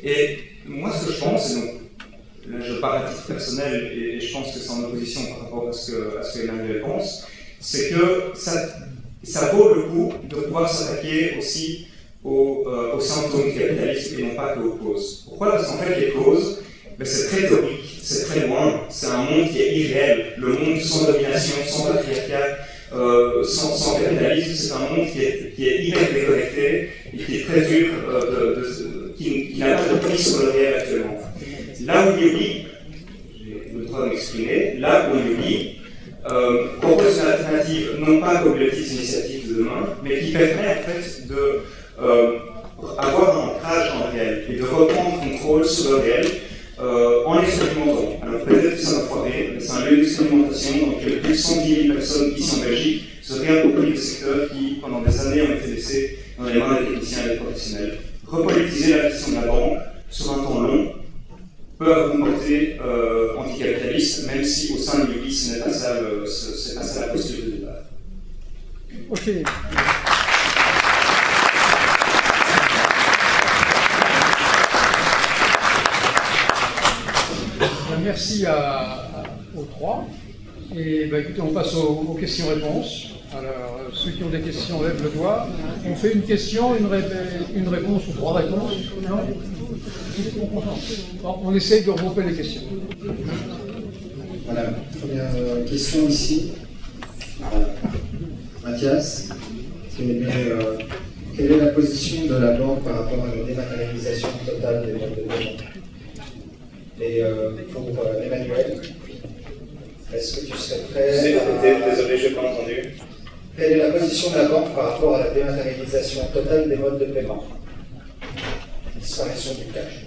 Et moi, ce que je pense, et donc là je parle à titre personnel et je pense que c'est en opposition par rapport à ce que Emmanuel pense, c'est que ça vaut le coup de pouvoir s'attaquer aussi aux symptômes du capitalisme et non pas qu'aux causes. Pourquoi? Parce qu'en fait, les causes, c'est très théorique, c'est très loin, c'est un monde qui est irréel. Le monde sans domination, sans patriarcat, sans capitalisme, c'est un monde qui est hyper déconnecté et qui est très dur, qui n'a pas de prise sur le réel actuellement. Là où Newbie, j'ai le droit de m'exprimer, là où Newbie propose une alternative non pas comme les petites initiatives de demain, mais qui permet en fait de avoir un ancrage dans le réel et de reprendre contrôle sur le réel en expérimentant. Alors peut-être que ça va foirer, mais c'est un lieu d'expérimentation, donc il y a plus de 110 000 personnes ici en Belgique, c'est rien pour des secteurs qui, pendant des années, ont été laissés dans les mains des techniciens et des professionnels. Repolitiser la question de la banque sur un temps long peut avoir une portée anticapitaliste, même si au sein de l'UBI, ce n'est pas ça, la posture de débat. Ok. Merci aux trois. Et écoutez, on passe aux questions-réponses. Alors, ceux qui ont des questions lèvent le doigt. On fait une question, une réponse ou trois réponses. Non ? Bon, on essaye de regrouper les questions. Voilà, première question ici. Mathias, quelle est la position de la banque par rapport à la dématérialisation totale des modes de paiement? Et pour Emmanuel, est-ce que tu serais prêt à... Désolé, je n'ai pas entendu. Quelle est la position de la banque par rapport à la dématérialisation totale des modes de paiement? Disparition du cash.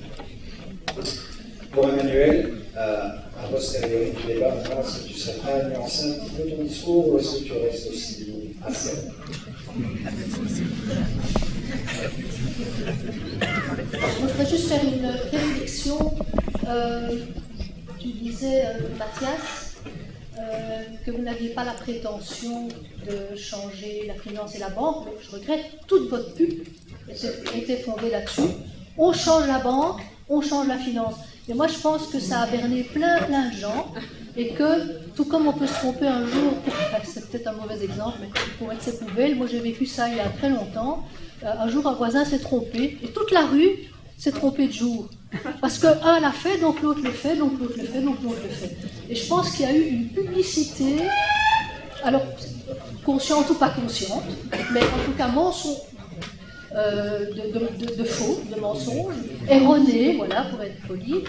Pour Emmanuel, à posteriori du débat, est-ce que tu serais prêt à nuancer un petit peu ton discours ou est-ce que tu restes aussi assez? Je voudrais juste faire une réflexion. Tu disais, Mathias, que vous n'aviez pas la prétention de changer la finance et la banque, mais je regrette, toute votre pub était fondée là-dessus. On change la banque, on change la finance. Et moi, je pense que ça a berné plein de gens, et que, tout comme on peut se tromper un jour, c'est peut-être un mauvais exemple, mais pour mettre ses poubelles, moi j'ai vécu ça il y a très longtemps, un jour un voisin s'est trompé, et toute la rue s'est trompée de jour. Parce qu'un l'a fait, donc l'autre le fait, donc l'autre le fait, donc l'autre le fait. Et je pense qu'il y a eu une publicité, alors consciente ou pas consciente, mais en tout cas mensonge, de faux, de mensonges, erronés, voilà, pour être poli,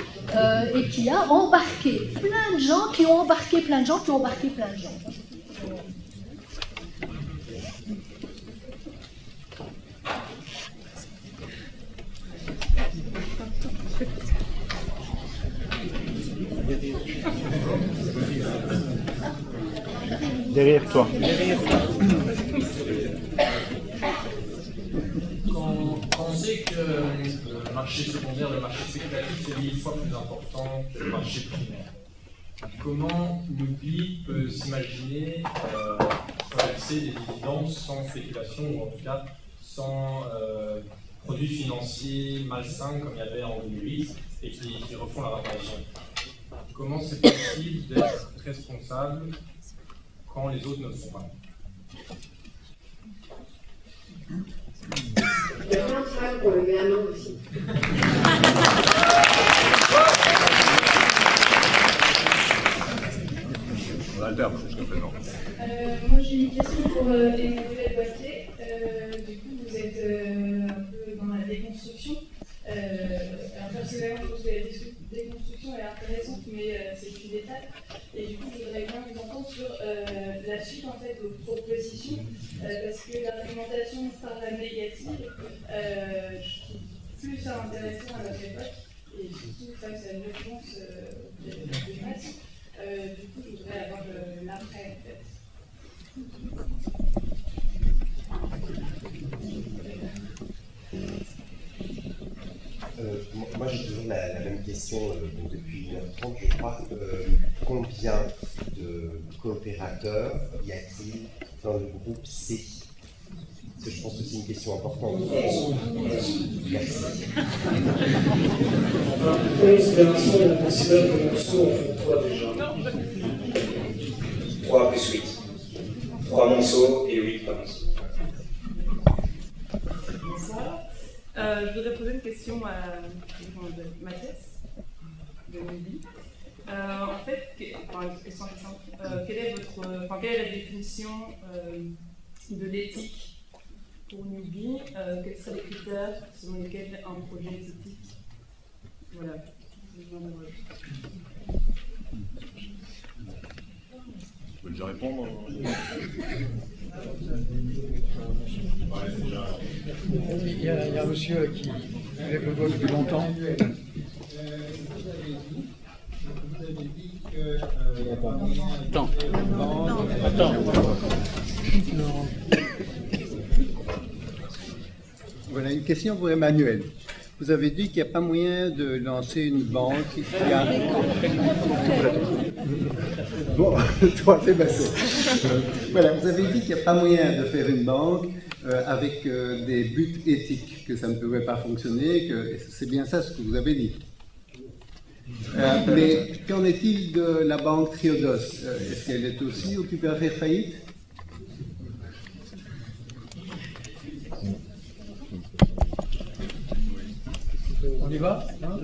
et qui a embarqué plein de gens, qui ont embarqué plein de gens, qui ont embarqué plein de gens. Derrière toi. Quand on sait que le marché secondaire, le marché spéculatif, c'est 1000 fois plus important que le marché primaire, comment l'oubli peut s'imaginer traverser des dividendes sans spéculation, ou en tout cas sans produits financiers malsains comme il y avait en 2008 et qui refont la réparation? Comment c'est possible d'être responsable quand les autres ne le sont pas? Il y a plein de travail pour lever la main aussi. On va déconstruction est intéressante, mais c'est une étape. Et du coup, je voudrais bien vous entendre sur la suite en fait aux propositions, parce que l'argumentation par la négative, plus ça intéressant à notre époque, et surtout face à une réponse de masse. Du coup, je voudrais avoir l'après en fait. Moi j'ai toujours la même question depuis 1h30, je crois. Combien de coopérateurs y a-t-il dans le groupe C? Parce que je pense que c'est une question importante. Merci. 11, mais l'instant, on considère que Monceau en fait 3 déjà. 3 plus 8. 3 Monceau et 8 pas Monceau. Bonsoir. Je voudrais poser une question à Mathias, de Nubi. En fait, une question assez simple. Quelle est la définition de l'éthique pour Nubi? Quels seraient les critères selon lesquels un projet est éthique? Voilà. Je peux déjà répondre. Il y a un monsieur qui lève le doigt depuis longtemps. Attends. Voilà une question pour Emmanuel. Vous avez dit qu'il n'y a pas moyen de lancer une banque qui a... Bon, toi, c'est passé. Voilà, vous avez dit qu'il n'y a pas moyen de faire une banque avec des buts éthiques, que ça ne pouvait pas fonctionner, que c'est bien ça ce que vous avez dit. Mais qu'en est-il de la banque Triodos? Est-ce qu'elle est aussi occupée à faire faillite? On y va, hein?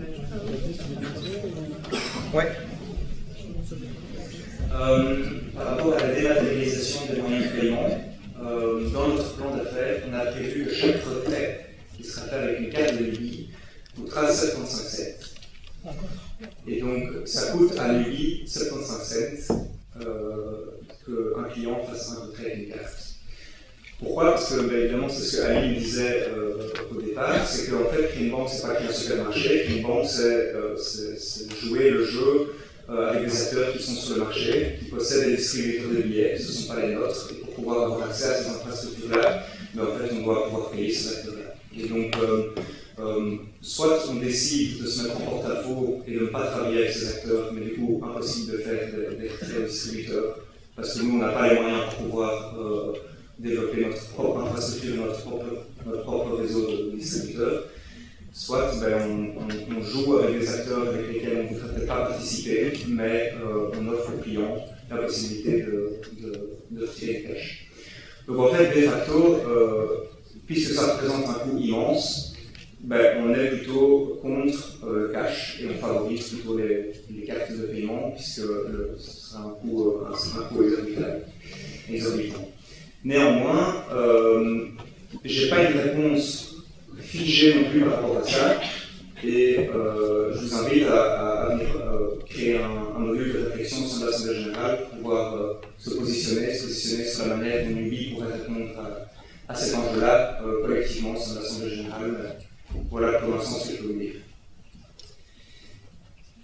Ouais. Par rapport à la dématérialisation des moyens de paiement, dans notre plan d'affaires, on a prévu que chaque retrait qui sera fait avec une carte de Nubi coûtera 75 cents. Et donc, ça coûte à Nubi 75 cents qu'un client fasse un retrait avec une carte. Pourquoi? Parce que, évidemment, c'est ce que Aline disait au départ, c'est qu'en fait, créer une banque, c'est pas créer un supermarché. Créer une banque, c'est jouer le jeu avec des acteurs qui sont sur le marché, qui possèdent des distributeurs de billets, ce ne sont pas les nôtres. Et pour pouvoir avoir accès à ces infrastructures-là, en fait, on doit pouvoir payer ces acteurs-là. Et donc, soit on décide de se mettre en porte-à-faux et de ne pas travailler avec ces acteurs, mais du coup, impossible de faire des distributeurs, parce que nous, on n'a pas les moyens pour pouvoir développer notre propre infrastructure, notre propre réseau de distributeurs. Soit on joue avec des acteurs avec lesquels on ne voudrait peut-être pas participer, mais on offre aux clients la possibilité de retirer le cash. Donc en fait, de facto, puisque ça représente un coût immense, on est plutôt contre le cash et on favorise plutôt les cartes de paiement, puisque ce sera un coût exorbitant. Néanmoins, je n'ai pas une réponse figée non plus par rapport à ça, et je vous invite à venir créer un module de réflexion au sein de l'Assemblée générale pour pouvoir se positionner sur la manière dont Nubi pourrait répondre à cet enjeu-là collectivement au sein de l'Assemblée générale. Voilà pour l'instant ce que je peux vous dire.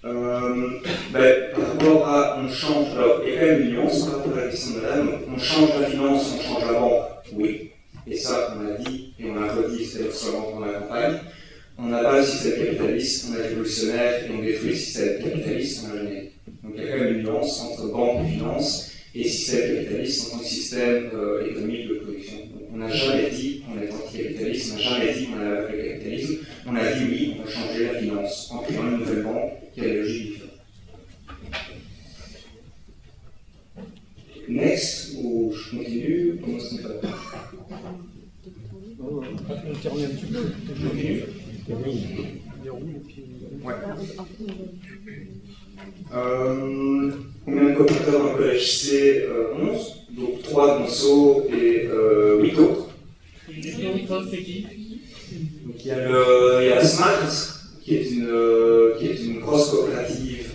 Par rapport à on change, alors il y a quand même une nuance par rapport à la question de madame, on change la finance, on change la banque, oui, et ça on l'a dit et on l'a redit, c'est-à-dire seulement pendant la campagne. On n'a pas le système capitaliste, on est révolutionnaire et on détruit le système capitaliste, on l'a jamais. Donc il y a quand même une nuance entre banque et finance et système capitaliste en tant que système économique de production. Donc, on n'a jamais dit qu'on est anti-capitaliste, on n'a jamais dit qu'on allait avec le capitalisme, on a dit oui, on va changer la finance en créant une nouvelle banque qui a des logiques différentes. Next, ou je continue, comment est-ce qu'on fait? On termine un petit peu. Je continue. Ouais. Combien de coopérateurs dans le collège? C'est 11, donc 3 Monceau et 8 autres. C'est qui? Donc il y a Smart, qui est une grosse coopérative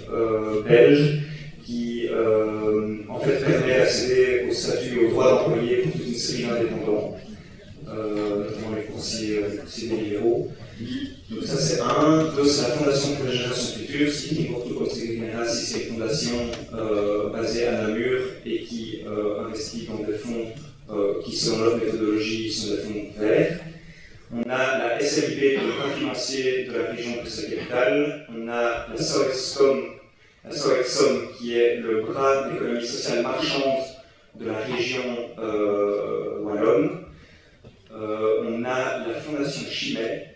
belge qui en fait permet d'accéder au statut et aux droits d'employé pour toute une série d'indépendants, notamment les coursiers libéraux. Donc ça c'est un. Deux, c'est la Fondation pour la génération future, qui pour tout comme c'est une fondation basée à Namur et qui investit dans des fonds qui, selon leur méthodologie, sont des fonds verts. On a la SLB, le plan financier de la région Bruxelles-Capitale. On a la SOEXCOM, qui est le bras de l'économie sociale marchande de la région wallonne. On a la Fondation Chimay.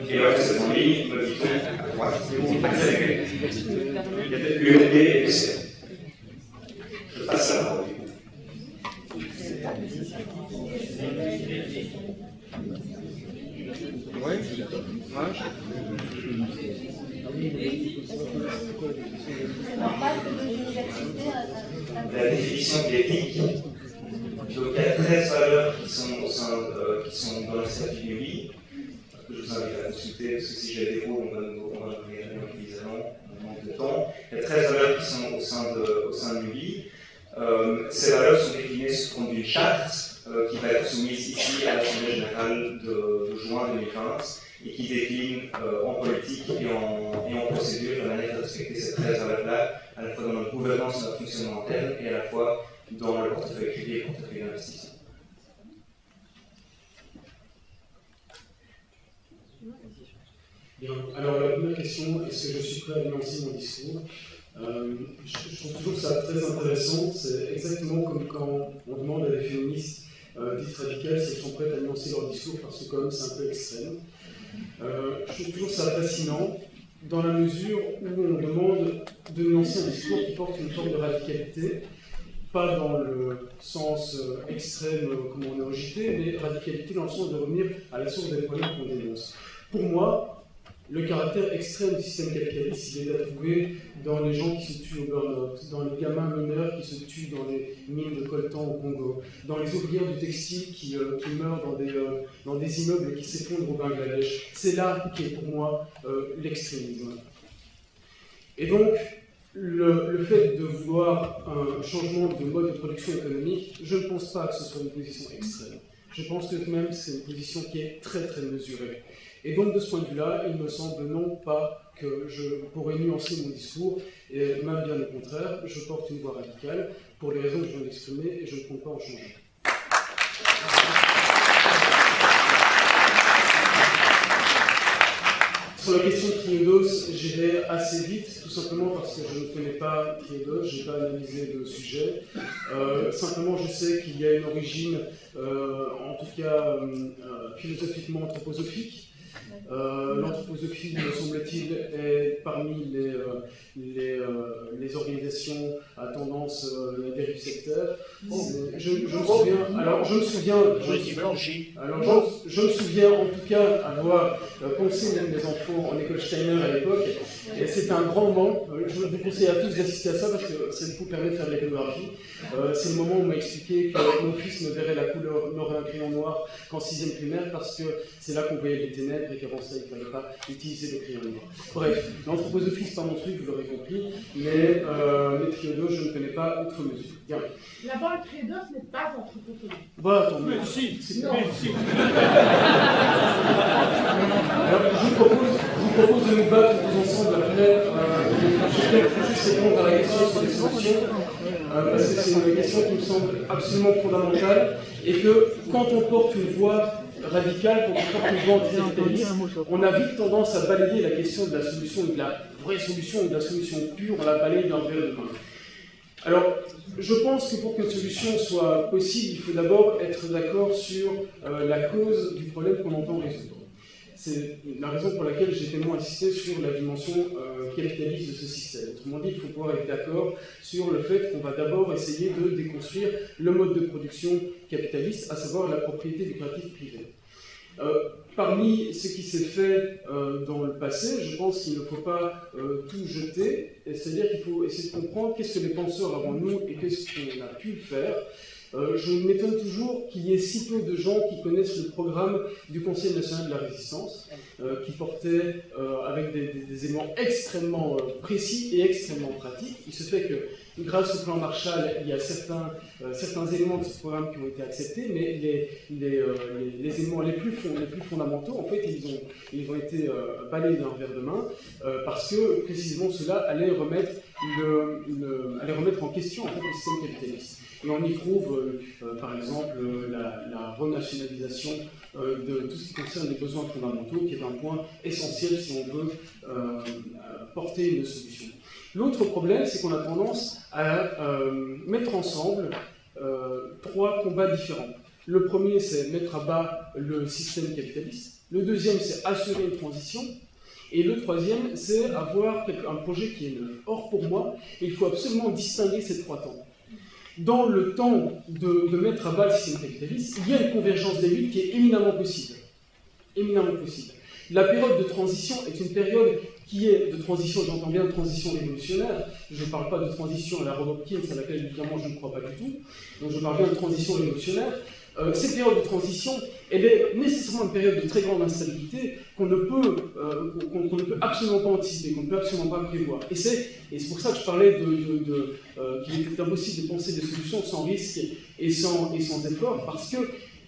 Et ouais, c'est en ligne, me dit-on. ULB et ECR. Je passe à la parole. La définition de l'éthique. Donc il y a 13 valeurs qui sont dans le statut du NUBI, que je vous invite à consulter, parce que si j'ai des mots, on va regarder évidemment, on manque de temps. Il y a 13 valeurs qui sont au sein de NUBI. Ces valeurs sont déclinées sous forme d'une charte qui va être soumise ici à l'Assemblée générale de juin 2020 et qui décline en politique et en procédure la manière de respecter ces 13 valeurs-là, à la fois dans notre gouvernance, notre fonctionnement interne et à la fois dans le portefeuille privé et le portefeuille d'investissement. Bien. Alors la première question, est-ce que je suis prêt à énoncer mon discours? Je trouve toujours ça très intéressant. C'est exactement comme quand on demande à des féministes dites radicales si elles sont prêtes à énoncer leur discours parce que quand même c'est un peu extrême. Je trouve toujours ça fascinant dans la mesure où on demande de énoncer un discours qui porte une forme de radicalité, pas dans le sens extrême comme on est rejeté, mais radicalité dans le sens de revenir à la source des problèmes qu'on dénonce. Pour moi, le caractère extrême du système capitaliste, il est à trouver dans les gens qui se tuent au burn-out, dans les gamins mineurs qui se tuent dans les mines de coltan au Congo, dans les ouvrières du textile qui meurent dans des immeubles qui s'effondrent au Bangladesh. C'est là qu'est pour moi l'extrémisme. Et donc, le fait de vouloir un changement de mode de production économique, je ne pense pas que ce soit une position extrême. Je pense que même c'est une position qui est très très mesurée. Et donc de ce point de vue-là, il me semble non pas que je pourrais nuancer mon discours, et même bien le contraire, je porte une voix radicale pour les raisons que je viens d'exprimer et je ne compte pas en changer. Sur la question de Triodos, j'irai assez vite, tout simplement parce que je ne connais pas Triodos, je n'ai pas analysé le sujet. Simplement, je sais qu'il y a une origine, en tout cas philosophiquement anthroposophique. L'anthroposophie, me semble-t-il, est parmi les organisations à tendance dérive sectaire. Je me souviens en tout cas avoir pensé même des enfants en école Steiner à l'époque, et c'était un grand moment. Je vous conseille à tous d'assister à ça parce que ça vous permet de faire de l'éconographie. C'est le moment où on m'a expliqué que mon fils ne verrait la couleur, n'aurait un crayon noir qu'en 6e primaire parce que c'est là qu'on voyait les ténèbres et qu'avant ça il ne fallait pas utiliser le crayon noir. Bref, l'anthroposophie c'est pas mon truc, vous l'aurez compris, mais Triodos je ne connais pas outre mesure. Bien. D'abord, Triodos n'est pas anthroposophie. Voilà, tant mieux. Si. Alors, je vous propose de nous battre tous ensemble après. Je vais juste répondre à la question sur les solutions, parce que c'est une question qui me semble absolument fondamentale, et que quand on porte une voix radicale, quand on porte une voix anticapitaliste, on a vite tendance à balayer la question de la solution, de la vraie solution ou de la solution pure, on la balaye d'un verre de main. Alors, je pense que pour qu'une solution soit possible, il faut d'abord être d'accord sur la cause du problème qu'on entend résoudre. C'est la raison pour laquelle j'ai tellement insisté sur la dimension capitaliste de ce système. Autrement dit, il faut pouvoir être d'accord sur le fait qu'on va d'abord essayer de déconstruire le mode de production capitaliste, à savoir la propriété lucrative privée. Parmi ce qui s'est fait dans le passé, je pense qu'il ne faut pas tout jeter, c'est-à-dire qu'il faut essayer de comprendre qu'est-ce que les penseurs avant nous et qu'est-ce qu'on a pu faire je m'étonne toujours qu'il y ait si peu de gens qui connaissent le programme du Conseil national de la résistance, qui portait avec des éléments extrêmement précis et extrêmement pratiques. Il se fait que, grâce au plan Marshall, il y a certains éléments de ce programme qui ont été acceptés, mais les éléments les plus fondamentaux, en fait, ils ont été balayés d'un revers de main, parce que, précisément, cela allait remettre en question en fait, le système capitaliste. Et on y trouve, par exemple, la renationalisation de tout ce qui concerne les besoins fondamentaux, qui est un point essentiel si on veut porter une solution. L'autre problème, c'est qu'on a tendance à mettre ensemble 3 combats différents. Le premier, c'est mettre à bas le système capitaliste. Le deuxième, c'est assurer une transition. Et le troisième, c'est avoir un projet qui est neuf. Or, pour moi, il faut absolument distinguer ces 3 temps. Dans le temps de mettre à bas le système capitaliste, il y a une convergence des luttes qui est éminemment possible. Éminemment possible. La période de transition est une période qui est de transition, j'entends bien de transition révolutionnaire, je ne parle pas de transition à la Rob Hopkins, à laquelle évidemment je ne crois pas du tout, donc je parle bien de transition révolutionnaire. Cette période de transition, elle est nécessairement une période de très grande instabilité qu'on ne peut absolument pas anticiper, qu'on ne peut absolument pas prévoir. Et c'est pour ça que je parlais qu'il était impossible de penser des solutions sans risque et sans effort, parce que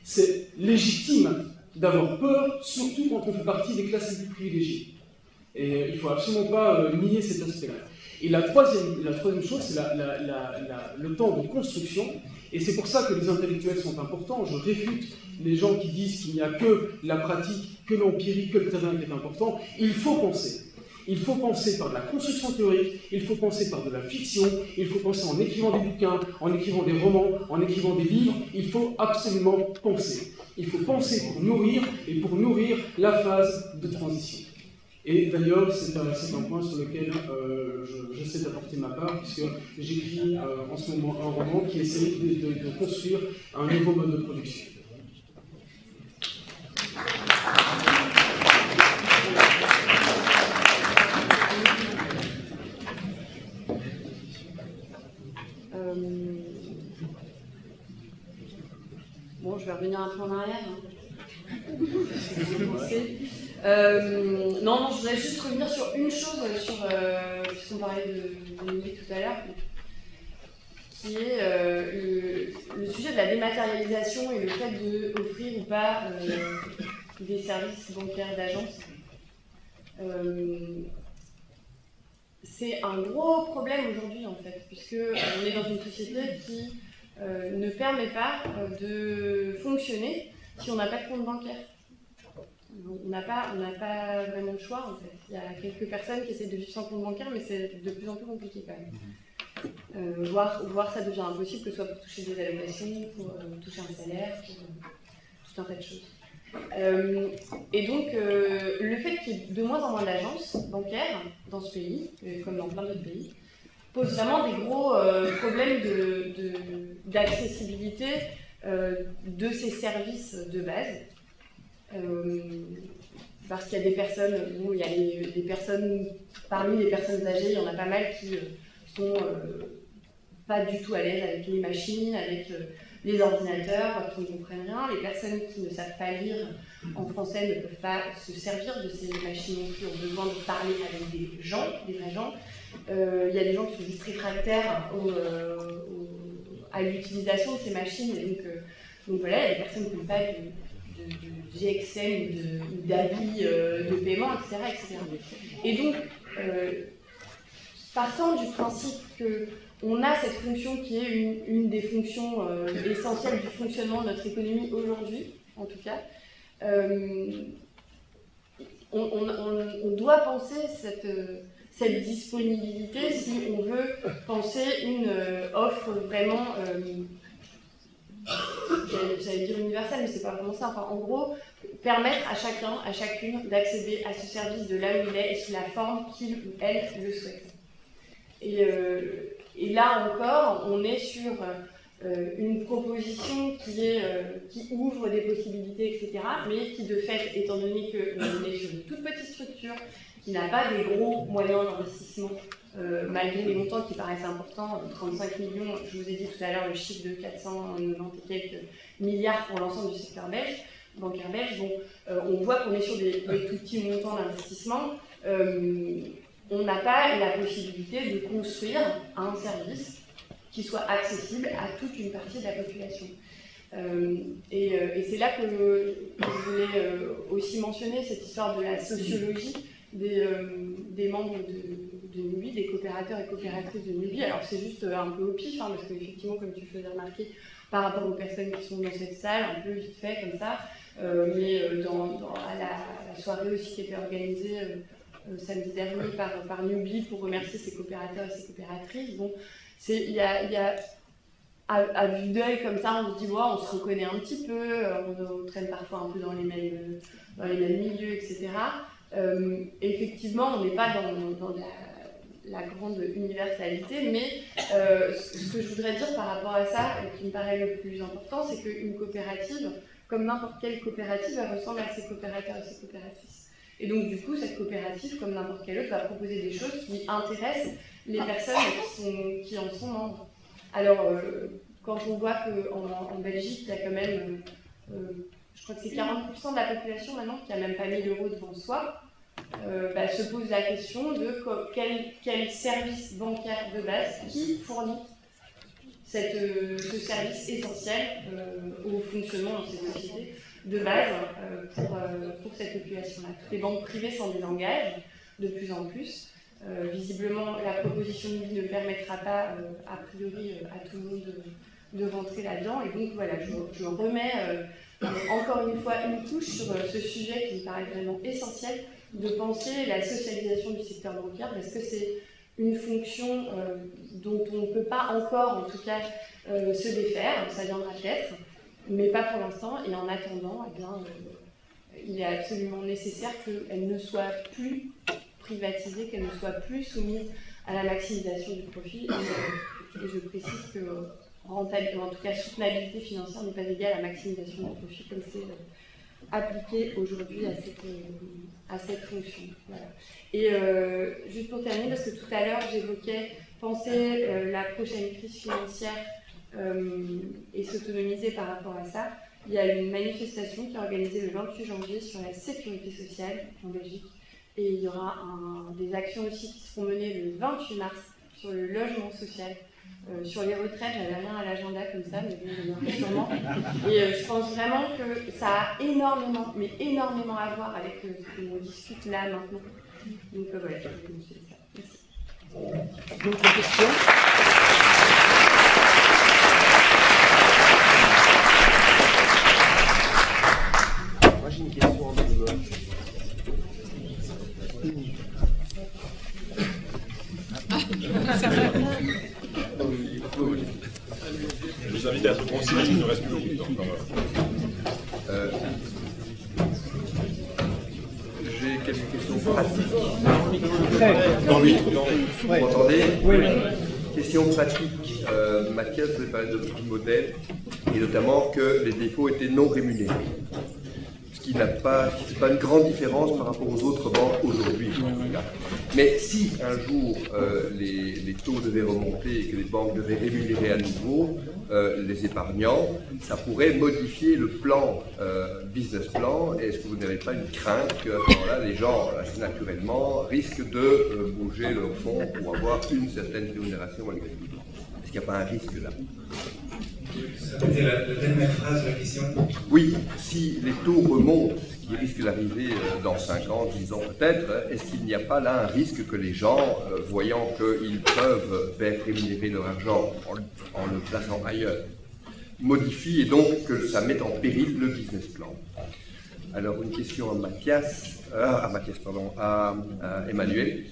c'est légitime d'avoir peur, surtout quand on fait partie des classes les plus privilégiées. Et il ne faut absolument pas nier cet aspect-là. Et la troisième chose, c'est le temps de construction. Et c'est pour ça que les intellectuels sont importants. Je réfute les gens qui disent qu'il n'y a que la pratique, que l'empirique, que le terrain qui est important. Il faut penser. Il faut penser par de la construction théorique, il faut penser par de la fiction, il faut penser en écrivant des bouquins, en écrivant des romans, en écrivant des livres. Il faut absolument penser. Il faut penser pour nourrir et pour nourrir la phase de transition. Et d'ailleurs, c'est un point sur lequel j'essaie d'apporter ma part, puisque j'écris en ce moment un roman qui essaie de construire un nouveau mode de production. Bon, je vais revenir un peu en arrière. Non, je voudrais juste revenir sur une chose, puisqu'on parlait de Nubie tout à l'heure, qui est le sujet de la dématérialisation et le fait d'offrir ou pas des services bancaires d'agence. C'est un gros problème aujourd'hui, en fait, puisqu'on est dans une société qui ne permet pas de fonctionner si on n'a pas de compte bancaire. On n'a pas vraiment de choix, en fait. Il y a quelques personnes qui essaient de vivre sans compte bancaire, mais c'est de plus en plus compliqué quand même. Voire ça devient impossible, que ce soit pour toucher des allocations, pour toucher un salaire, pour tout un tas de choses. Et donc, le fait qu'il y ait de moins en moins d'agences bancaires dans ce pays, comme dans plein d'autres pays, pose vraiment des gros problèmes d'accessibilité de ces services de base. Parce qu'il y a des personnes, il y a des personnes, parmi les personnes âgées, il y en a pas mal qui sont pas du tout à l'aise avec les machines, avec les ordinateurs, qui ne comprennent rien. Les personnes qui ne savent pas lire en français ne peuvent pas se servir de ces machines non plus, ont besoin de parler avec des gens, des vrais gens. Il y a des gens qui sont juste réfractaires à l'utilisation de ces machines. Et donc voilà, il y a des personnes qui ne peuvent pas de GXM ou d'appli de paiement, etc. Et donc, partant du principe qu'on a cette fonction qui est une des fonctions essentielles du fonctionnement de notre économie aujourd'hui, en tout cas, on doit penser cette disponibilité si on veut penser une offre vraiment... j'allais dire universel, mais c'est pas vraiment ça. Enfin, en gros, permettre à chacun, à chacune d'accéder à ce service de là où il est et sous la forme qu'il ou elle le souhaite. Et là encore, on est sur une proposition qui ouvre des possibilités, etc., mais qui de fait, étant donné qu'on est sur une toute petite structure, qui n'a pas des gros moyens d'investissement, malgré les montants qui paraissent importants, 35 millions, je vous ai dit tout à l'heure le chiffre de 490 et quelques milliards pour l'ensemble du secteur belge, bancaire belge, bon, on voit qu'on est sur des tout petits montants d'investissement. On n'a pas la possibilité de construire un service qui soit accessible à toute une partie de la population. Et c'est là que je voulais aussi mentionner cette histoire de la sociologie des membres de Nubie, des coopérateurs et coopératrices de Nubie. Alors c'est juste un peu au pif, hein, parce qu'effectivement, comme tu faisais remarquer, par rapport aux personnes qui sont dans cette salle, un peu vite fait comme ça, mais à la soirée aussi qui était organisée samedi dernier par Nubie pour remercier ses coopérateurs et ses coopératrices. Bon, il y a à vue d'œil comme ça, on se dit, ouais, on se reconnaît un petit peu, on traîne parfois un peu dans les mêmes milieux, etc. Effectivement, on n'est pas dans la grande universalité, mais ce que je voudrais dire par rapport à ça, qui me paraît le plus important, c'est qu'une coopérative, comme n'importe quelle coopérative, elle ressemble à ses coopérateurs et ses coopératrices. Et donc, du coup, cette coopérative, comme n'importe quelle autre, va proposer des choses qui intéressent les personnes qui en sont membres. Alors, quand on voit qu'en Belgique, il y a quand même, je crois que c'est 40% de la population maintenant qui n'a même pas 1 000 € devant soi, se pose la question de quel service bancaire de base qui fournit ce service essentiel au fonctionnement de ces sociétés de base pour cette population-là. Toutes les banques privées s'en désengagent de plus en plus. Visiblement, la proposition de Nubie ne permettra pas, a priori, à tout le monde de rentrer là-dedans. Et donc, voilà, je remets encore une fois une couche sur ce sujet qui me paraît vraiment essentiel, de penser la socialisation du secteur bancaire, parce que c'est une fonction dont on ne peut pas encore, en tout cas, se défaire. Ça viendra peut-être, mais pas pour l'instant. Et en attendant, eh bien, il est absolument nécessaire qu'elle ne soit plus privatisée, qu'elle ne soit plus soumise à la maximisation du profit. Et je précise que rentabilité, en tout cas soutenabilité financière, n'est pas égale à maximisation du profit, comme c'est appliqué aujourd'hui à cette fonction. Voilà. Et juste pour terminer, parce que tout à l'heure j'évoquais penser la prochaine crise financière et s'autonomiser par rapport à ça, il y a une manifestation qui est organisée le 28 janvier sur la sécurité sociale en Belgique. Et il y aura des actions aussi qui seront menées le 28 mars sur le logement social. Sur les retraites, j'avais rien à l'agenda comme ça, mais bon, je me sûrement. Et je pense vraiment que ça a énormément, mais énormément à voir avec ce qu'on discute là maintenant. Donc voilà, je vais vous montrer ça. Merci. D'autres questions ? Moi j'ai une question en deux. Je vous invite à être concis parce qu'il ne reste plus beaucoup de temps. J'ai quelques questions pratiques. Vous m'entendez? Oui. Question pratique. Mathias vous avez parlé de petits modèles et notamment que les dépôts étaient non rémunérés. Ce qui n'a pas, c'est pas une grande différence par rapport aux autres banques aujourd'hui. Mais si un jour les taux devaient remonter et que les banques devaient rémunérer à nouveau les épargnants, ça pourrait modifier le plan, business plan. Est-ce que vous n'avez pas une crainte qu'à ce moment-là, les gens, assez naturellement, risquent de bouger leur fonds pour avoir une certaine rémunération malgré tout? Est-ce qu'il n'y a pas un risque là? C'était la dernière phrase de la question. Oui, si les taux remontent, ce qui risque d'arriver dans 5 ans, 10 ans peut-être, est-ce qu'il n'y a pas là un risque que les gens, voyant qu'ils peuvent faire rémunérer leur argent en le plaçant ailleurs, modifient et donc que ça mette en péril le business plan? Alors une question à Emmanuel.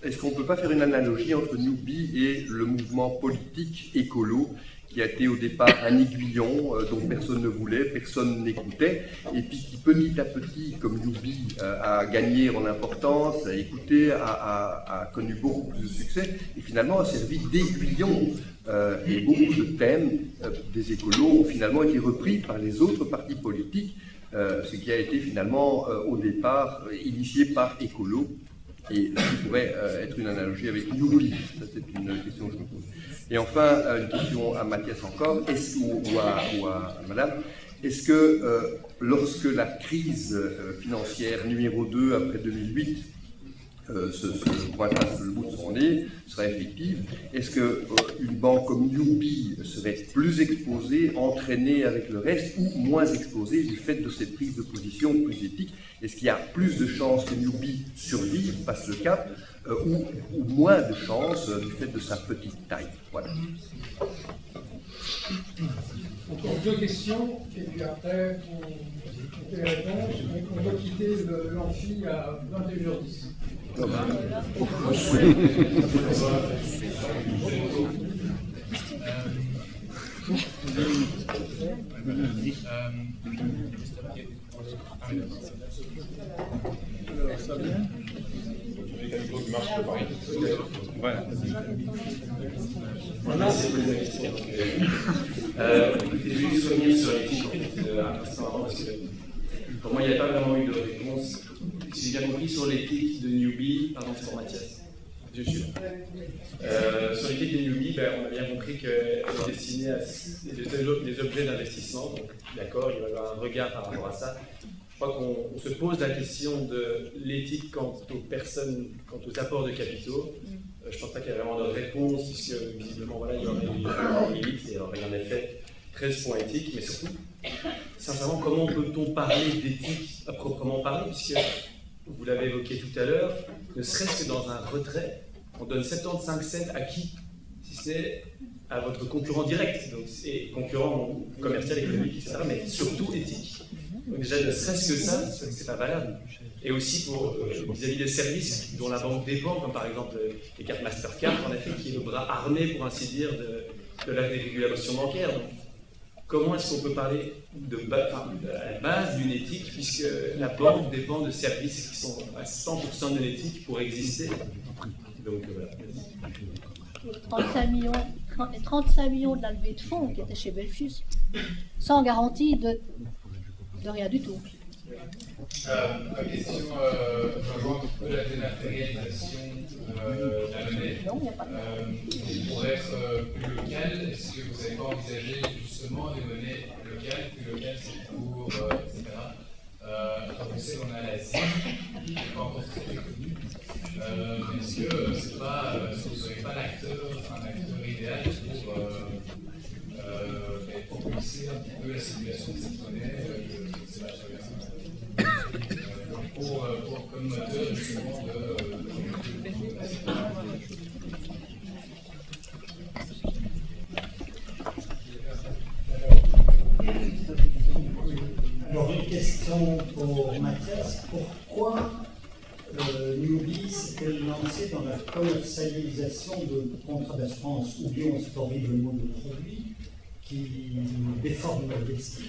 Est-ce qu'on ne peut pas faire une analogie entre Nubie et le mouvement politique écolo qui a été au départ un aiguillon dont personne ne voulait, personne n'écoutait, et puis qui petit à petit, comme Newbie, a gagné en importance, a écouté, a connu beaucoup plus de succès, et finalement a servi d'aiguillon. Et beaucoup de thèmes des écolos ont finalement été repris par les autres partis politiques, ce qui a été finalement au départ initié par écolo, et ce qui pourrait être une analogie avec Newbie. Ça, c'est une question que je me pose. Et enfin, une question à Mathias encore, ou à Madame. Est-ce que lorsque la crise financière numéro 2 après 2008 se pointera sur le bout de son nez, sera effective, est-ce qu'une banque comme Newbie serait plus exposée, entraînée avec le reste, ou moins exposée du fait de cette prise de position plus éthique? Est-ce qu'il y a plus de chances que Newbie survive, passe le cap, ou moins de chances du fait de sa petite taille? Voilà. Encore deux questions, et puis après, on fait les réponses. On doit quitter l'amphi à 21h10. Ça vient. Voilà. Écoutez, je vais juste revenir sur l'éthique un instant avant, parce que pour moi, il n'y a pas vraiment eu de réponse. Si j'ai bien compris, sur l'éthique de Newbie, pardon, c'est pour Mathias. Je suis là. Sur l'éthique de Newbie, on a bien compris qu'elle est destinée à des objets d'investissement. Donc, d'accord, il va y avoir un regard par rapport à ça. Je crois qu'on se pose la question de l'éthique quant aux personnes, quant aux apports de capitaux. Je ne pense pas qu'il y a vraiment de réponse, puisque visiblement, voilà, il y aurait une limite, et il y aurait un effet très poétique, mais surtout, sincèrement, comment peut-on parler d'éthique à proprement parler, puisque, vous l'avez évoqué tout à l'heure, ne serait-ce que dans un retrait, on donne 75 cents à qui? Si c'est à votre concurrent direct, donc et concurrent commercial, économique, etc., mais surtout éthique. Donc déjà, ne serait-ce que ça, c'est pas valable. Et aussi pour vis-à-vis des services dont la banque dépend, comme par exemple les cartes Mastercard, en effet, qui est le bras armé, pour ainsi dire, de la dérégulation bancaire. Donc, comment est-ce qu'on peut parler à la base d'une éthique, puisque la banque dépend de services qui sont à 100% de l'éthique pour exister? Donc voilà. 35 millions de la levée de fonds qui était chez Belfius, sans garantie de rien du tout. Ma question rejoint un peu la dématérialisation de la monnaie. Pour être plus local, est-ce que vous n'avez pas envisagé justement des monnaies locales? Plus locales, c'est pour, etc. On sait qu'on a l'Asie, qui n'est pas encore très connue. Est-ce que vous ne serez pas un acteur idéal pour propulser un petit peu la circulation de cette monnaie comme moteur justement Alors une question pour Mathias, pourquoi Newbie s'est-elle lancé dans la commercialisation de contrats d'assurance ou bien on se torrit le mot de produits qui déforment le destin?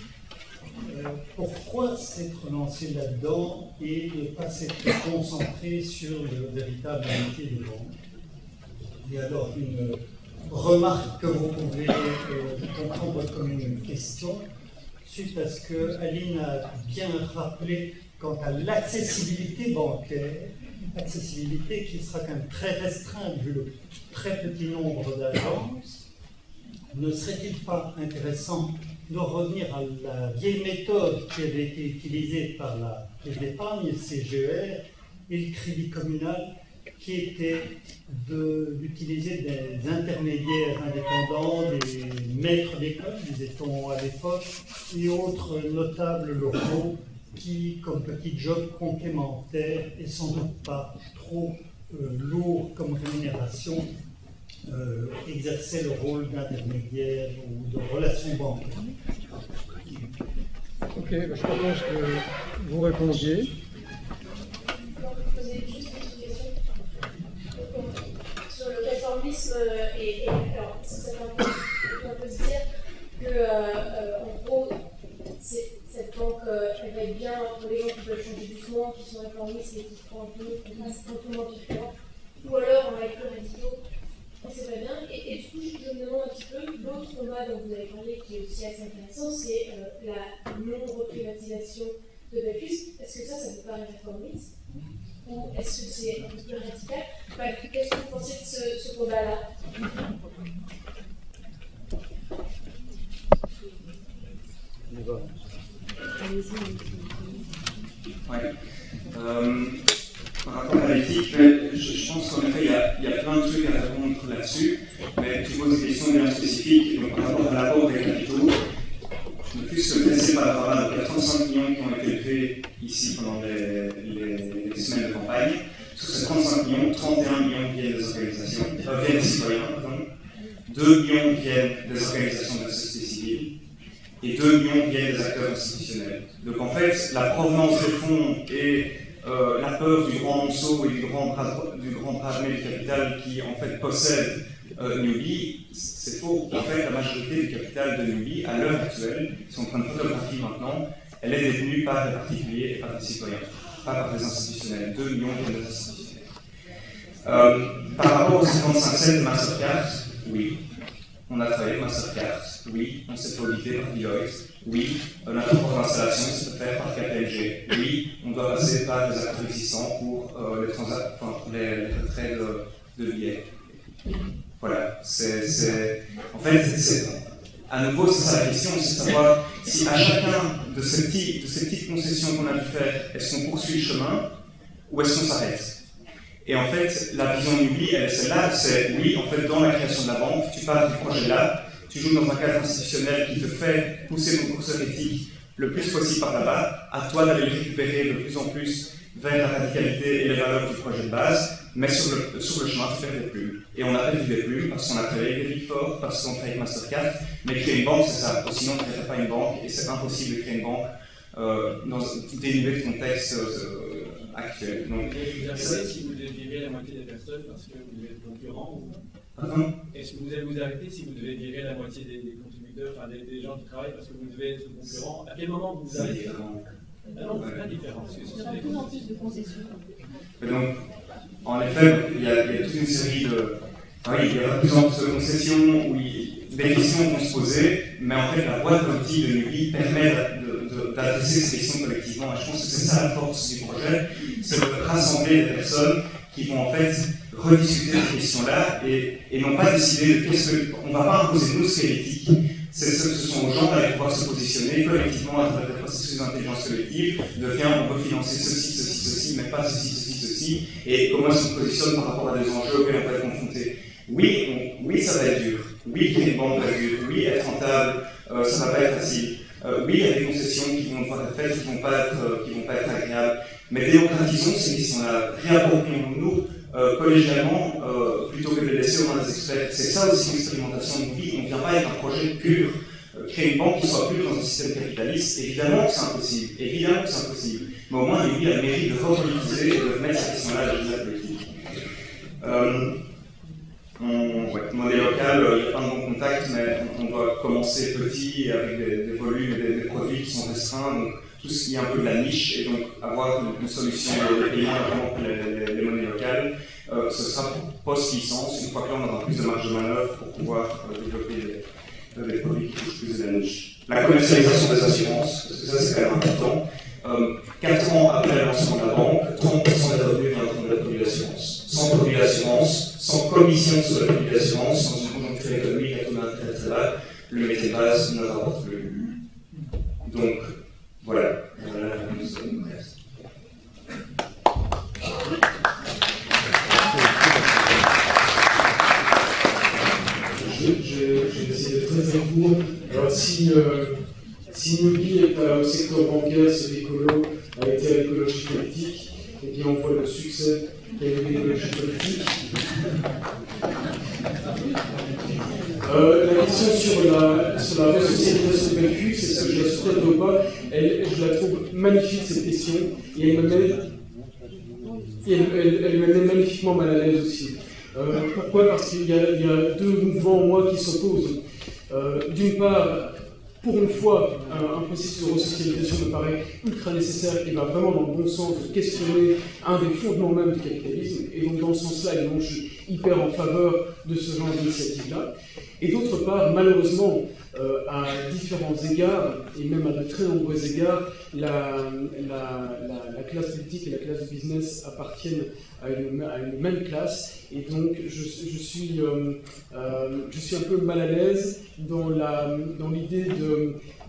Pourquoi s'être lancé là-dedans et ne pas s'être concentré sur le véritable métier de banque? Et alors une remarque que vous pouvez comprendre comme une question, suite à ce que Aline a bien rappelé quant à l'accessibilité bancaire, accessibilité qui sera quand même très restreinte vu le très petit nombre d'agences. Ne serait-il pas intéressant de revenir à la vieille méthode qui avait été utilisée par la Caisse d'épargne, le CGER et le crédit communal, qui était d'utiliser des intermédiaires indépendants, des maîtres d'école, disait-on à l'époque, et autres notables locaux qui, comme petit job complémentaire et sans doute pas trop lourd comme rémunération, exerçaient le rôle d'intermédiaire ou de relation bancaire. Ok, je propose que vous répondiez. Sur le réformisme et alors, ça fait un peu peut se dire que, en gros, cette banque, elle va être bien pour les gens qui veulent changer doucement, qui sont réformistes et qui font un peu moins différent, ou alors on va être plus radicaux, et c'est pas bien. Et du coup, je me demande un petit peu, l'autre combat dont vous avez parlé, qui est aussi assez intéressant, c'est la non-reprivatisation de Bacchus. Est-ce que ça vous paraît réformiste? Ou est-ce que c'est un peu plus radical? Qu'est-ce que vous pensez de ce combat-là? Ouais. Par rapport à l'éthique, je pense qu'en effet, il y a plein de trucs à répondre là-dessus, mais tu poses des questions bien spécifiques. Donc, par rapport à l'apport des capitaux, je ne suis plus intéressé par rapport à il y a 35 millions qui ont été élevés ici pendant les semaines de campagne. Sur ces 35 millions, 31 millions viennent des organisations, viennent des citoyens, pardon. 2 millions viennent des organisations de la société civile, et 2 millions viennent des acteurs institutionnels. Donc en fait, la provenance des fonds et la peur du grand monceau et du grand bras armé du capital qui en fait possède Newbie, c'est faux. En fait, la majorité du capital de Newbie, à l'heure actuelle, si on prend une photographie maintenant, elle est détenue par des particuliers et par des citoyens, pas par des institutionnels. 2 millions viennent des institutionnels. Par rapport aux 55 cents de Mastercard, oui. On a travaillé Mastercard, oui, on s'est audité par Deloitte, oui, notre rapport d'installation se peut faire par KPMG, oui, on doit passer par des acteurs existants pour les retraits de billets. Voilà, en fait, à nouveau, c'est ça la question, c'est savoir si à chacun de ces petites concessions qu'on a pu faire, est-ce qu'on poursuit le chemin ou est-ce qu'on s'arrête? Et en fait, la vision Newbie, elle est celle-là, c'est oui, en fait, dans la création de la banque, tu pars du projet-là, tu joues dans un cadre institutionnel qui te fait pousser ton curseur éthique le plus possible par là-bas, à toi d'aller le récupérer de plus en plus vers la radicalité et les valeurs du projet de base, mais sur le chemin, tu perds des plumes. Et on a perdu des plumes parce qu'on a travaillé avec des Big Four, parce qu'on travaille avec Mastercard, mais créer une banque, c'est ça. Sinon, on ne créerait pas une banque, et c'est impossible de créer une banque dénuée de contexte actuel. Donc, vous arrêtez si vous devez virer la moitié des personnes parce que vous êtes concurrent ou... Est-ce que vous allez vous arrêter si vous devez virer la moitié des contributeurs, enfin des gens qui travaillent parce que vous devez être concurrent? À quel moment vous arrêtez? Non, c'est pas différent. Il y aura de plus en plus de concessions. Donc, en effet, il y a toute une série de... il y a de plus en plus de concessions où des questions vont se poser, mais en fait, la boîte politique de Newbie permet d'adresser ces questions collectivement. Et je pense que c'est ça la force du projet, c'est de rassembler des personnes qui vont en fait rediscuter ces questions-là et non pas décider de qu'est-ce que... On ne va pas imposer nous ce qu'est l'éthique. Ce sont aux gens d'aller pouvoir se positionner collectivement à travers le processus d'intelligence collective, de bien on veut financer ceci, mais pas ceci, et comment est-ce qu'on se positionne par rapport à des enjeux auxquels on va être confronté. Oui, ça va être dur. Oui, créer une banque va être dur. Oui, être rentable, ça ne va pas être facile. Oui, il y a des concessions qui vont devoir être faites, qui ne vont pas être agréables. Mais démocratisons ces questions-là. Réapproprions-nous collégialement plutôt que de les laisser aux mains des experts. C'est ça aussi l'expérimentation de vie. On ne vient pas avec un projet pur. Créer une banque qui soit pure dans un système capitaliste, évidemment que c'est impossible. Mais au moins, il y a le mérite de repolitiser et de mettre ces questions-là à l'agenda politique. Monnaie locale, il y a plein de bons contacts, mais on doit commencer petit avec des volumes et des produits qui sont restreints, donc tout ce qui est un peu de la niche, et donc avoir une solution de paiement vraiment pour les monnaies locales, ce sera post-licence, une fois que là on aura plus de marge de manœuvre pour pouvoir développer des produits qui touchent plus de la niche. La commercialisation des assurances, parce que ça c'est quand même important. 4 ans après le lancement de la banque, 30% des revenus viendront de la produit d'assurance. Sans produit d'assurance, sans commission sur le produit d'assurance, dans une conjoncture économique à taux d'intérêt très bas, le métier de base ne rapporte plus. Donc, voilà la réponse. J'ai essayé d'être très court. Alors, si Newbie est au secteur bancaire, c'est écolo, a été à l'écologie politique, et bien on voit le succès de l'écologie politique. La question sur la resocialisation de Bacchus, c'est ce que je la soutiens ou pas, je la trouve magnifique cette question, et elle me met magnifiquement mal à l'aise aussi. Pourquoi? Parce qu'il y a deux mouvements en moi qui s'opposent. D'une part, pour une fois, un processus de resocialisation me paraît ultra nécessaire et va vraiment dans le bon sens de questionner un des fondements même du capitalisme. Et donc dans ce sens-là, évidemment, je suis hyper en faveur de ce genre d'initiative-là. Et d'autre part, malheureusement, à différents égards, et même à de très nombreux égards, la classe politique et la classe de business appartiennent à une même classe. Et donc, je suis un peu mal à l'aise dans l'idée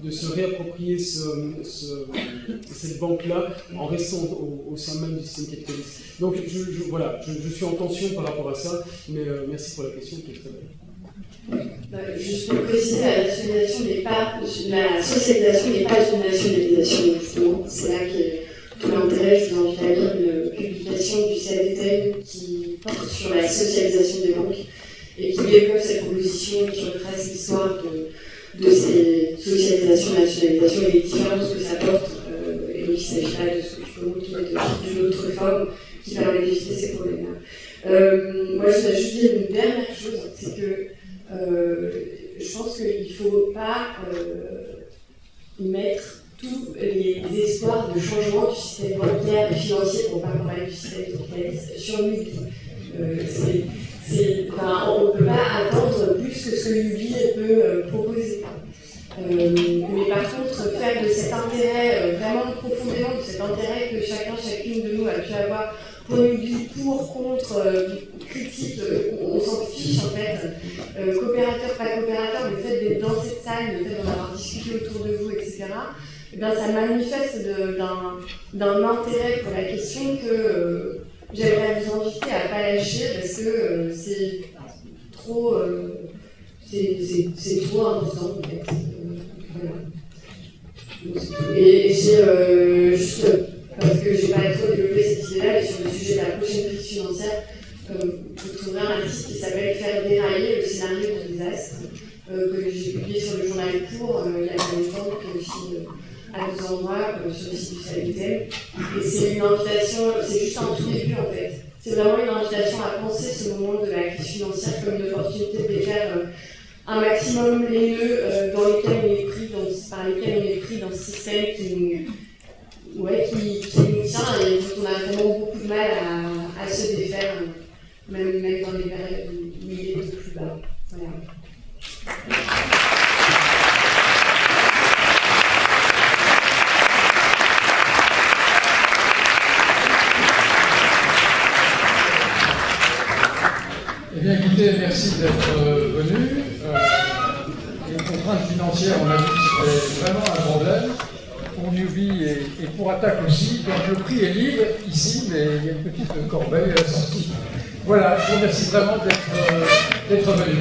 de se réapproprier cette banque-là en restant au sein même du système capitaliste. Donc, voilà, je suis en tension par rapport à ça, mais merci pour la question qui est très belle. Juste pour préciser, la socialisation n'est pas une nationalisation, justement. C'est là qu'est tout l'intérêt. Je vous invite à lire une publication du CADTM qui porte sur la socialisation des banques et qui développe cette proposition et qui retrace l'histoire de ces socialisations, nationalisations et les différences que ça porte. Et donc, il ne s'agit pas de ce que je peux montrer d'une autre forme qui permet d'éviter ces problèmes-là. Moi, je voudrais juste dire une dernière chose, c'est que je pense qu'il ne faut pas mettre tous les espoirs de changement du système bancaire et financier, pour ne pas parler du système capitaliste, sur l'UBI. On ne peut pas attendre plus que ce que l'UBI peut proposer. Mais par contre, faire de cet intérêt, vraiment profondément de cet intérêt que chacune de nous a pu avoir pour l'UBI, pour, contre, critique, on s'en fiche en fait, coopérateur, pas coopérateur, le fait d'être dans cette salle, le fait d'en avoir discuté autour de vous, etc., eh bien, ça manifeste d'un intérêt pour la question que j'aimerais vous inviter à ne pas lâcher parce que c'est trop important en fait. Voilà. Et j'ai juste, parce que je n'ai pas trop développé cette idée-là, mais sur le sujet de la prochaine crise financière, vous trouverez un article qui s'appelle « Faire dérailler le scénario du désastre », que j'ai publié sur le journal Cours il y a longtemps, qui est aussi à deux endroits, sur le site du CADTM. Et c'est une invitation, c'est juste un tout début en fait. C'est vraiment une invitation à penser ce moment de la crise financière comme une opportunité de faire un maximum les nœuds par lesquels on est pris dans ce système qui nous tient et dont on a vraiment beaucoup de mal à se défaire, même dans les périodes où il est le plus bas. Voilà. Eh bien, écoutez, merci d'être venu. Les contraintes financières, on a vu que c'était vraiment un problème pour Newbie et pour Attaque aussi. Donc le prix est libre ici, mais il y a une petite corbeille à la sortie. Voilà, je vous remercie vraiment d'être venu.